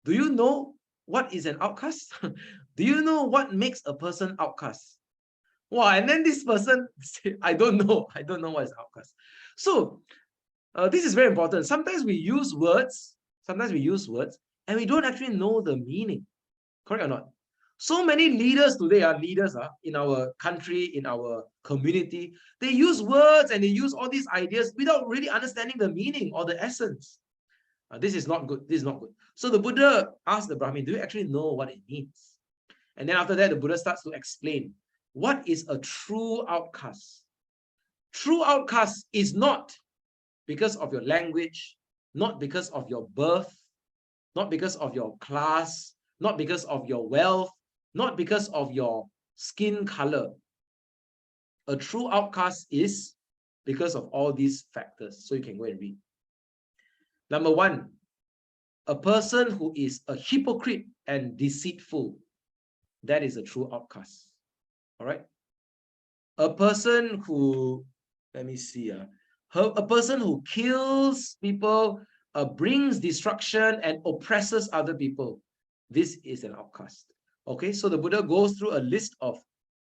do you know what is an outcast? Do you know what makes a person outcast? Wow, and then this person said, I don't know what is outcast. So this is very important. Sometimes we use words, and we don't actually know the meaning. Correct or not? So many leaders today are leaders in our country, in our community. They use words and they use all these ideas without really understanding the meaning or the essence. This is not good. This is not good. So the Buddha asked the Brahmin, do you actually know what it means? And then after that, the Buddha starts to explain what is a true outcast. True outcast is not because of your language, not because of your birth, not because of your class, not because of your wealth, not because of your skin color. A true outcast is because of all these factors. So you can go and read. Number one, a person who is a hypocrite and deceitful, that is a true outcast. All right. A person who, let me see, a person who kills people, brings destruction and oppresses other people, this is an outcast. Okay, so the Buddha goes through a list of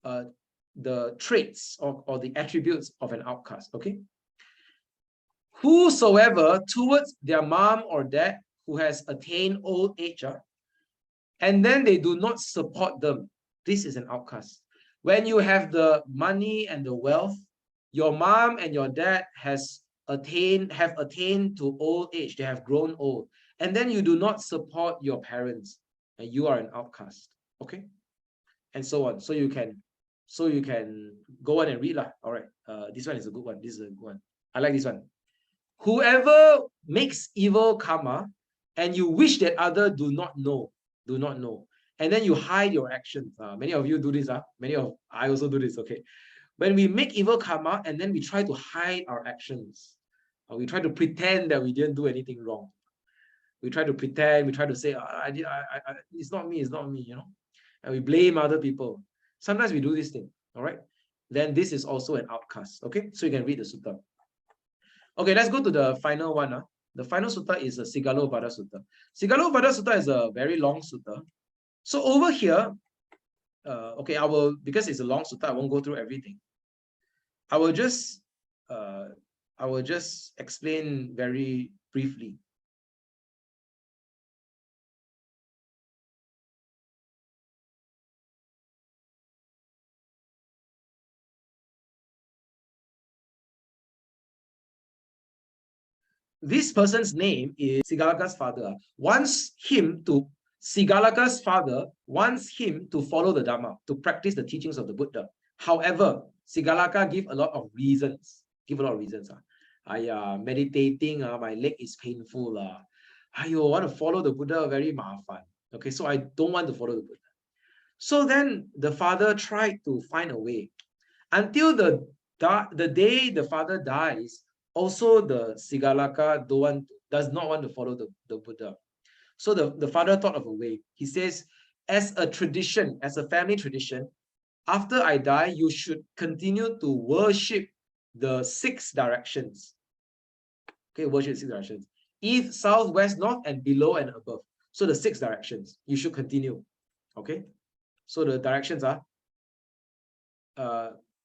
the traits or the attributes of an outcast. Okay, whosoever towards their mom or dad who has attained old age, and then they do not support them, this is an outcast. When you have the money and the wealth, your mom and your dad have attained to old age, they have grown old, and then you do not support your parents, and you are an outcast. Okay, and so on. So you can go on and read lah. All right, this one is a good one. This is a good one. I like this one. Whoever makes evil karma, and you wish that others do not know, and then you hide your actions. Many of you do this. I also do this. Okay, when we make evil karma, and then we try to hide our actions, we try to pretend that we didn't do anything wrong. We try to pretend. We try to say, it's not me. It's not me. You know. And we blame other people. Sometimes we do this thing, all right? Then this is also an outcast, okay? So you can read the sutta. Okay, let's go to the final one. The final sutta is the Sigalovada Sutta. Sigalovada Sutta is a very long sutta. So over here, okay, because it's a long sutta, I won't go through everything. I will just explain very briefly. This person's name is Sigalaka's father. Sigalaka's father wants him to follow the Dhamma, to practice the teachings of the Buddha. However, Sigalaka give a lot of reasons. Meditating, my leg is painful. I want to follow the Buddha, very mafan. Okay, so I don't want to follow the Buddha. So then the father tried to find a way. Until the day the father dies, also the Sigalaka does not want to follow the Buddha. So the father thought of a way. He says, as a tradition, as a family tradition, after I die, you should continue to worship the 6 directions. Okay, worship 6 directions. East, south, west, north, and below and above. So the 6 directions, you should continue. Okay, so the directions are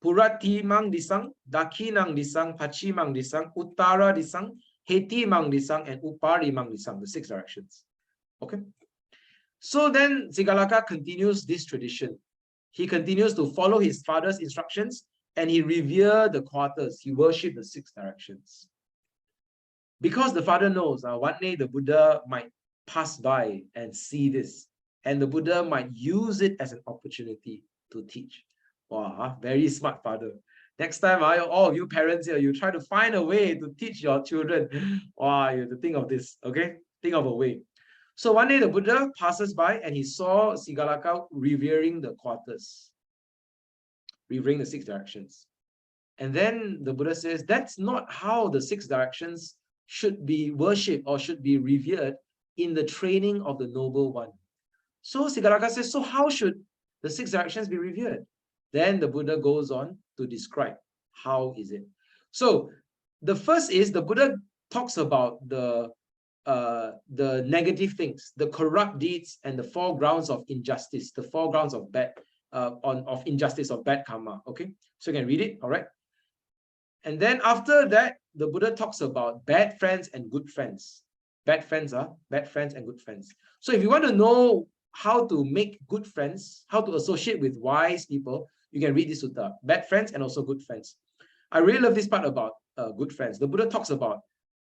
Purati mang disang, Dakinang disang, Pachimang disang, Uttara disang, Heti mang disang, and Upari mang disang, the 6 directions. Okay. So then Sigalaka continues this tradition. He continues to follow his father's instructions and he revered the quarters. He worshipped the 6 directions. Because the father knows one day the Buddha might pass by and see this, and the Buddha might use it as an opportunity to teach. Wow, very smart father. Next time, all you parents here, you try to find a way to teach your children. Wow, you have to think of this, okay? Think of a way. So one day the Buddha passes by and he saw Sigalaka revering the quarters, revering the 6 directions. And then the Buddha says, that's not how the 6 directions should be worshipped or should be revered in the training of the noble one. So Sigalaka says, so how should the 6 directions be revered? Then the Buddha goes on to describe how is it. So the first is the Buddha talks about the the negative things, the corrupt deeds, and the 4 grounds of injustice, the 4 grounds of bad, of injustice, of bad karma. Okay, so you can read it. All right. And then after that, the Buddha talks about bad friends and good friends. Bad friends are bad friends and good friends. So if you want to know how to make good friends, how to associate with wise people, you can read this sutta, bad friends and also good friends. I really love this part about good friends. The Buddha talks about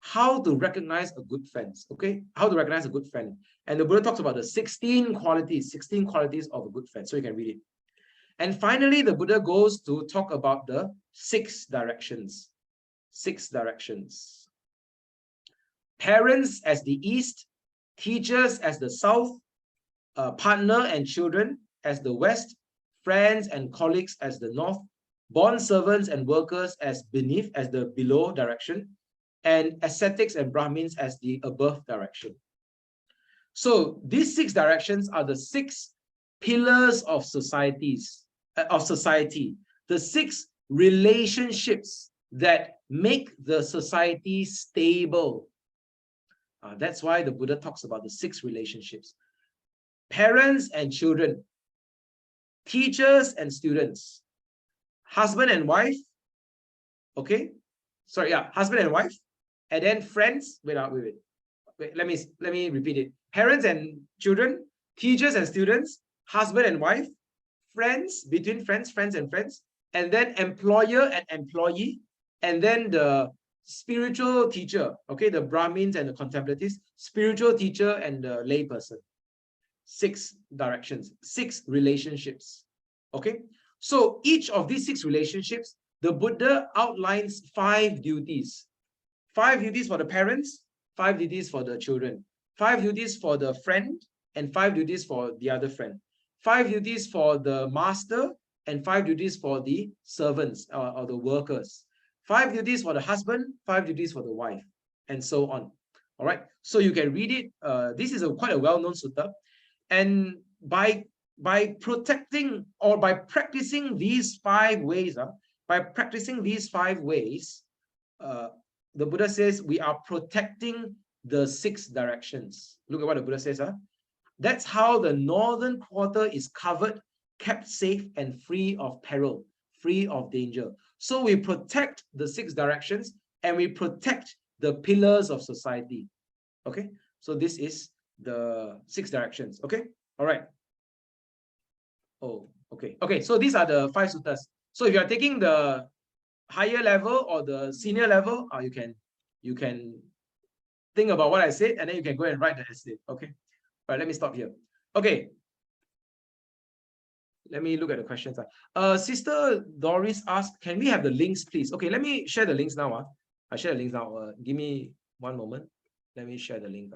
how to recognize a good friend, okay? How to recognize a good friend. And the Buddha talks about the 16 qualities of a good friend. So you can read it. And finally, the Buddha goes to talk about the 6 directions. 6 directions. Parents as the east, teachers as the south, partner and children as the west, friends and colleagues as the north, bond servants and workers as beneath, as the below direction, and ascetics and Brahmins as the above direction. So these 6 directions are the 6 pillars of society, the 6 relationships that make the society stable. That's why the Buddha talks about the 6 relationships. Parents and children, teachers and students, husband and wife, okay? Sorry, yeah, husband and wife, and then friends. Wait, let me repeat it. Parents and children, teachers and students, husband and wife, friends, between friends, and then employer and employee, and then the spiritual teacher, okay, the Brahmins and the contemplatives, spiritual teacher and the lay person. 6 directions, 6 relationships, okay? So each of these 6 relationships, the Buddha outlines 5 duties. 5 duties for the parents, 5 duties for the children, 5 duties for the friend, and 5 duties for the other friend, 5 duties for the master, and 5 duties for the servants or the workers, 5 duties for the husband, 5 duties for the wife, and so on. All right, so you can read it. This is quite a well-known sutta, and by protecting or by practicing these 5 ways, the Buddha says we are protecting the 6 directions. Look at what the Buddha says. That's how the northern quarter is covered, kept safe, and free of peril, free of danger. So we protect the 6 directions and we protect the pillars of society. Okay, so this is the 6 directions. Okay, all right. Oh, okay. Okay, so these are the 5 suttas. So if you are taking the higher level or the senior level, you can think about what I said, and then you can go and write the essay. Okay, all right, let me stop here. Okay, let me look at the questions. Sister Doris asked, can we have the links, please? Okay, let me share the links now. I share the links now. Give me one moment. Let me share the link.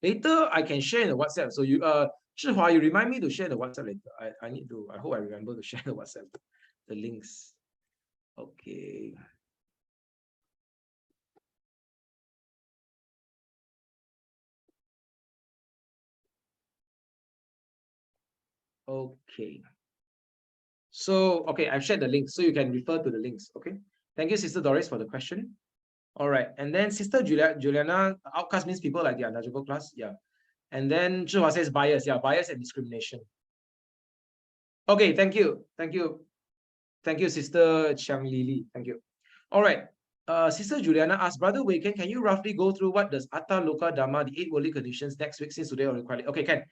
Later, I can share in the WhatsApp. So you, Zhihua, you remind me to share the WhatsApp later. I hope I remember to share the WhatsApp, the links. Okay. Okay. So, okay, I've shared the links, so you can refer to the links. Okay. Thank you, Sister Doris, for the question. All right. And then Sister Juliana, outcast means people like the untouchable class. Yeah. And then Zhihua says bias. Yeah, bias and discrimination. Okay, thank you. Thank you. Thank you, Sister Chiang Lili. Thank you. All right. Sister Juliana asked, Brother Weiken, can you roughly go through what does Atta Loka Dhamma, the 8 worldly conditions, next week, since today are required? Okay, Ken.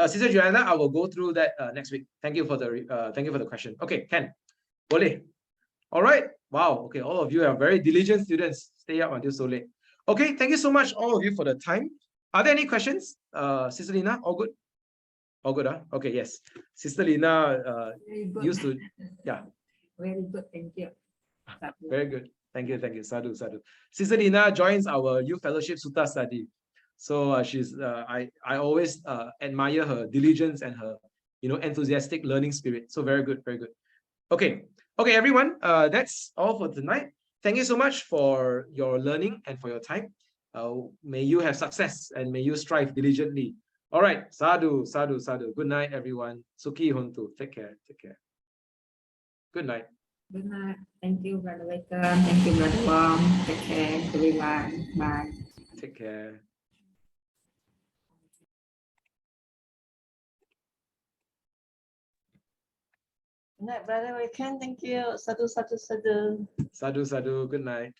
Sister Juliana, I will go through that next week. Thank you for the question. Okay, Ken. Boleh. All right. Wow. Okay, all of you are very diligent students. Stay up until so late. Okay, thank you so much, all of you, for the time. Are there any questions? Sister Lina, all good? All good, huh? Okay, yes. Sister Lina used to, yeah. Very good, thank you. Very good. Thank you, thank you. Sadhu, sadhu. Sister Lina joins our youth fellowship Sutta study. So she's I always admire her diligence and her enthusiastic learning spirit. So very good, very good. Okay, okay, everyone. That's all for tonight. Thank you so much for your learning and for your time. May you have success and may you strive diligently All right, sadhu, sadhu, sadhu. Good night, everyone. Sukhi hontu. Take care. Take care. Good night. Good night. Thank you, Brother Waker. Thank you, Brother Wong. Take care, everyone. Bye. Take care. Good night, Brother Waken. Thank you. Sadhu, sadhu, sadhu. Sadhu, sadhu. Good night.